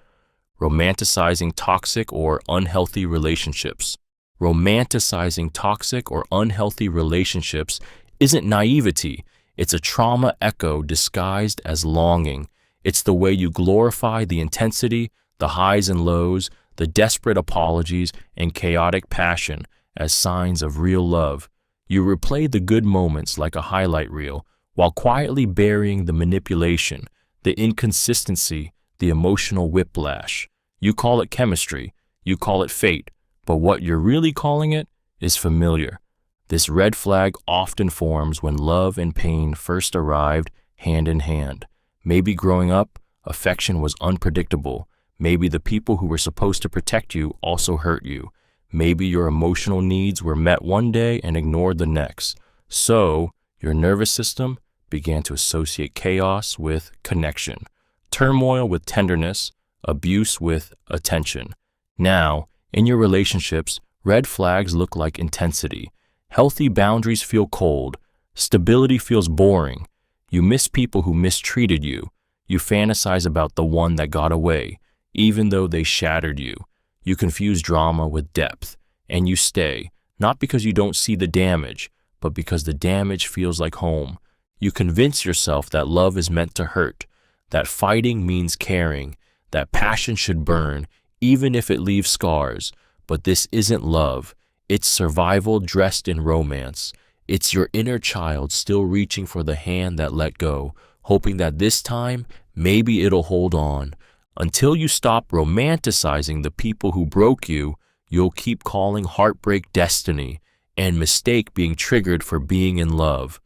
Romanticizing toxic or unhealthy relationships. Romanticizing toxic or unhealthy relationships isn't naivety. It's a trauma echo disguised as longing. It's the way you glorify the intensity, the highs and lows, the desperate apologies, and chaotic passion as signs of real love. You replay the good moments like a highlight reel, while quietly burying the manipulation, the inconsistency, the emotional whiplash. You call it chemistry, you call it fate, but what you're really calling it is familiar. This red flag often forms when love and pain first arrived hand in hand. Maybe growing up, affection was unpredictable. Maybe the people who were supposed to protect you also hurt you. Maybe your emotional needs were met one day and ignored the next. So, your nervous system began to associate chaos with connection, turmoil with tenderness, abuse with attention. Now, in your relationships, Red flags look like intensity. Healthy boundaries feel cold. Stability feels boring. You miss people who mistreated you. You fantasize about the one that got away, even though they shattered you. You confuse drama with depth, and you stay, not because you don't see the damage, but because the damage feels like home. You convince yourself that love is meant to hurt, that fighting means caring, that passion should burn, even if it leaves scars. But this isn't love. It's survival dressed in romance. It's your inner child still reaching for the hand that let go, hoping that this time, maybe it'll hold on. Until you stop romanticizing the people who broke you, you'll keep calling heartbreak destiny and mistake being triggered for being in love.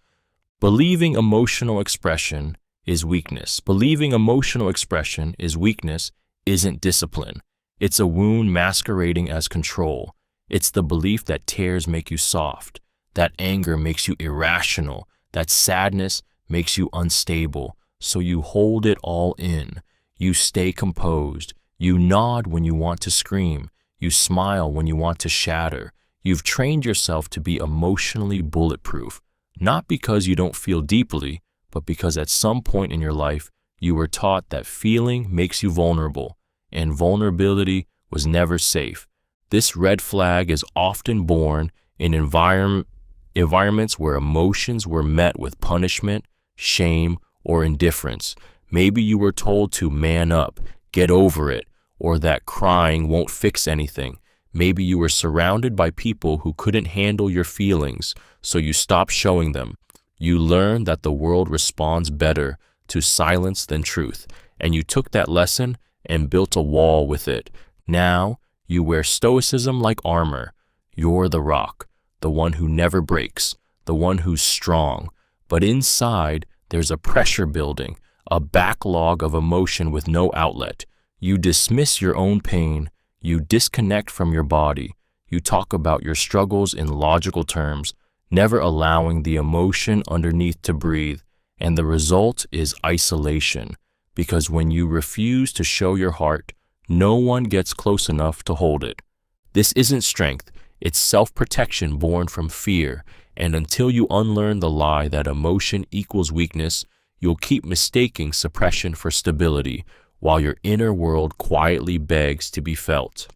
Believing emotional expression is weakness. Believing emotional expression is weakness isn't discipline. It's a wound masquerading as control. It's the belief that tears make you soft, that anger makes you irrational, that sadness makes you unstable. So you hold it all in. You stay composed. You nod when you want to scream. You smile when you want to shatter. You've trained yourself to be emotionally bulletproof, not because you don't feel deeply, but because at some point in your life, you were taught that feeling makes you vulnerable, and vulnerability was never safe. This red flag is often born in environments where emotions were met with punishment, shame, or indifference. Maybe you were told to man up, get over it, or that crying won't fix anything. Maybe you were surrounded by people who couldn't handle your feelings, so you stopped showing them. You learned that the world responds better to silence than truth, and you took that lesson and built a wall with it. Now, you wear stoicism like armor. You're the rock, the one who never breaks, the one who's strong. But inside, there's a pressure building, a backlog of emotion with no outlet. You dismiss your own pain. You disconnect from your body. You talk about your struggles in logical terms, never allowing the emotion underneath to breathe. And the result is isolation, because when you refuse to show your heart, no one gets close enough to hold it. This isn't strength. It's self-protection born from fear. And until you unlearn the lie that emotion equals weakness, you'll keep mistaking suppression for stability, while your inner world quietly begs to be felt.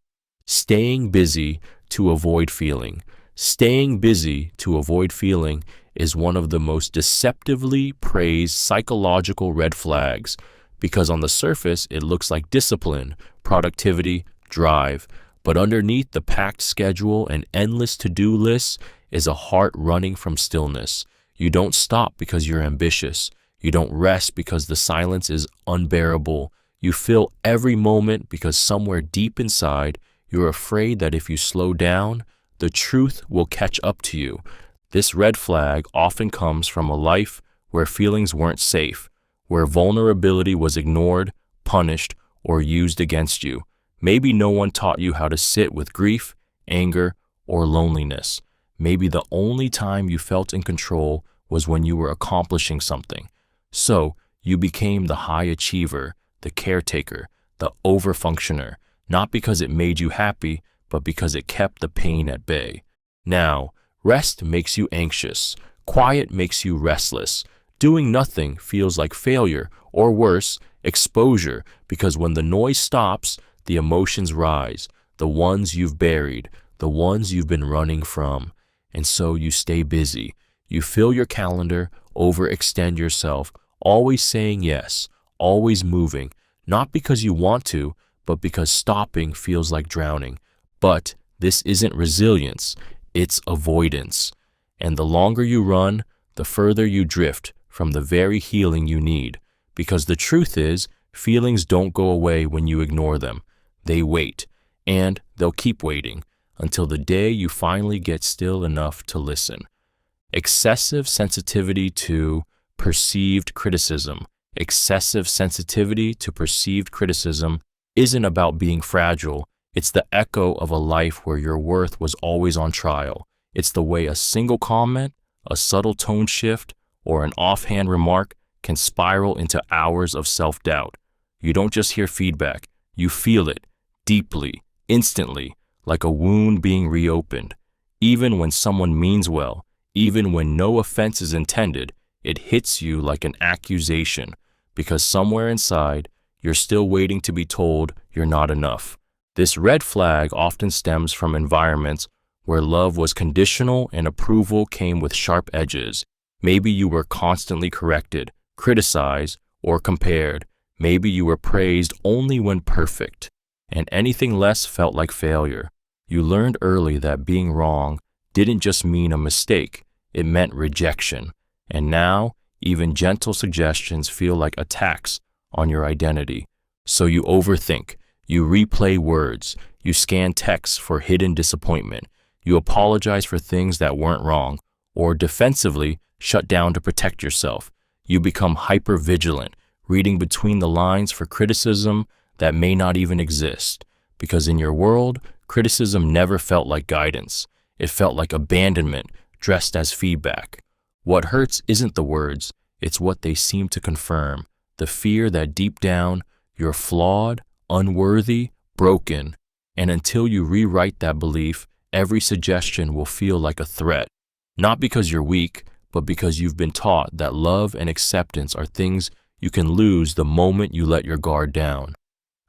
Staying busy to avoid feeling. Staying busy to avoid feeling is one of the most deceptively praised psychological red flags, because on the surface it looks like discipline, productivity, drive, but underneath the packed schedule and endless to-do lists is a heart running from stillness. You don't stop because you're ambitious. You don't rest because the silence is unbearable. You fill every moment because somewhere deep inside, you're afraid that if you slow down, the truth will catch up to you. This red flag often comes from a life where feelings weren't safe, where vulnerability was ignored, punished, or used against you. Maybe no one taught you how to sit with grief, anger, or loneliness. Maybe the only time you felt in control was when you were accomplishing something. So you became the high achiever, the caretaker, the overfunctioner, not because it made you happy, but because it kept the pain at bay. Now, rest makes you anxious. Quiet makes you restless. Doing nothing feels like failure, or worse, exposure, because when the noise stops, the emotions rise, the ones you've buried, the ones you've been running from. And so you stay busy. You fill your calendar, overextend yourself, always saying yes, always moving, not because you want to, but because stopping feels like drowning. But this isn't resilience, it's avoidance. And the longer you run, the further you drift from the very healing you need. Because the truth is, feelings don't go away when you ignore them. They wait, and they'll keep waiting until the day you finally get still enough to listen. Excessive sensitivity to perceived criticism. Excessive sensitivity to perceived criticism isn't about being fragile. It's the echo of a life where your worth was always on trial. It's the way a single comment, a subtle tone shift, or an offhand remark can spiral into hours of self-doubt. You don't just hear feedback, you feel it, deeply, instantly, like a wound being reopened. Even when someone means well, even when no offense is intended, it hits you like an accusation, because somewhere inside, you're still waiting to be told you're not enough. This red flag often stems from environments where love was conditional and approval came with sharp edges. Maybe you were constantly corrected, criticized, or compared. Maybe you were praised only when perfect, and anything less felt like failure. You learned early that being wrong didn't just mean a mistake, it meant rejection. And now, even gentle suggestions feel like attacks on your identity. So you overthink, you replay words, you scan texts for hidden disappointment, you apologize for things that weren't wrong, or defensively shut down to protect yourself. You become hypervigilant, reading between the lines for criticism that may not even exist. Because in your world, criticism never felt like guidance. It felt like abandonment dressed as feedback. What hurts isn't the words, it's what they seem to confirm. The fear that deep down, you're flawed, unworthy, broken. And until you rewrite that belief, every suggestion will feel like a threat. Not because you're weak, but because you've been taught that love and acceptance are things you can lose the moment you let your guard down.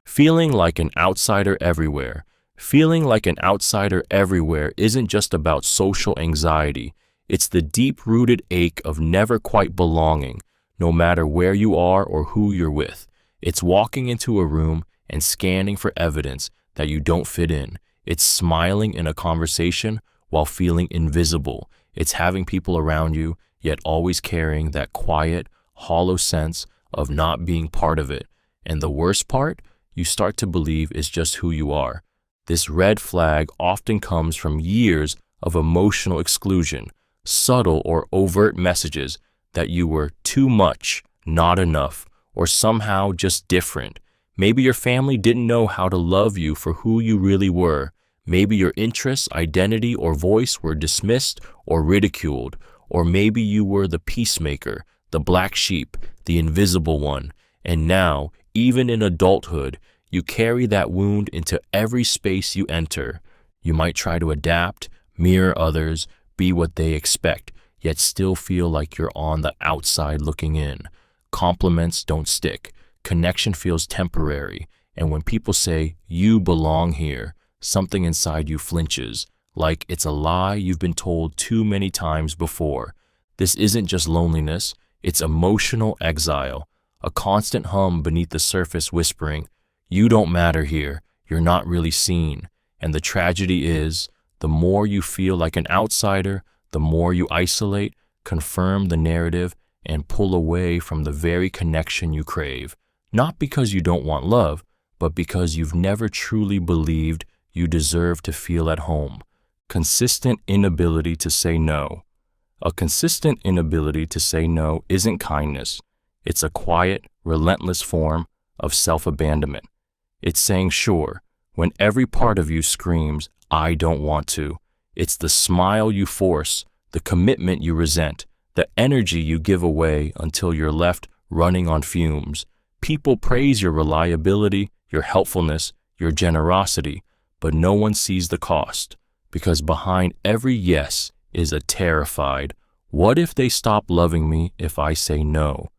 Feeling like an outsider everywhere. Feeling like an outsider everywhere isn't just about social anxiety. It's the deep-rooted ache of never quite belonging, no matter where you are or who you're with. It's walking into a room and scanning for evidence that you don't fit in. It's smiling in a conversation while feeling invisible. It's having people around you, yet always carrying that quiet, hollow sense of not being part of it. And the worst part, you start to believe it's just who you are. This red flag often comes from years of emotional exclusion, subtle or overt messages that you were too much, not enough, or somehow just different. Maybe your family didn't know how to love you for who you really were. Maybe your interests, identity, or voice were dismissed or ridiculed. Or maybe you were the peacemaker, the black sheep, the invisible one. And now, even in adulthood, you carry that wound into every space you enter. You might try to adapt, mirror others, be what they expect, yet still feel like you're on the outside looking in. Compliments don't stick. Connection feels temporary. And when people say, "You belong here," something inside you flinches, like it's a lie you've been told too many times before. This isn't just loneliness, it's emotional exile, a constant hum beneath the surface whispering, "You don't matter here, you're not really seen." And the tragedy is, the more you feel like an outsider, the more you isolate, confirm the narrative, and pull away from the very connection you crave. Not because you don't want love, but because you've never truly believed you deserve to feel at home. Consistent inability to say no. A consistent inability to say no isn't kindness. It's a quiet, relentless form of self-abandonment. It's saying sure when every part of you screams, "I don't want to." It's the smile you force, the commitment you resent, the energy you give away until you're left running on fumes. People praise your reliability, your helpfulness, your generosity, but no one sees the cost, because behind every yes is a terrified, "What if they stop loving me if I say no?"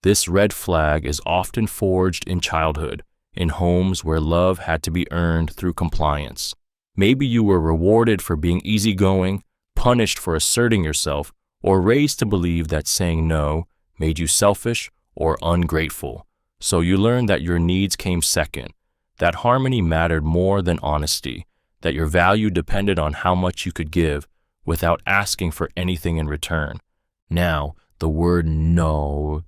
This red flag is often forged in childhood, in homes where love had to be earned through compliance. Maybe you were rewarded for being easygoing, punished for asserting yourself, or raised to believe that saying no made you selfish or ungrateful. So you learned that your needs came second, that harmony mattered more than honesty, that your value depended on how much you could give without asking for anything in return. Now, the word no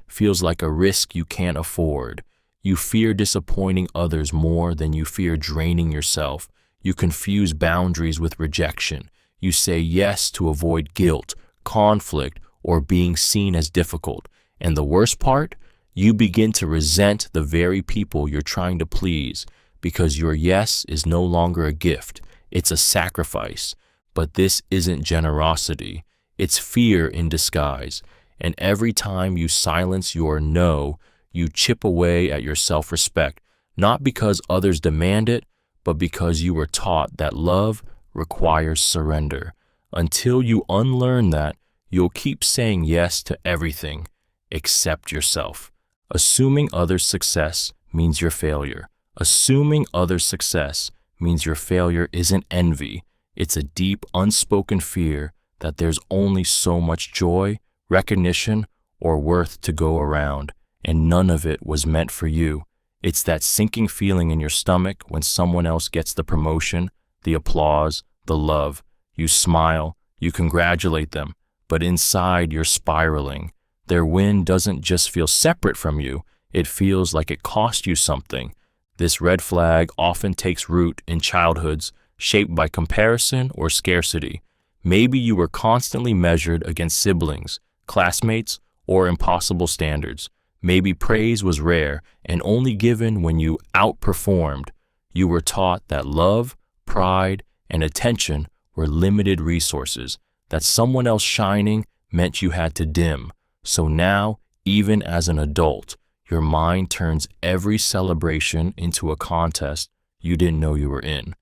feels like a risk you can't afford. You fear disappointing others more than you fear draining yourself. You confuse boundaries with rejection. You say yes to avoid guilt, conflict, or being seen as difficult. And the worst part? You begin to resent the very people you're trying to please because your yes is no longer a gift, it's a sacrifice. But this isn't generosity, it's fear in disguise. And every time you silence your no, you chip away at your self-respect, not because others demand it, but because you were taught that love requires surrender. Until you unlearn that, you'll keep saying yes to everything except yourself. Assuming others' success means your failure. Assuming others' success means your failure isn't envy. It's a deep, unspoken fear that there's only so much joy, recognition, or worth to go around, and none of it was meant for you. It's that sinking feeling in your stomach when someone else gets the promotion, the applause, the love. You smile, you congratulate them, but inside you're spiraling. Their win doesn't just feel separate from you, it feels like it cost you something. This red flag often takes root in childhoods shaped by comparison or scarcity. Maybe you were constantly measured against siblings, classmates, or impossible standards. Maybe praise was rare and only given when you outperformed. You were taught that love, pride, and attention were limited resources, that someone else shining meant you had to dim. So now, even as an adult, your mind turns every celebration into a contest you didn't know you were in.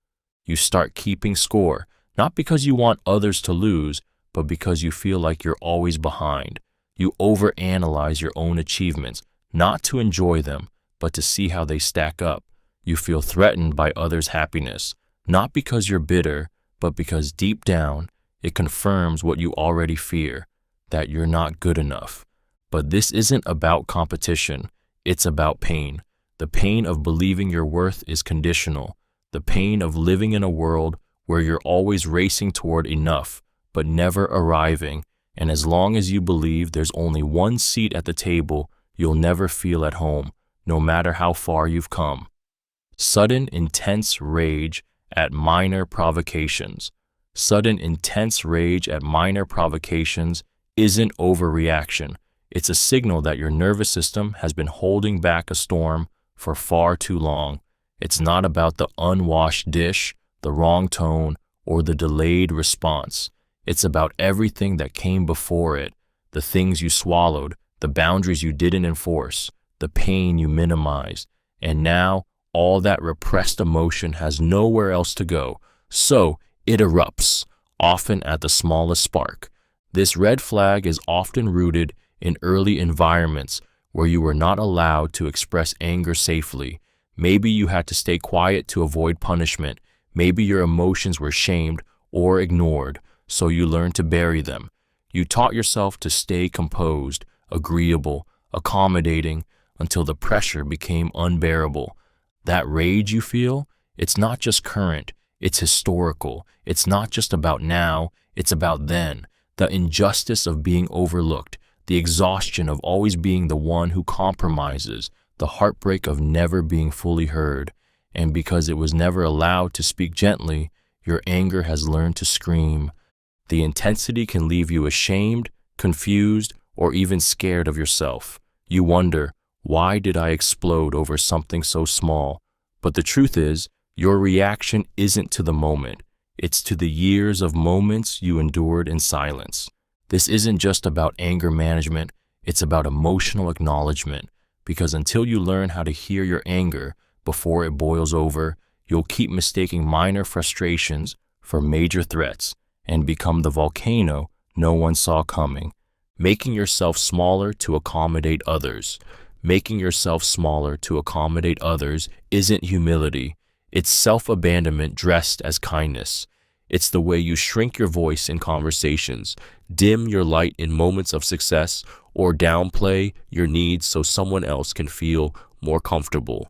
You start keeping score, not because you want others to lose, but because you feel like you're always behind. You overanalyze your own achievements, not to enjoy them, but to see how they stack up. You feel threatened by others' happiness, not because you're bitter, but because deep down, it confirms what you already fear, that you're not good enough. But this isn't about competition. It's about pain. The pain of believing your worth is conditional. The pain of living in a world where you're always racing toward enough, but never arriving. And as long as you believe there's only one seat at the table, you'll never feel at home, no matter how far you've come. Sudden, intense rage at minor provocations. Sudden, intense rage at minor provocations isn't overreaction. It's a signal that your nervous system has been holding back a storm for far too long. It's not about the unwashed dish, the wrong tone, or the delayed response. It's about everything that came before it, the things you swallowed, the boundaries you didn't enforce, the pain you minimized. And now, all that repressed emotion has nowhere else to go, so it erupts, often at the smallest spark. This red flag is often rooted in early environments where you were not allowed to express anger safely. Maybe you had to stay quiet to avoid punishment. Maybe your emotions were shamed or ignored, so you learned to bury them. You taught yourself to stay composed, agreeable, accommodating, until the pressure became unbearable. That rage you feel, it's not just current, it's historical. It's not just about now, it's about then. The injustice of being overlooked, the exhaustion of always being the one who compromises, the heartbreak of never being fully heard. And because it was never allowed to speak gently, your anger has learned to scream. The intensity can leave you ashamed, confused, or even scared of yourself. You wonder, why did I explode over something so small? But the truth is, your reaction isn't to the moment. It's to the years of moments you endured in silence. This isn't just about anger management, it's about emotional acknowledgement. Because until you learn how to hear your anger before it boils over, you'll keep mistaking minor frustrations for major threats and become the volcano no one saw coming. Making yourself smaller to accommodate others. Making yourself smaller to accommodate others isn't humility. It's self-abandonment dressed as kindness. It's the way you shrink your voice in conversations, dim your light in moments of success, or downplay your needs so someone else can feel more comfortable.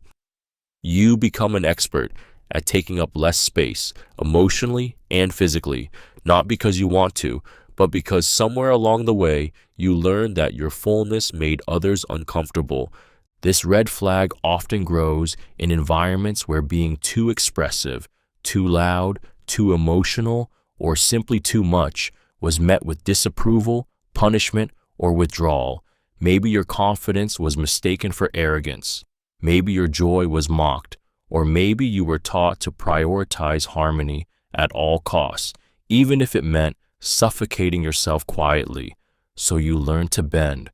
You become an expert at taking up less space, emotionally and physically, not because you want to, but because somewhere along the way, you learn that your fullness made others uncomfortable. This red flag often grows in environments where being too expressive, too loud, too emotional, or simply too much was met with disapproval, punishment, or withdrawal. Maybe your confidence was mistaken for arrogance. Maybe your joy was mocked, or maybe you were taught to prioritize harmony at all costs, even if it meant suffocating yourself quietly. So you learned to bend,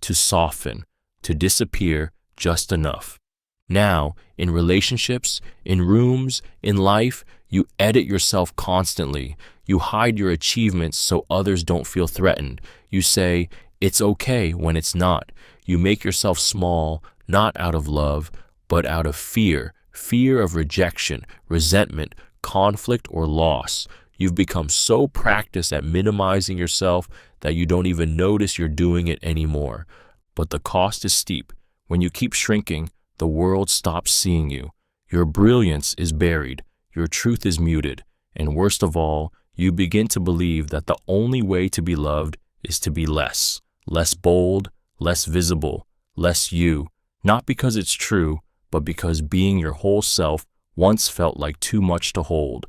to soften, to disappear just enough. Now, in relationships, in rooms, in life, you edit yourself constantly. You hide your achievements so others don't feel threatened. You say, it's okay when it's not. You make yourself small, not out of love, but out of fear. Fear of rejection, resentment, conflict, or loss. You've become so practiced at minimizing yourself that you don't even notice you're doing it anymore. But the cost is steep. When you keep shrinking, the world stops seeing you. Your brilliance is buried. Your truth is muted. And worst of all, you begin to believe that the only way to be loved is to be less bold, less visible, less you. Not because it's true, but because being your whole self once felt like too much to hold.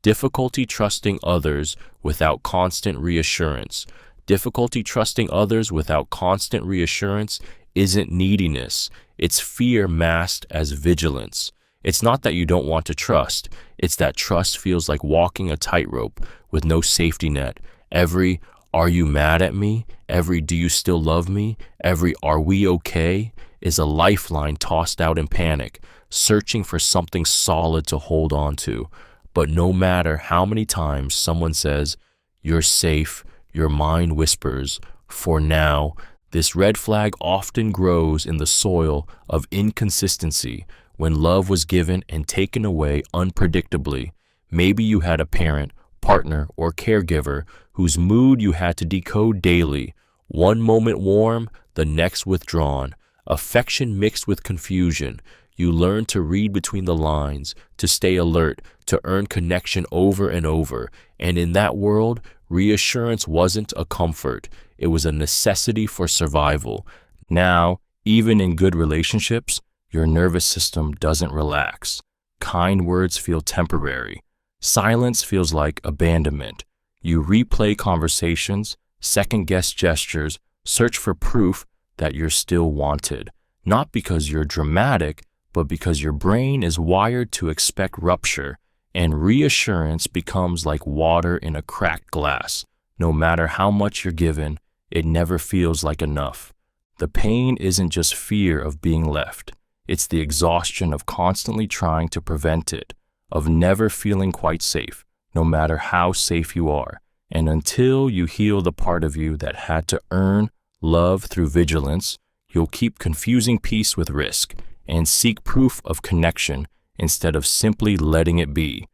Difficulty trusting others without constant reassurance. Difficulty trusting others without constant reassurance isn't neediness. It's fear masked as vigilance. It's not that you don't want to trust. It's that trust feels like walking a tightrope with no safety net. Every, are you mad at me? Every, do you still love me? Every, are we okay? Is a lifeline tossed out in panic, searching for something solid to hold on to. But no matter how many times someone says, you're safe, your mind whispers, for now, this red flag often grows in the soil of inconsistency when love was given and taken away unpredictably. Maybe you had a parent, partner, or caregiver whose mood you had to decode daily. One moment warm, the next withdrawn. Affection mixed with confusion. You learn to read between the lines, to stay alert, to earn connection over and over. And in that world, reassurance wasn't a comfort. It was a necessity for survival. Now, even in good relationships, your nervous system doesn't relax. Kind words feel temporary. Silence feels like abandonment. You replay conversations, second-guess gestures, search for proof that you're still wanted. Not because you're dramatic, but because your brain is wired to expect rupture, and reassurance becomes like water in a cracked glass. No matter how much you're given, it never feels like enough. The pain isn't just fear of being left. It's the exhaustion of constantly trying to prevent it, of never feeling quite safe, no matter how safe you are. And until you heal the part of you that had to earn love through vigilance, you'll keep confusing peace with risk and seek proof of connection instead of simply letting it be.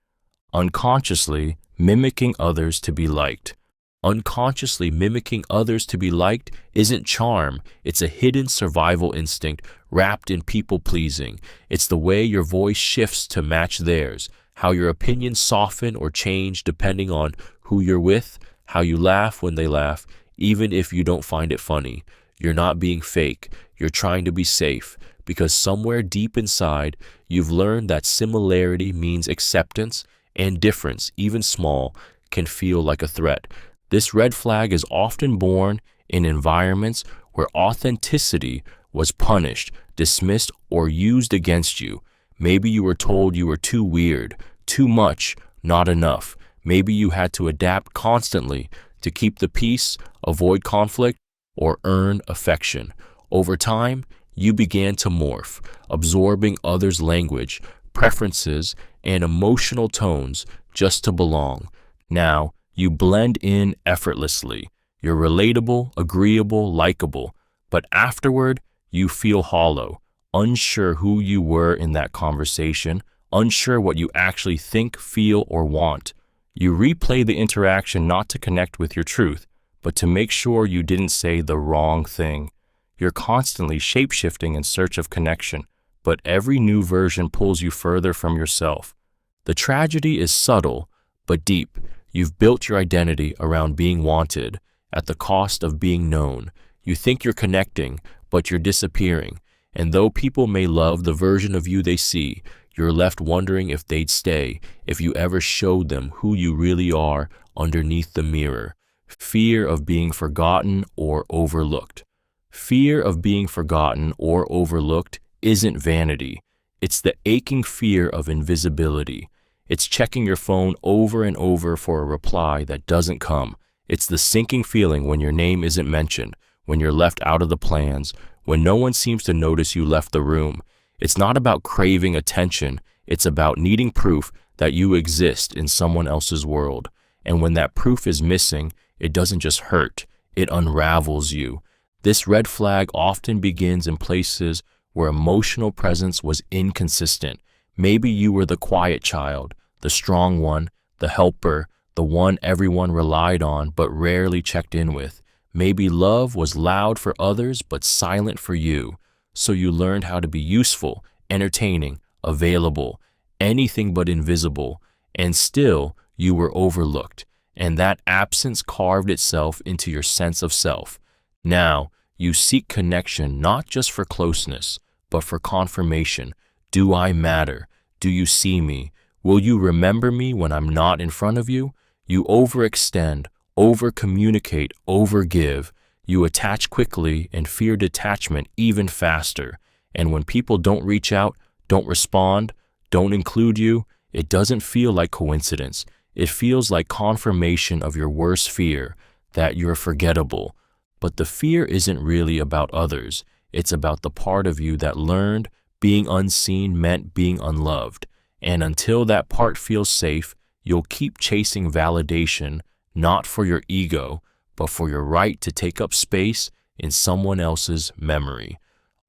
Unconsciously mimicking others to be liked. Unconsciously mimicking others to be liked isn't charm. It's a hidden survival instinct wrapped in people-pleasing. It's the way your voice shifts to match theirs, how your opinions soften or change depending on who you're with, how you laugh when they laugh, even if you don't find it funny. You're not being fake. You're trying to be safe, because somewhere deep inside, you've learned that similarity means acceptance, and difference, even small, can feel like a threat. This red flag is often born in environments where authenticity was punished, dismissed, or used against you. Maybe you were told you were too weird, too much, not enough. Maybe you had to adapt constantly to keep the peace, avoid conflict, or earn affection. Over time, you began to morph, absorbing others' language, preferences, and emotional tones just to belong. Now, you blend in effortlessly. You're relatable, agreeable, likable. But afterward, you feel hollow, unsure who you were in that conversation, unsure what you actually think, feel, or want. You replay the interaction not to connect with your truth, but to make sure you didn't say the wrong thing. You're constantly shape-shifting in search of connection, but every new version pulls you further from yourself. The tragedy is subtle, but deep. You've built your identity around being wanted at the cost of being known. You think you're connecting, but you're disappearing. And though people may love the version of you they see, you're left wondering if they'd stay, if you ever showed them who you really are underneath the mirror. Fear of being forgotten or overlooked. Fear of being forgotten or overlooked isn't vanity. It's the aching fear of invisibility. It's checking your phone over and over for a reply that doesn't come. It's the sinking feeling when your name isn't mentioned, when you're left out of the plans, when no one seems to notice you left the room. It's not about craving attention. It's about needing proof that you exist in someone else's world. And when that proof is missing, it doesn't just hurt, it unravels you. This red flag often begins in places where emotional presence was inconsistent. Maybe you were the quiet child, the strong one, the helper, the one everyone relied on but rarely checked in with. Maybe love was loud for others but silent for you. So you learned how to be useful, entertaining, available, anything but invisible, and still you were overlooked. And that absence carved itself into your sense of self. Now, you seek connection not just for closeness, but for confirmation. Do I matter? Do you see me? Will you remember me when I'm not in front of you? You overextend, overcommunicate, overgive. You attach quickly and fear detachment even faster. And when people don't reach out, don't respond, don't include you, it doesn't feel like coincidence. It feels like confirmation of your worst fear, that you're forgettable. But the fear isn't really about others. It's about the part of you that learned being unseen meant being unloved. And until that part feels safe, you'll keep chasing validation, not for your ego, but for your right to take up space in someone else's memory.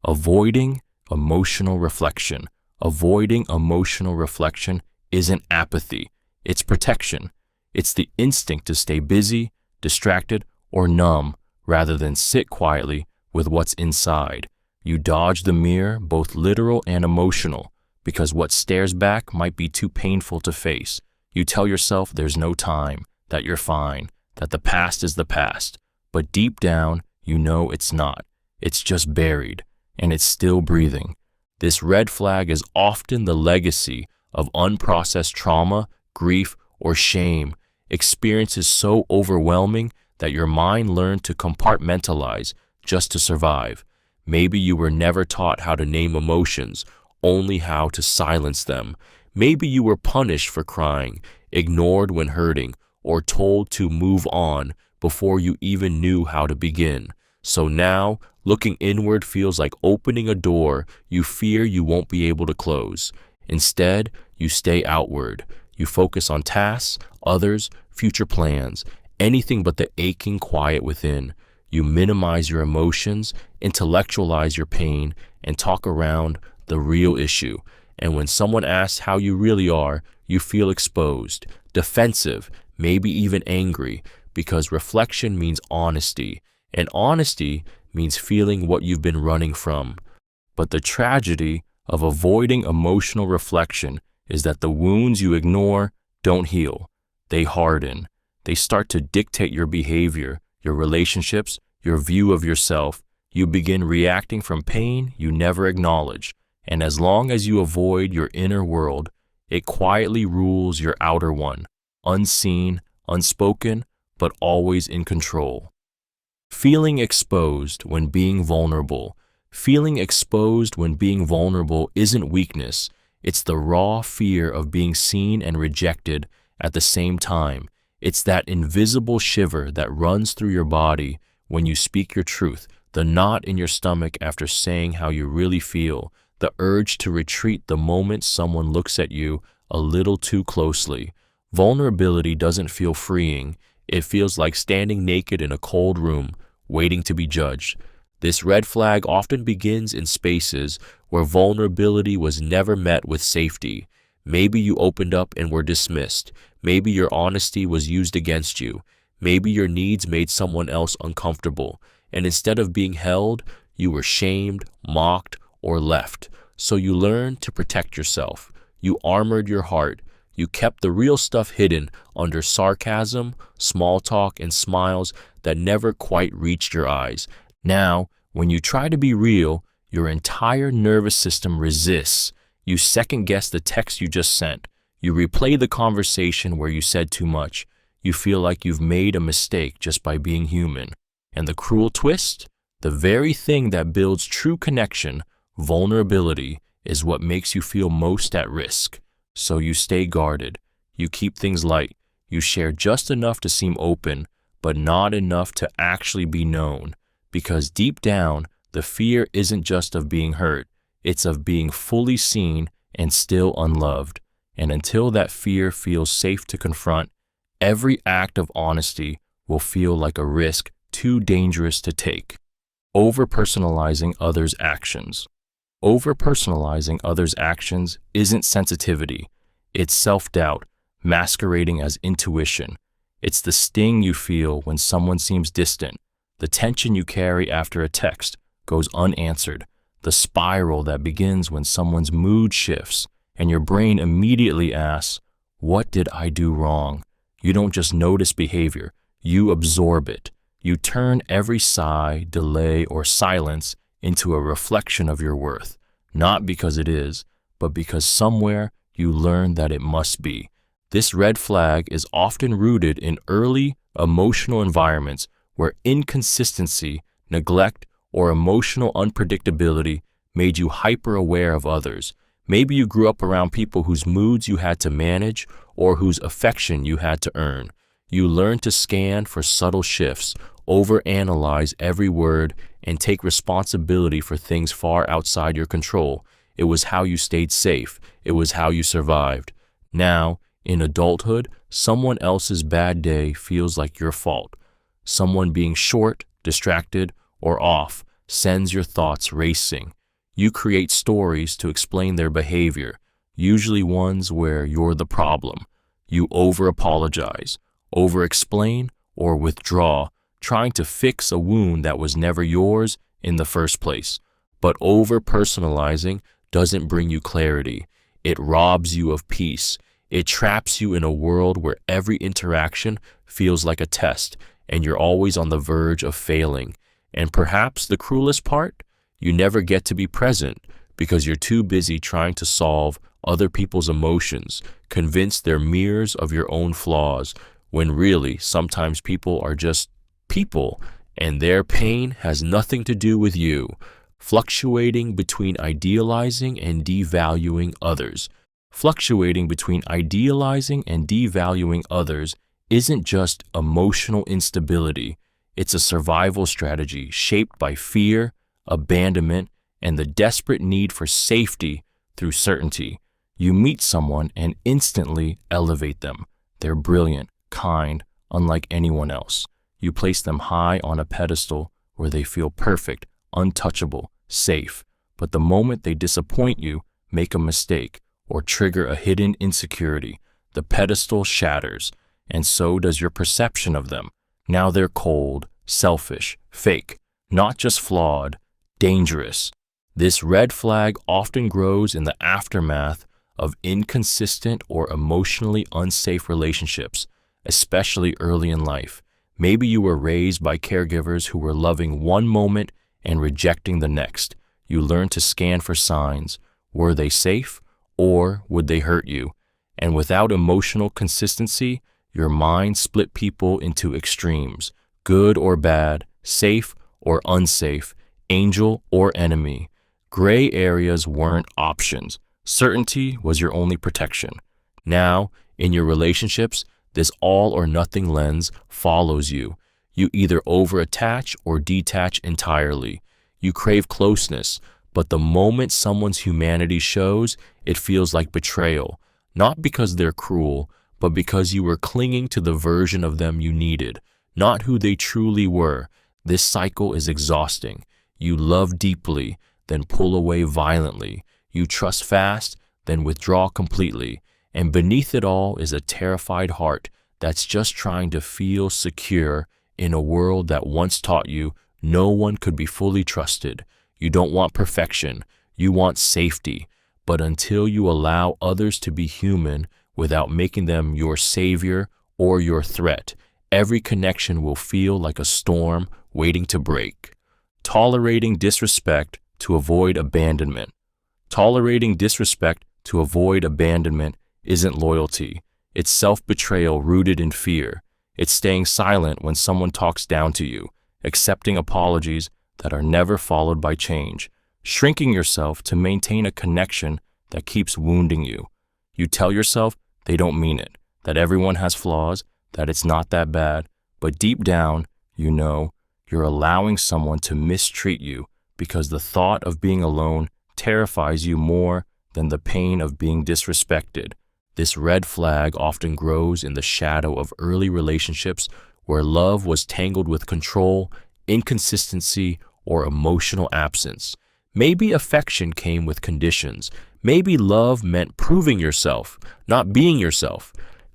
Avoiding emotional reflection. Avoiding emotional reflection isn't apathy. It's protection. It's the instinct to stay busy, distracted, or numb rather than sit quietly with what's inside. You dodge the mirror, both literal and emotional, because what stares back might be too painful to face. You tell yourself there's no time, that you're fine, that the past is the past. But deep down, you know it's not. It's just buried, and it's still breathing. This red flag is often the legacy of unprocessed trauma, grief, or shame, experiences so overwhelming that your mind learned to compartmentalize just to survive. Maybe you were never taught how to name emotions, only how to silence them. Maybe you were punished for crying, ignored when hurting, or told to move on before you even knew how to begin. So now, looking inward feels like opening a door you fear you won't be able to close. Instead, you stay outward. You focus on tasks, others, future plans, anything but the aching quiet within. You minimize your emotions, intellectualize your pain, and talk around the real issue. And when someone asks how you really are, you feel exposed, defensive, maybe even angry, because reflection means honesty, and honesty means feeling what you've been running from. But the tragedy of avoiding emotional reflection is that the wounds you ignore don't heal. They harden. They start to dictate your behavior, your relationships, your view of yourself. You begin reacting from pain you never acknowledge. And as long as you avoid your inner world, it quietly rules your outer one, unseen, unspoken, but always in control. Feeling exposed when being vulnerable. Feeling exposed when being vulnerable isn't weakness. It's the raw fear of being seen and rejected at the same time. It's that invisible shiver that runs through your body when you speak your truth, the knot in your stomach after saying how you really feel, the urge to retreat the moment someone looks at you a little too closely. Vulnerability doesn't feel freeing. It feels like standing naked in a cold room, waiting to be judged. This red flag often begins in spaces where vulnerability was never met with safety. Maybe you opened up and were dismissed. Maybe your honesty was used against you. Maybe your needs made someone else uncomfortable. And instead of being held, you were shamed, mocked, or left. So you learned to protect yourself. You armored your heart. You kept the real stuff hidden under sarcasm, small talk, and smiles that never quite reached your eyes. Now, when you try to be real, your entire nervous system resists. You second-guess the text you just sent. You replay the conversation where you said too much. You feel like you've made a mistake just by being human. And the cruel twist? The very thing that builds true connection, vulnerability, is what makes you feel most at risk. So you stay guarded. You keep things light. You share just enough to seem open, but not enough to actually be known. Because deep down, the fear isn't just of being hurt. It's of being fully seen and still unloved. And until that fear feels safe to confront, every act of honesty will feel like a risk too dangerous to take. Overpersonalizing others' actions. Overpersonalizing others' actions isn't sensitivity. It's self-doubt, masquerading as intuition. It's the sting you feel when someone seems distant, the tension you carry after a text goes unanswered, the spiral that begins when someone's mood shifts and your brain immediately asks, "What did I do wrong?" You don't just notice behavior, you absorb it. You turn every sigh, delay, or silence into a reflection of your worth, not because it is, but because somewhere you learn that it must be. This red flag is often rooted in early emotional environments where inconsistency, neglect, or emotional unpredictability made you hyper-aware of others. Maybe you grew up around people whose moods you had to manage or whose affection you had to earn. You learned to scan for subtle shifts, overanalyze every word, and take responsibility for things far outside your control. It was how you stayed safe. It was how you survived. Now, in adulthood, someone else's bad day feels like your fault. Someone being short, distracted, or off sends your thoughts racing. You create stories to explain their behavior, usually ones where you're the problem. You over-apologize, over-explain, or withdraw, trying to fix a wound that was never yours in the first place. But over-personalizing doesn't bring you clarity. It robs you of peace. It traps you in a world where every interaction feels like a test, and you're always on the verge of failing. And perhaps the cruelest part? You never get to be present because you're too busy trying to solve other people's emotions, convinced they're mirrors of your own flaws, when really sometimes people are just people, and their pain has nothing to do with you. Fluctuating between idealizing and devaluing others. Fluctuating between idealizing and devaluing others isn't just emotional instability. It's a survival strategy shaped by fear, abandonment, and the desperate need for safety through certainty. You meet someone and instantly elevate them. They're brilliant, kind, unlike anyone else. You place them high on a pedestal where they feel perfect, untouchable, safe. But the moment they disappoint you, make a mistake, or trigger a hidden insecurity, the pedestal shatters, and so does your perception of them. Now they're cold, selfish, fake, not just flawed, dangerous. This red flag often grows in the aftermath of inconsistent or emotionally unsafe relationships, especially early in life. Maybe you were raised by caregivers who were loving one moment and rejecting the next. You learned to scan for signs. Were they safe, or would they hurt you? And without emotional consistency, your mind split people into extremes, good or bad, safe or unsafe, angel or enemy. Gray areas weren't options. Certainty was your only protection. Now, in your relationships, this all or nothing lens follows you. You either overattach or detach entirely. You crave closeness, but the moment someone's humanity shows, it feels like betrayal. Not because they're cruel, but because you were clinging to the version of them you needed, not who they truly were. This cycle is exhausting. You love deeply, then pull away violently. You trust fast, then withdraw completely. And beneath it all is a terrified heart that's just trying to feel secure in a world that once taught you no one could be fully trusted. You don't want perfection, you want safety. But until you allow others to be human without making them your savior or your threat, every connection will feel like a storm waiting to break. Tolerating disrespect to avoid abandonment. Tolerating disrespect to avoid abandonment isn't loyalty. It's self-betrayal rooted in fear. It's staying silent when someone talks down to you, accepting apologies that are never followed by change, shrinking yourself to maintain a connection that keeps wounding you. You tell yourself they don't mean it, that everyone has flaws, that it's not that bad, but deep down, you know, you're allowing someone to mistreat you because the thought of being alone terrifies you more than the pain of being disrespected. This red flag often grows in the shadow of early relationships where love was tangled with control, inconsistency, or emotional absence. Maybe affection came with conditions. Maybe love meant proving yourself, not being yourself.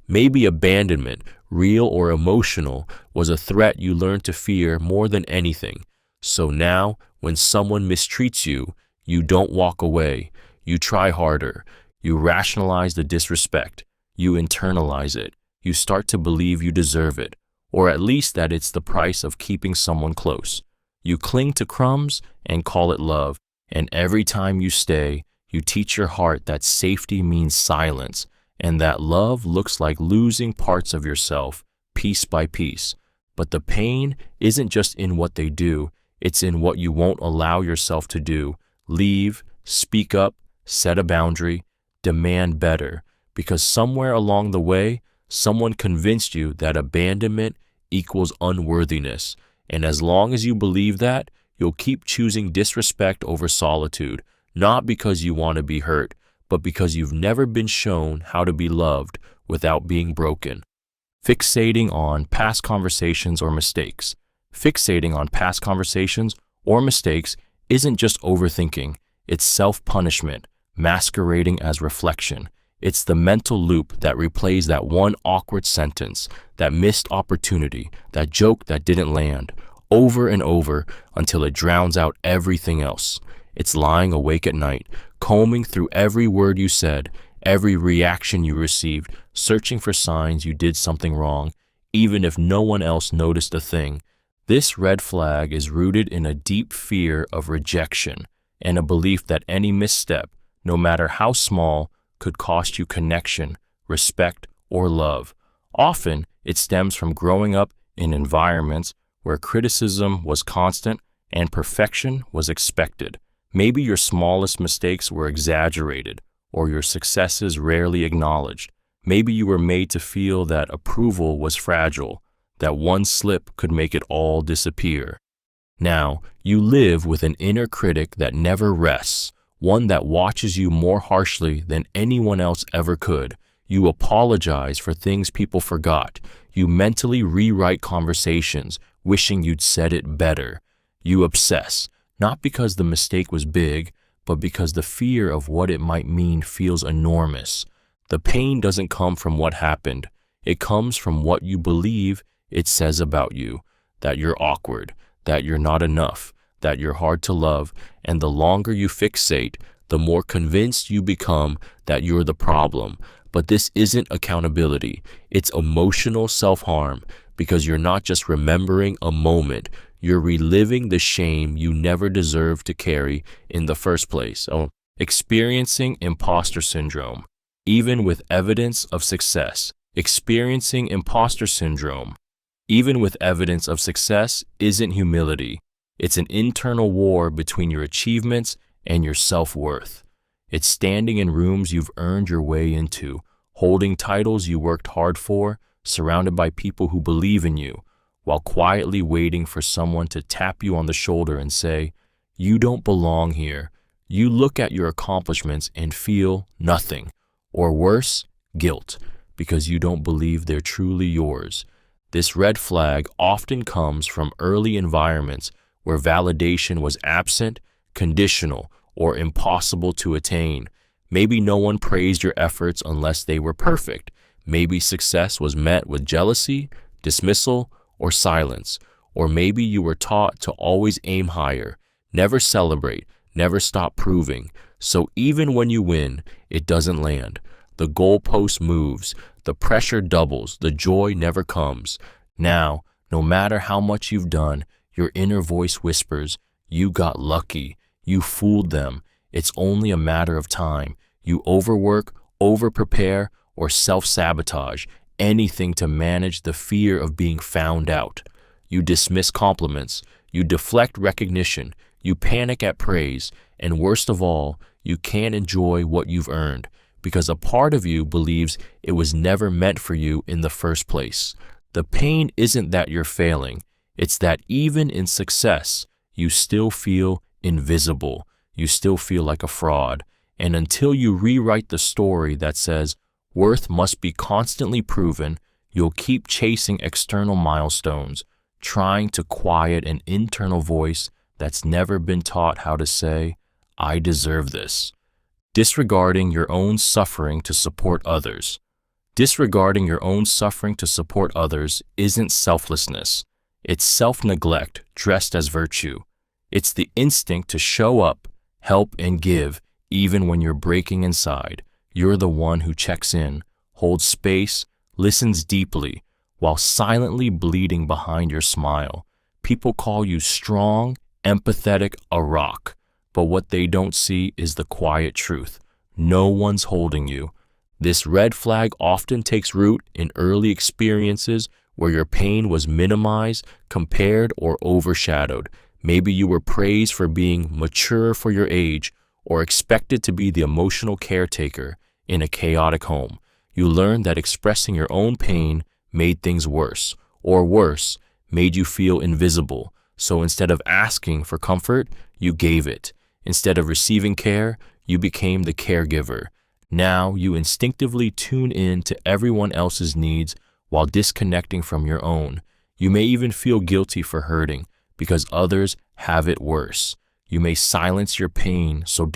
Maybe abandonment, real or emotional, was a threat you learned to fear more than anything. So now, when someone mistreats you, you don't walk away. You try harder. You rationalize the disrespect. You internalize it. You start to believe you deserve it, or at least that it's the price of keeping someone close. You cling to crumbs and call it love, and every time you stay, you teach your heart that safety means silence, and that love looks like losing parts of yourself, piece by piece. But the pain isn't just in what they do, it's in what you won't allow yourself to do. Leave, speak up, set a boundary, demand better, because somewhere along the way, someone convinced you that abandonment equals unworthiness. And as long as you believe that, you'll keep choosing disrespect over solitude, not because you want to be hurt, but because you've never been shown how to be loved without being broken. Fixating on past conversations or mistakes. Fixating on past conversations or mistakes isn't just overthinking, it's self-punishment, masquerading as reflection. It's the mental loop that replays that one awkward sentence, that missed opportunity, that joke that didn't land, over and over until it drowns out everything else. It's lying awake at night, combing through every word you said, every reaction you received, searching for signs you did something wrong, even if no one else noticed a thing. This red flag is rooted in a deep fear of rejection and a belief that any misstep, no matter how small, could cost you connection, respect, or love. Often, it stems from growing up in environments where criticism was constant and perfection was expected. Maybe your smallest mistakes were exaggerated, or your successes rarely acknowledged. Maybe you were made to feel that approval was fragile, that one slip could make it all disappear. Now, you live with an inner critic that never rests, one that watches you more harshly than anyone else ever could. You apologize for things people forgot. You mentally rewrite conversations, wishing you'd said it better. You obsess, not because the mistake was big, but because the fear of what it might mean feels enormous. The pain doesn't come from what happened. It comes from what you believe it says about you, that you're awkward, that you're not enough, that you're hard to love, and the longer you fixate, the more convinced you become that you're the problem. But this isn't accountability, it's emotional self-harm, because you're not just remembering a moment, you're reliving the shame you never deserved to carry in the first place. Experiencing imposter syndrome. Even with evidence of success, experiencing imposter syndrome, even with evidence of success, isn't humility. It's an internal war between your achievements and your self-worth. It's standing in rooms you've earned your way into, holding titles you worked hard for, surrounded by people who believe in you, while quietly waiting for someone to tap you on the shoulder and say, "You don't belong here." You look at your accomplishments and feel nothing, or worse, guilt, because you don't believe they're truly yours. This red flag often comes from early environments where validation was absent, conditional, or impossible to attain. Maybe no one praised your efforts unless they were perfect. Maybe success was met with jealousy, dismissal, or silence. Or maybe you were taught to always aim higher, never celebrate, never stop proving. So even when you win, it doesn't land. The goalpost moves, the pressure doubles, the joy never comes. Now, no matter how much you've done, your inner voice whispers, "You got lucky. You fooled them. It's only a matter of time." You overwork, overprepare, or self-sabotage, anything to manage the fear of being found out. You dismiss compliments. You deflect recognition. You panic at praise. And worst of all, you can't enjoy what you've earned because a part of you believes it was never meant for you in the first place. The pain isn't that you're failing. It's that even in success, you still feel invisible. you still feel like a fraud. And until you rewrite the story that says worth must be constantly proven, you'll keep chasing external milestones, trying to quiet an internal voice that's never been taught how to say, I deserve this. Disregarding your own suffering to support others. Disregarding your own suffering to support others isn't selflessness. It's self-neglect dressed as virtue. It's the instinct to show up, help, and give, even when you're breaking inside. You're the one who checks in, holds space, listens deeply, while silently bleeding behind your smile. People call you strong, empathetic, a rock. But what they don't see is the quiet truth. No one's holding you. This red flag often takes root in early experiences where your pain was minimized, compared, or overshadowed. Maybe you were praised for being mature for your age, or expected to be the emotional caretaker in a chaotic home. You learned that expressing your own pain made things worse, or worse, made you feel invisible. So instead of asking for comfort, you gave it. Instead of receiving care, you became the caregiver. Now you instinctively tune in to everyone else's needs while disconnecting from your own. You may even feel guilty for hurting because others have it worse. You may silence your pain so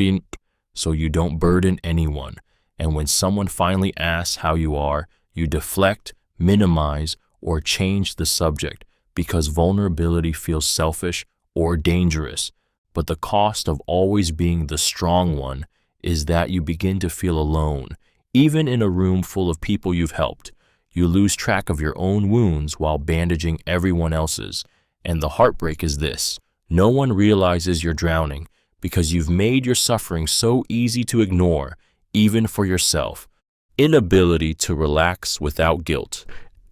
you don't burden anyone. And when someone finally asks how you are, you deflect, minimize, or change the subject because vulnerability feels selfish or dangerous. But the cost of always being the strong one is that you begin to feel alone, even in a room full of people you've helped. You lose track of your own wounds while bandaging everyone else's. And the heartbreak is this: no one realizes you're drowning because you've made your suffering so easy to ignore, even for yourself. Inability to relax without guilt.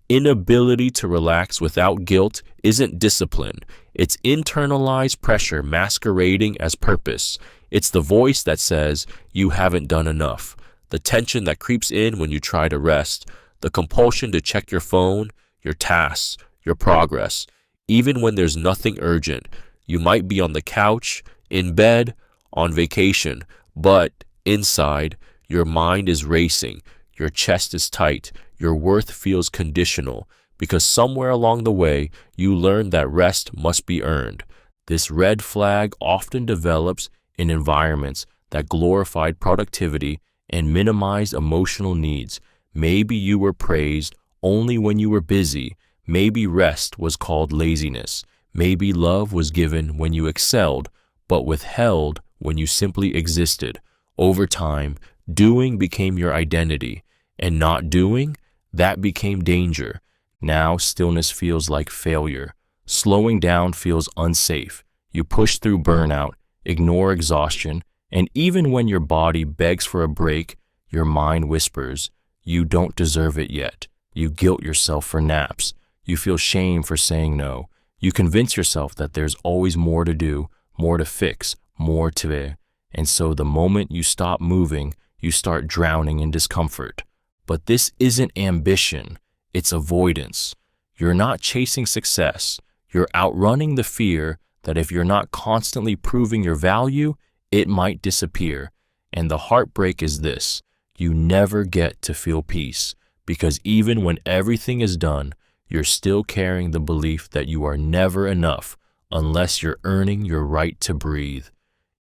Inability to relax without guilt isn't discipline. It's internalized pressure masquerading as purpose. It's the voice that says you haven't done enough. The tension that creeps in when you try to rest. The compulsion to check your phone, your tasks, your progress. Even when there's nothing urgent. You might be on the couch, in bed, on vacation, but inside, your mind is racing. Your chest is tight. Your worth feels conditional because somewhere along the way, you learn that rest must be earned. This red flag often develops in environments that glorified productivity and minimized emotional needs. Maybe you were praised only when you were busy. Maybe rest was called laziness. Maybe love was given when you excelled, but withheld when you simply existed. Over time, doing became your identity, and not doing, that became danger. Now stillness feels like failure. Slowing down feels unsafe. You push through burnout, ignore exhaustion, and even when your body begs for a break, your mind whispers, you don't deserve it yet. You guilt yourself for naps. You feel shame for saying no. You convince yourself that there's always more to do, more to fix, more to. And so the moment you stop moving, you start drowning in discomfort. But this isn't ambition, it's avoidance. You're not chasing success. You're outrunning the fear that if you're not constantly proving your value, it might disappear. And the heartbreak is this: you never get to feel peace, because even when everything is done, you're still carrying the belief that you are never enough unless you're earning your right to breathe.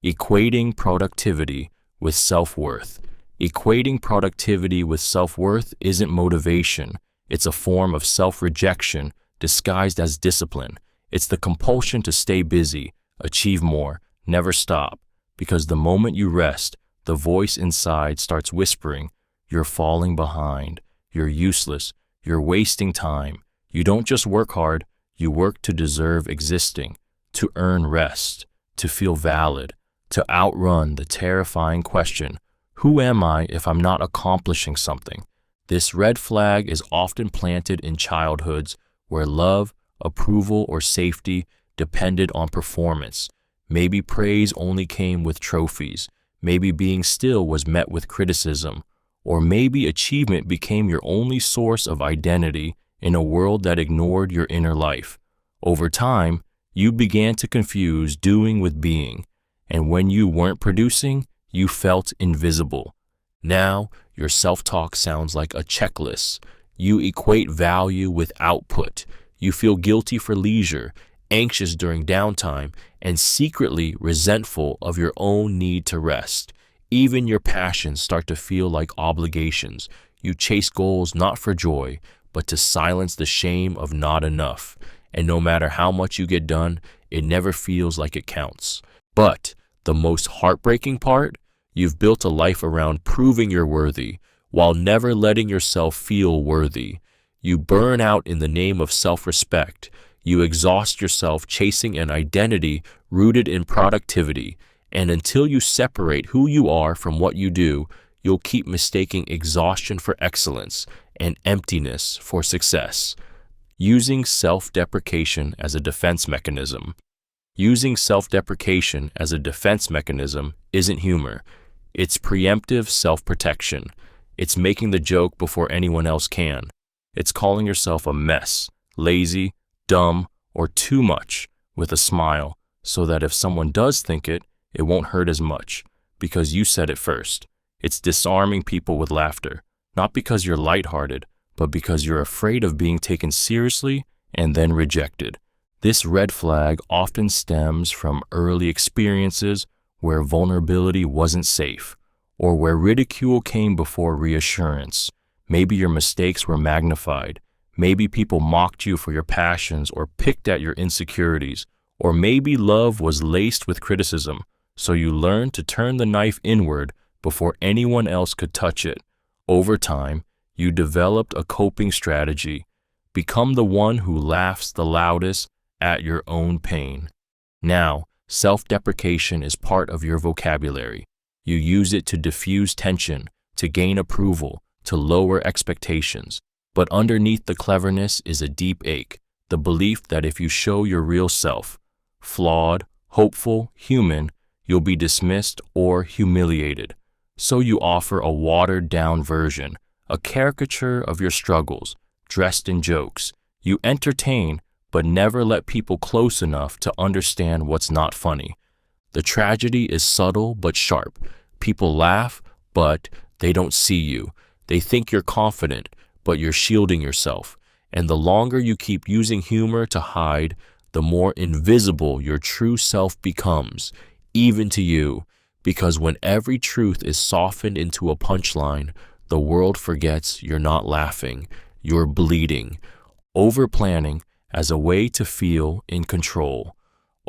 Equating productivity with self-worth. Equating productivity with self-worth isn't motivation. It's a form of self-rejection disguised as discipline. It's the compulsion to stay busy, achieve more, never stop. Because the moment you rest, the voice inside starts whispering, you're falling behind, you're useless, you're wasting time. You don't just work hard, you work to deserve existing, to earn rest, to feel valid, to outrun the terrifying question, who am I if I'm not accomplishing something? This red flag is often planted in childhoods where love, approval, or safety depended on performance. Maybe praise only came with trophies. Maybe being still was met with criticism. Or maybe achievement became your only source of identity in a world that ignored your inner life. Over time, you began to confuse doing with being. and when you weren't producing, you felt invisible. Now, your self-talk sounds like a checklist. You equate value with output. You feel guilty for leisure, anxious during downtime, and secretly resentful of your own need to rest. Even your passions start to feel like obligations. You chase goals not for joy, but to silence the shame of not enough. And no matter how much you get done, it never feels like it counts. But the most heartbreaking part? You've built a life around proving you're worthy, while never letting yourself feel worthy. You burn out in the name of self-respect. You exhaust yourself chasing an identity rooted in productivity. And until you separate who you are from what you do, you'll keep mistaking exhaustion for excellence and emptiness for success. Using self-deprecation as a defense mechanism. Using self-deprecation as a defense mechanism isn't humor. It's preemptive self-protection. It's making the joke before anyone else can. It's calling yourself a mess, lazy, dumb, or too much with a smile, so that if someone does think it, it won't hurt as much, because you said it first. It's disarming people with laughter, not because you're lighthearted, but because you're afraid of being taken seriously and then rejected. This red flag often stems from early experiences where vulnerability wasn't safe, or where ridicule came before reassurance. Maybe your mistakes were magnified. Maybe people mocked you for your passions or picked at your insecurities. Or maybe love was laced with criticism, so you learned to turn the knife inward before anyone else could touch it. Over time, you developed a coping strategy. Become the one who laughs the loudest at your own pain. Now, self-deprecation is part of your vocabulary. You use it to diffuse tension, to gain approval, to lower expectations. But underneath the cleverness is a deep ache, the belief that if you show your real self, flawed, hopeful, human, you'll be dismissed or humiliated. So you offer a watered-down version, a caricature of your struggles, dressed in jokes. You entertain, but never let people close enough to understand what's not funny. The tragedy is subtle but sharp. People laugh, but they don't see you. They think you're confident, but you're shielding yourself. And the longer you keep using humor to hide, the more invisible your true self becomes, even to you. Because when every truth is softened into a punchline, the world forgets you're not laughing, you're bleeding. Overplanning as a way to feel in control.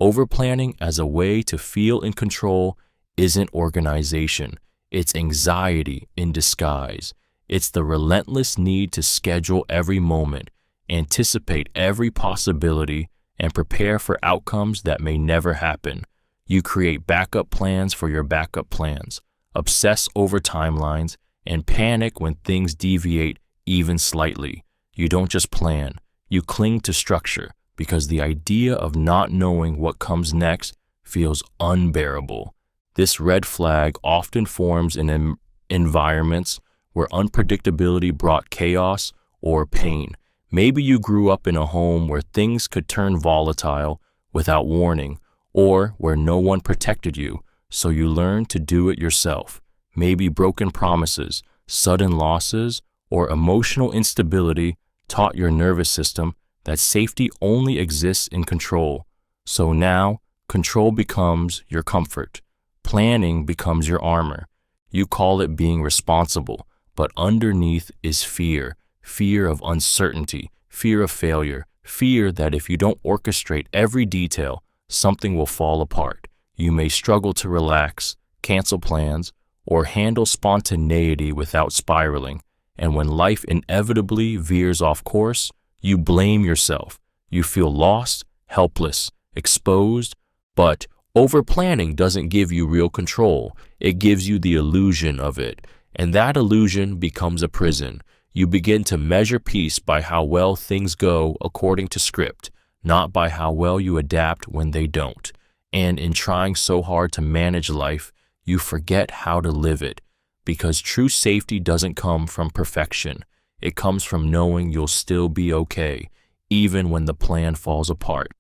Overplanning as a way to feel in control isn't organization. It's anxiety in disguise. It's the relentless need to schedule every moment, anticipate every possibility, and prepare for outcomes that may never happen. You create backup plans for your backup plans, obsess over timelines, and panic when things deviate even slightly. You don't just plan, you cling to structure because the idea of not knowing what comes next feels unbearable. This red flag often forms in environments where unpredictability brought chaos or pain. Maybe you grew up in a home where things could turn volatile without warning, or where no one protected you, so you learned to do it yourself. Maybe broken promises, sudden losses, or emotional instability taught your nervous system that safety only exists in control. So now, control becomes your comfort. Planning becomes your armor. You call it being responsible, but underneath is fear. Fear of uncertainty, fear of failure, fear that if you don't orchestrate every detail, something will fall apart. You may struggle to relax, cancel plans, or handle spontaneity without spiraling. And when life inevitably veers off course, you blame yourself. You feel lost, helpless, exposed, but overplanning doesn't give you real control. It gives you the illusion of it. And that illusion becomes a prison. You begin to measure peace by how well things go according to script, not by how well you adapt when they don't. And in trying so hard to manage life, you forget how to live it. Because true safety doesn't come from perfection. It comes from knowing you'll still be okay, even when the plan falls apart.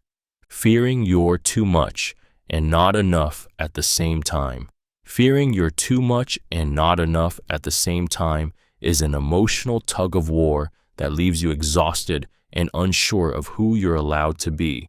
Fearing you're too much and not enough at the same time. Fearing you're too much and not enough at the same time is an emotional tug of war that leaves you exhausted and unsure of who you're allowed to be.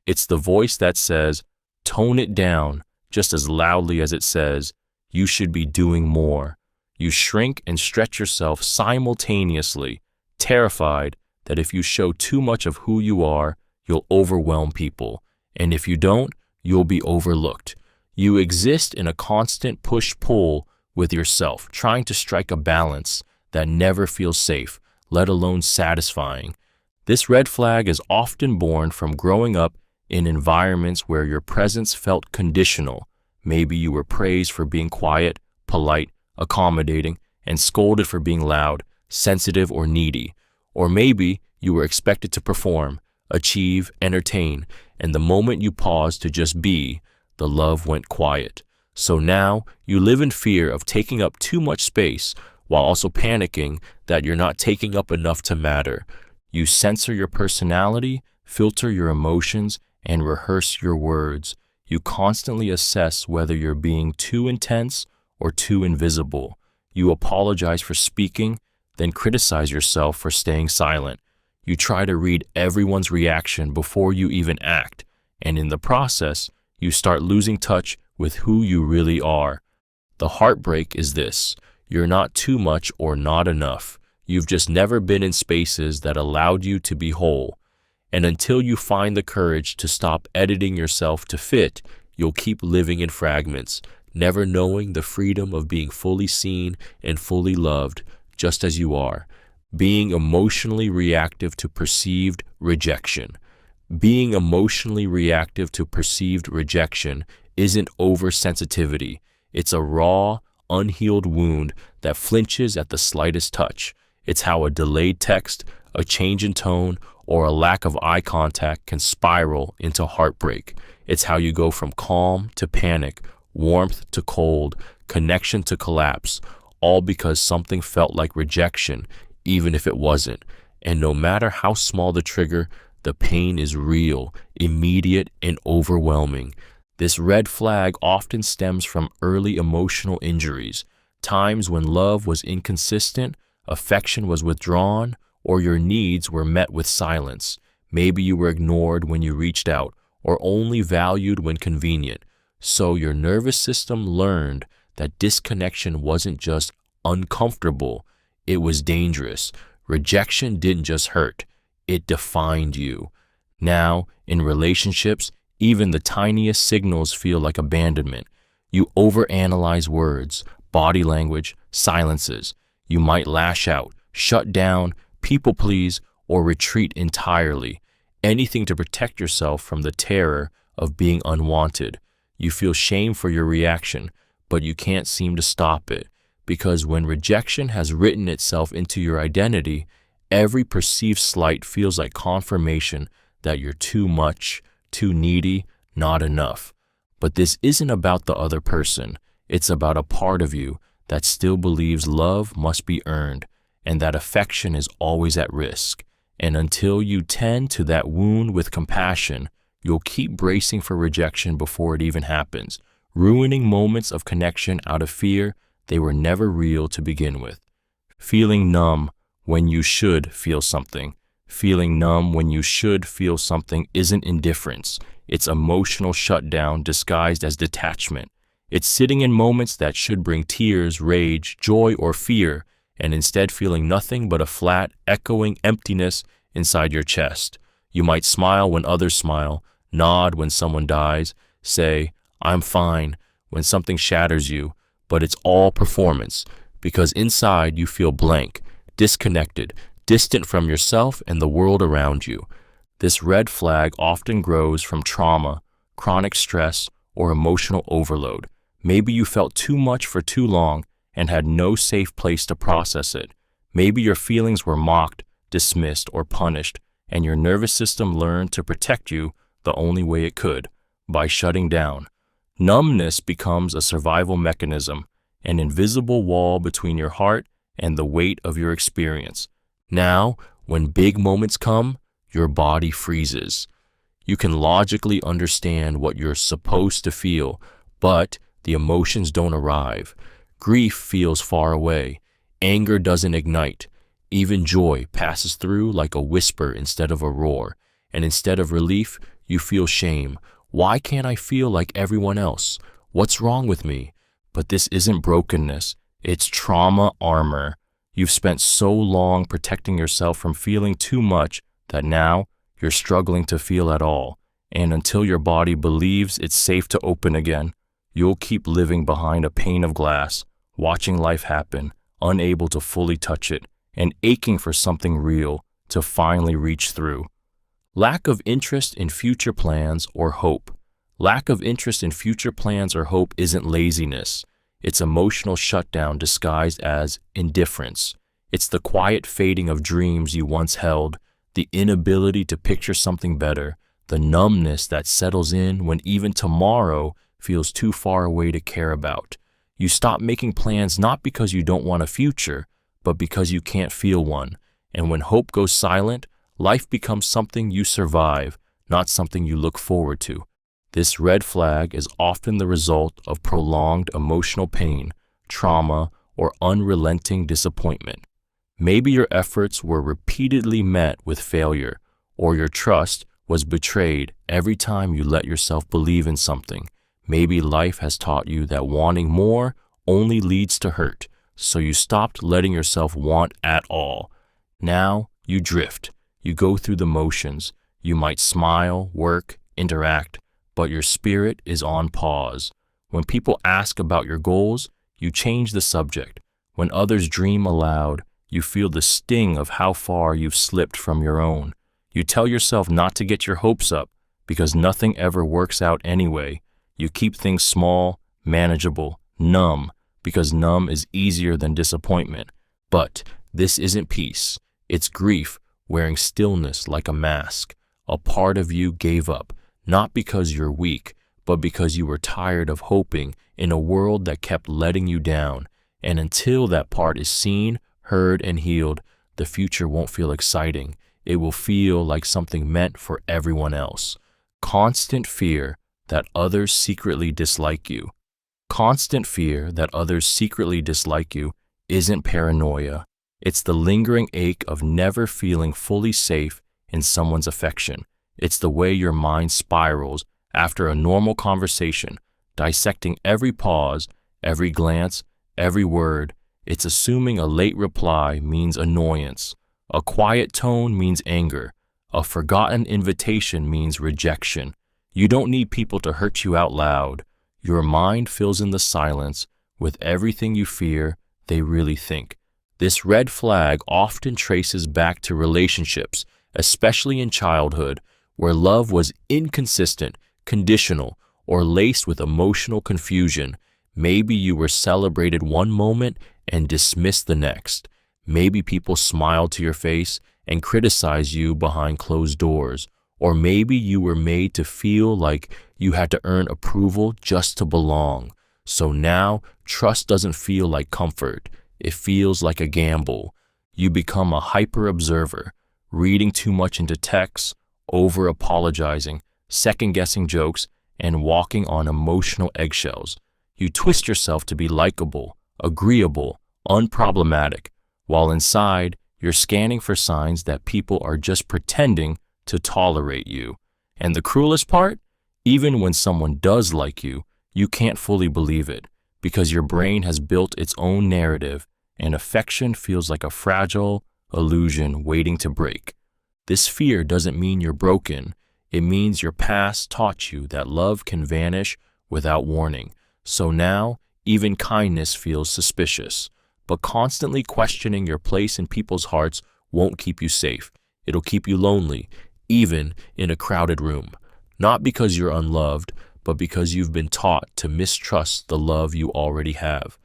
It's the voice that says, tone it down, just as loudly as it says, you should be doing more. You shrink and stretch yourself simultaneously, terrified that if you show too much of who you are, you'll overwhelm people, and if you don't, you'll be overlooked. You exist in a constant push-pull with yourself, trying to strike a balance that never feels safe, let alone satisfying. This red flag is often born from growing up in environments where your presence felt conditional. Maybe you were praised for being quiet, polite, accommodating, and scolded for being loud, sensitive, or needy. Or maybe you were expected to perform, achieve, entertain, and the moment you paused to just be, the love went quiet. So now you live in fear of taking up too much space while also panicking that you're not taking up enough to matter. You censor your personality, filter your emotions, and rehearse your words. You constantly assess whether you're being too intense or too invisible. You apologize for speaking, then criticize yourself for staying silent. You try to read everyone's reaction before you even act, and in the process, you start losing touch with who you really are. The heartbreak is this: you're not too much or not enough. You've just never been in spaces that allowed you to be whole. And until you find the courage to stop editing yourself to fit, you'll keep living in fragments, never knowing the freedom of being fully seen and fully loved, just as you are. Being emotionally reactive to perceived rejection. Being emotionally reactive to perceived rejection isn't oversensitivity. It's a raw, unhealed wound that flinches at the slightest touch. It's how a delayed text, a change in tone, or a lack of eye contact can spiral into heartbreak. It's how you go from calm to panic, warmth to cold, connection to collapse, all because something felt like rejection, even if it wasn't. And no matter how small the trigger, the pain is real, immediate, and overwhelming. This red flag often stems from early emotional injuries, times when love was inconsistent, affection was withdrawn, or your needs were met with silence. Maybe you were ignored when you reached out, or only valued when convenient. So your nervous system learned that disconnection wasn't just uncomfortable, it was dangerous. Rejection didn't just hurt, it defined you. Now, in relationships, even the tiniest signals feel like abandonment. You overanalyze words, body language, silences. You might lash out, shut down, people please, or retreat entirely. Anything to protect yourself from the terror of being unwanted. You feel shame for your reaction, but you can't seem to stop it. Because when rejection has written itself into your identity, every perceived slight feels like confirmation that you're too much, too needy, not enough. But this isn't about the other person. It's about a part of you that still believes love must be earned and that affection is always at risk. And until you tend to that wound with compassion, you'll keep bracing for rejection before it even happens, ruining moments of connection out of fear they were never real to begin with. Feeling numb when you should feel something. Feeling numb when you should feel something isn't indifference. It's emotional shutdown disguised as detachment. It's sitting in moments that should bring tears, rage, joy, or fear, and instead feeling nothing but a flat, echoing emptiness inside your chest. You might smile when others smile, nod when someone dies, say, "I'm fine," when something shatters you, but it's all performance, because inside you feel blank, disconnected, distant from yourself and the world around you. This red flag often grows from trauma, chronic stress, or emotional overload. Maybe you felt too much for too long and had no safe place to process it. Maybe your feelings were mocked, dismissed, or punished, and your nervous system learned to protect you the only way it could, by shutting down. Numbness becomes a survival mechanism, an invisible wall between your heart and the weight of your experience. Now, when big moments come, your body freezes. You can logically understand what you're supposed to feel, but the emotions don't arrive. Grief feels far away. Anger doesn't ignite. Even joy passes through like a whisper instead of a roar. And instead of relief, you feel shame. Why can't I feel like everyone else? What's wrong with me? But this isn't brokenness. It's trauma armor. You've spent so long protecting yourself from feeling too much that now you're struggling to feel at all. And until your body believes it's safe to open again, you'll keep living behind a pane of glass, watching life happen, unable to fully touch it, and aching for something real to finally reach through. Lack of interest in future plans or hope. Lack of interest in future plans or hope isn't laziness. It's emotional shutdown disguised as indifference. It's the quiet fading of dreams you once held, the inability to picture something better, the numbness that settles in when even tomorrow feels too far away to care about. You stop making plans not because you don't want a future, but because you can't feel one. And when hope goes silent, life becomes something you survive, not something you look forward to. This red flag is often the result of prolonged emotional pain, trauma, or unrelenting disappointment. Maybe your efforts were repeatedly met with failure, or your trust was betrayed every time you let yourself believe in something. Maybe life has taught you that wanting more only leads to hurt, so you stopped letting yourself want at all. Now you drift. You go through the motions. You might smile, work, interact, but your spirit is on pause. When people ask about your goals, you change the subject. When others dream aloud, you feel the sting of how far you've slipped from your own. You tell yourself not to get your hopes up because nothing ever works out anyway. You keep things small, manageable, numb, because numb is easier than disappointment. But this isn't peace. It's grief wearing stillness like a mask. A part of you gave up, not because you're weak, but because you were tired of hoping in a world that kept letting you down. And until that part is seen, heard, and healed, the future won't feel exciting. It will feel like something meant for everyone else. Constant fear that others secretly dislike you. Constant fear that others secretly dislike you isn't paranoia. It's the lingering ache of never feeling fully safe in someone's affection. It's the way your mind spirals after a normal conversation, dissecting every pause, every glance, every word. It's assuming a late reply means annoyance. A quiet tone means anger. A forgotten invitation means rejection. You don't need people to hurt you out loud. Your mind fills in the silence with everything you fear they really think. This red flag often traces back to relationships, especially in childhood, where love was inconsistent, conditional, or laced with emotional confusion. Maybe you were celebrated one moment and dismissed the next. Maybe people smiled to your face and criticized you behind closed doors. Or maybe you were made to feel like you had to earn approval just to belong. So now, trust doesn't feel like comfort. It feels like a gamble. You become a hyper-observer, reading too much into texts, over-apologizing, second-guessing jokes, and walking on emotional eggshells. You twist yourself to be likable, agreeable, unproblematic, while inside, you're scanning for signs that people are just pretending to tolerate you. And the cruelest part? Even when someone does like you, you can't fully believe it, because your brain has built its own narrative, and affection feels like a fragile illusion waiting to break. This fear doesn't mean you're broken. It means your past taught you that love can vanish without warning. So now, even kindness feels suspicious. But constantly questioning your place in people's hearts won't keep you safe. It'll keep you lonely, even in a crowded room. Not because you're unloved, but because you've been taught to mistrust the love you already have.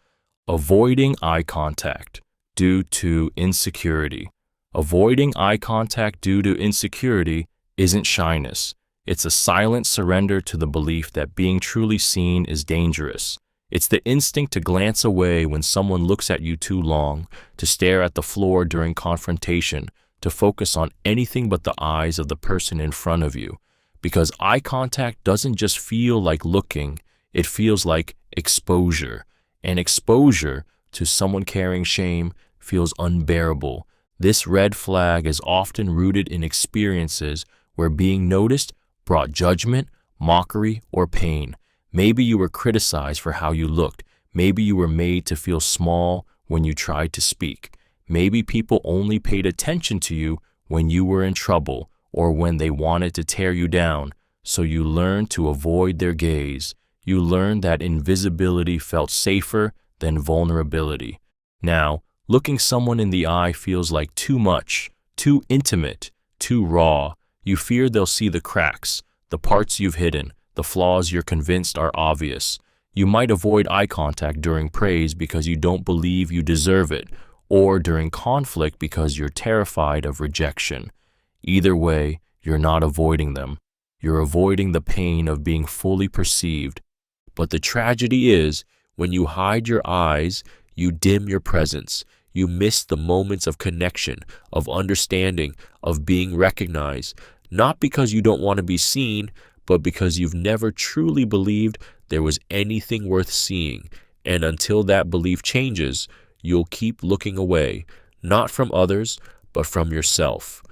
Avoiding eye contact due to insecurity. Avoiding eye contact due to insecurity isn't shyness. It's a silent surrender to the belief that being truly seen is dangerous. It's the instinct to glance away when someone looks at you too long, to stare at the floor during confrontation, to focus on anything but the eyes of the person in front of you. because eye contact doesn't just feel like looking, it feels like exposure. And exposure to someone carrying shame feels unbearable. This red flag is often rooted in experiences where being noticed brought judgment, mockery, or pain. Maybe you were criticized for how you looked. Maybe you were made to feel small when you tried to speak. Maybe people only paid attention to you when you were in trouble or when they wanted to tear you down, so you learned to avoid their gaze. You learned that invisibility felt safer than vulnerability. Now, looking someone in the eye feels like too much, too intimate, too raw. You fear they'll see the cracks, the parts you've hidden, the flaws you're convinced are obvious. You might avoid eye contact during praise because you don't believe you deserve it, or during conflict because you're terrified of rejection. Either way, you're not avoiding them. You're avoiding the pain of being fully perceived. But the tragedy is, when you hide your eyes, you dim your presence. You miss the moments of connection, of understanding, of being recognized, not because you don't want to be seen, but because you've never truly believed there was anything worth seeing. And until that belief changes, you'll keep looking away, not from others, but from yourself.